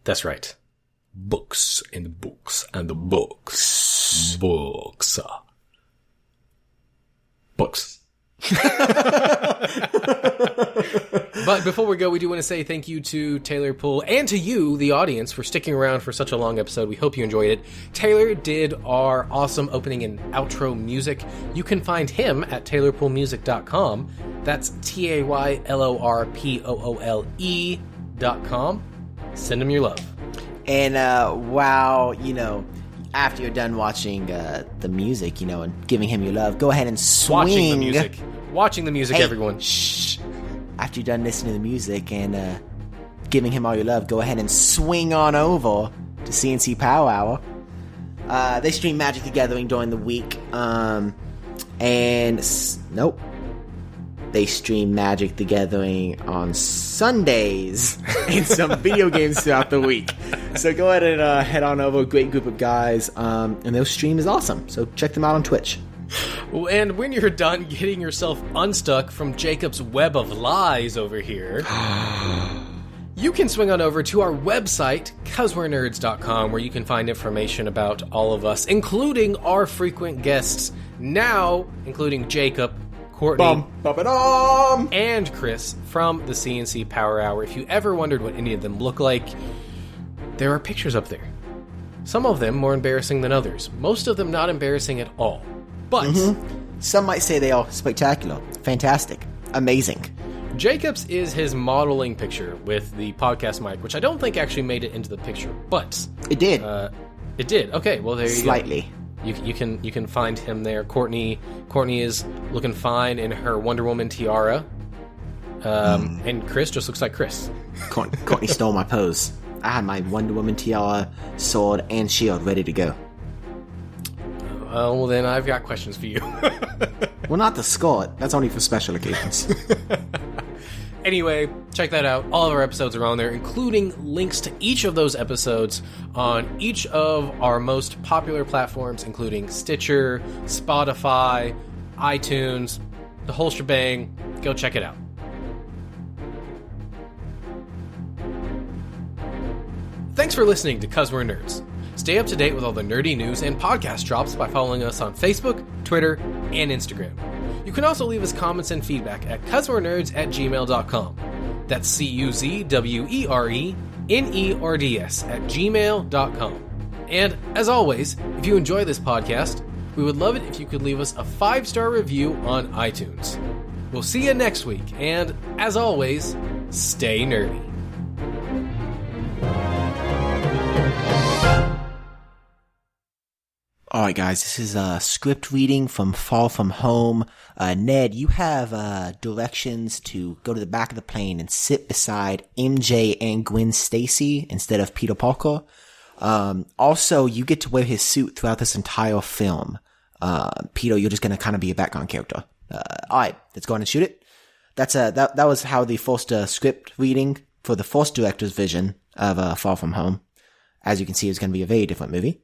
[SPEAKER 1] That's right. Books and the books and the books. Books. Books. But before we go, we do want to say thank you to Taylor Poole and to you, the audience, for sticking around for such a long episode. We hope you enjoyed it. Taylor did our awesome opening and outro music. You can find him at taylorpoolemusic.com. That's taylorpoolee.com. Send him your love.
[SPEAKER 2] And after you're done watching the music, and giving him your love, go ahead and swing.
[SPEAKER 1] Watching the music,
[SPEAKER 2] hey,
[SPEAKER 1] everyone.
[SPEAKER 2] Shh. After you're done listening to the music and giving him all your love, go ahead and swing on over to CNC Power Hour. They stream Magic the Gathering during the week. Nope. They stream Magic the Gathering on Sundays and some video games throughout the week. So go ahead and head on over. A great group of guys. And their stream is awesome. So check them out on Twitch.
[SPEAKER 1] And when you're done getting yourself unstuck from Jacob's web of lies over here, you can swing on over to our website, causewe'renerds.com, where you can find information about all of us, including our frequent guests, now including Jacob, Courtney, and Chris from the CNC Power Hour. If you ever wondered what any of them look like, there are pictures up there. Some of them more embarrassing than others. Most of them not embarrassing at all. But
[SPEAKER 2] some might say they are spectacular, fantastic, amazing.
[SPEAKER 1] Jacob's is his modeling picture with the podcast mic, which I don't think actually made it into the picture, but
[SPEAKER 2] it did.
[SPEAKER 1] It did. Okay, well there you
[SPEAKER 2] Slightly.
[SPEAKER 1] go. You can find him there. Courtney is looking fine in her Wonder Woman tiara, and Chris just looks like Chris.
[SPEAKER 2] Courtney stole my pose. I had my Wonder Woman tiara, sword, and shield ready to go.
[SPEAKER 1] Well, then I've got questions for you.
[SPEAKER 2] Well, not the skirt. That's only for special occasions.
[SPEAKER 1] Anyway, check that out. All of our episodes are on there, including links to each of those episodes on each of our most popular platforms, including Stitcher, Spotify, iTunes, the whole shebang. Go check it out. Thanks for listening to 'Cause We're Nerds. Stay up to date with all the nerdy news and podcast drops by following us on Facebook, Twitter, and Instagram. You can also leave us comments and feedback at cuzwerenerds@gmail.com. That's CUZWERENERDS@gmail.com. And as always, if you enjoy this podcast, we would love it if you could leave us a 5-star review on iTunes. We'll see you next week, and as always, stay nerdy.
[SPEAKER 2] Alright guys, this is a script reading from Far From Home. Ned, you have directions to go to the back of the plane and sit beside MJ and Gwen Stacy instead of Peter Parker. Also, you get to wear his suit throughout this entire film. Peter, you're just gonna kind of be a background character. Alright, let's go ahead and shoot it. That was how the first script reading for the first director's vision of Far From Home. As you can see, it's gonna be a very different movie.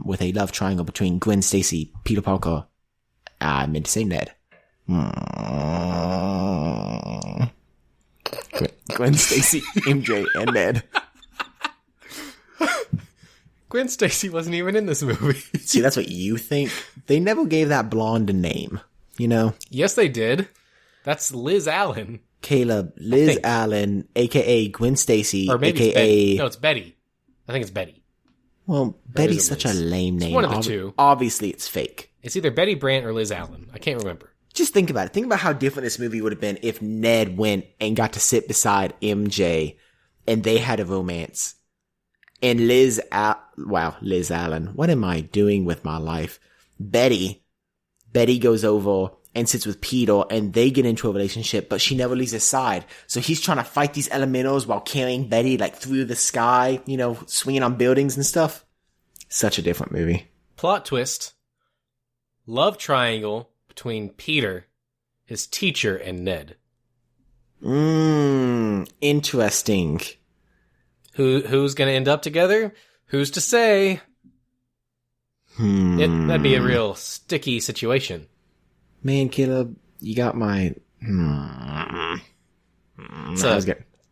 [SPEAKER 2] With a love triangle between Gwen Stacy, Peter Parker. I meant to say Ned. Gwen Stacy, MJ, and Ned.
[SPEAKER 1] Gwen Stacy wasn't even in this movie.
[SPEAKER 2] See, that's what you think. They never gave that blonde a name, you know?
[SPEAKER 1] Yes, they did. That's Liz Allen.
[SPEAKER 2] Caleb, Liz Allen, a.k.a. Gwen Stacy,
[SPEAKER 1] or maybe
[SPEAKER 2] a.k.a.
[SPEAKER 1] No, it's Betty. I think it's Betty.
[SPEAKER 2] Well, Betty's such a lame name.
[SPEAKER 1] It's one of the two.
[SPEAKER 2] Obviously, it's fake.
[SPEAKER 1] It's either Betty Brant or Liz Allen. I can't remember.
[SPEAKER 2] Just think about it. Think about how different this movie would have been if Ned went and got to sit beside MJ and they had a romance. And Liz Allen. What am I doing with my life? Betty goes over and sits with Peter and they get into a relationship, but she never leaves his side. So he's trying to fight these elementals while carrying Betty like through the sky, you know, swinging on buildings and stuff. Such a different movie.
[SPEAKER 1] Plot twist. Love triangle between Peter, his teacher, and Ned.
[SPEAKER 2] Interesting.
[SPEAKER 1] Who's gonna end up together? Who's to say? That'd be a real sticky situation.
[SPEAKER 2] Man, Caleb, you got my...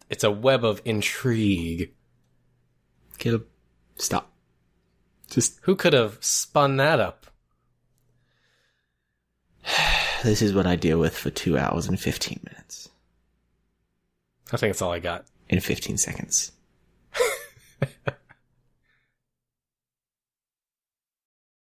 [SPEAKER 1] It's a web of intrigue.
[SPEAKER 2] Caleb, stop. Just...
[SPEAKER 1] Who could have spun that up?
[SPEAKER 2] This is what I deal with for 2 hours and 15 minutes.
[SPEAKER 1] I think that's all I got.
[SPEAKER 2] In 15 seconds.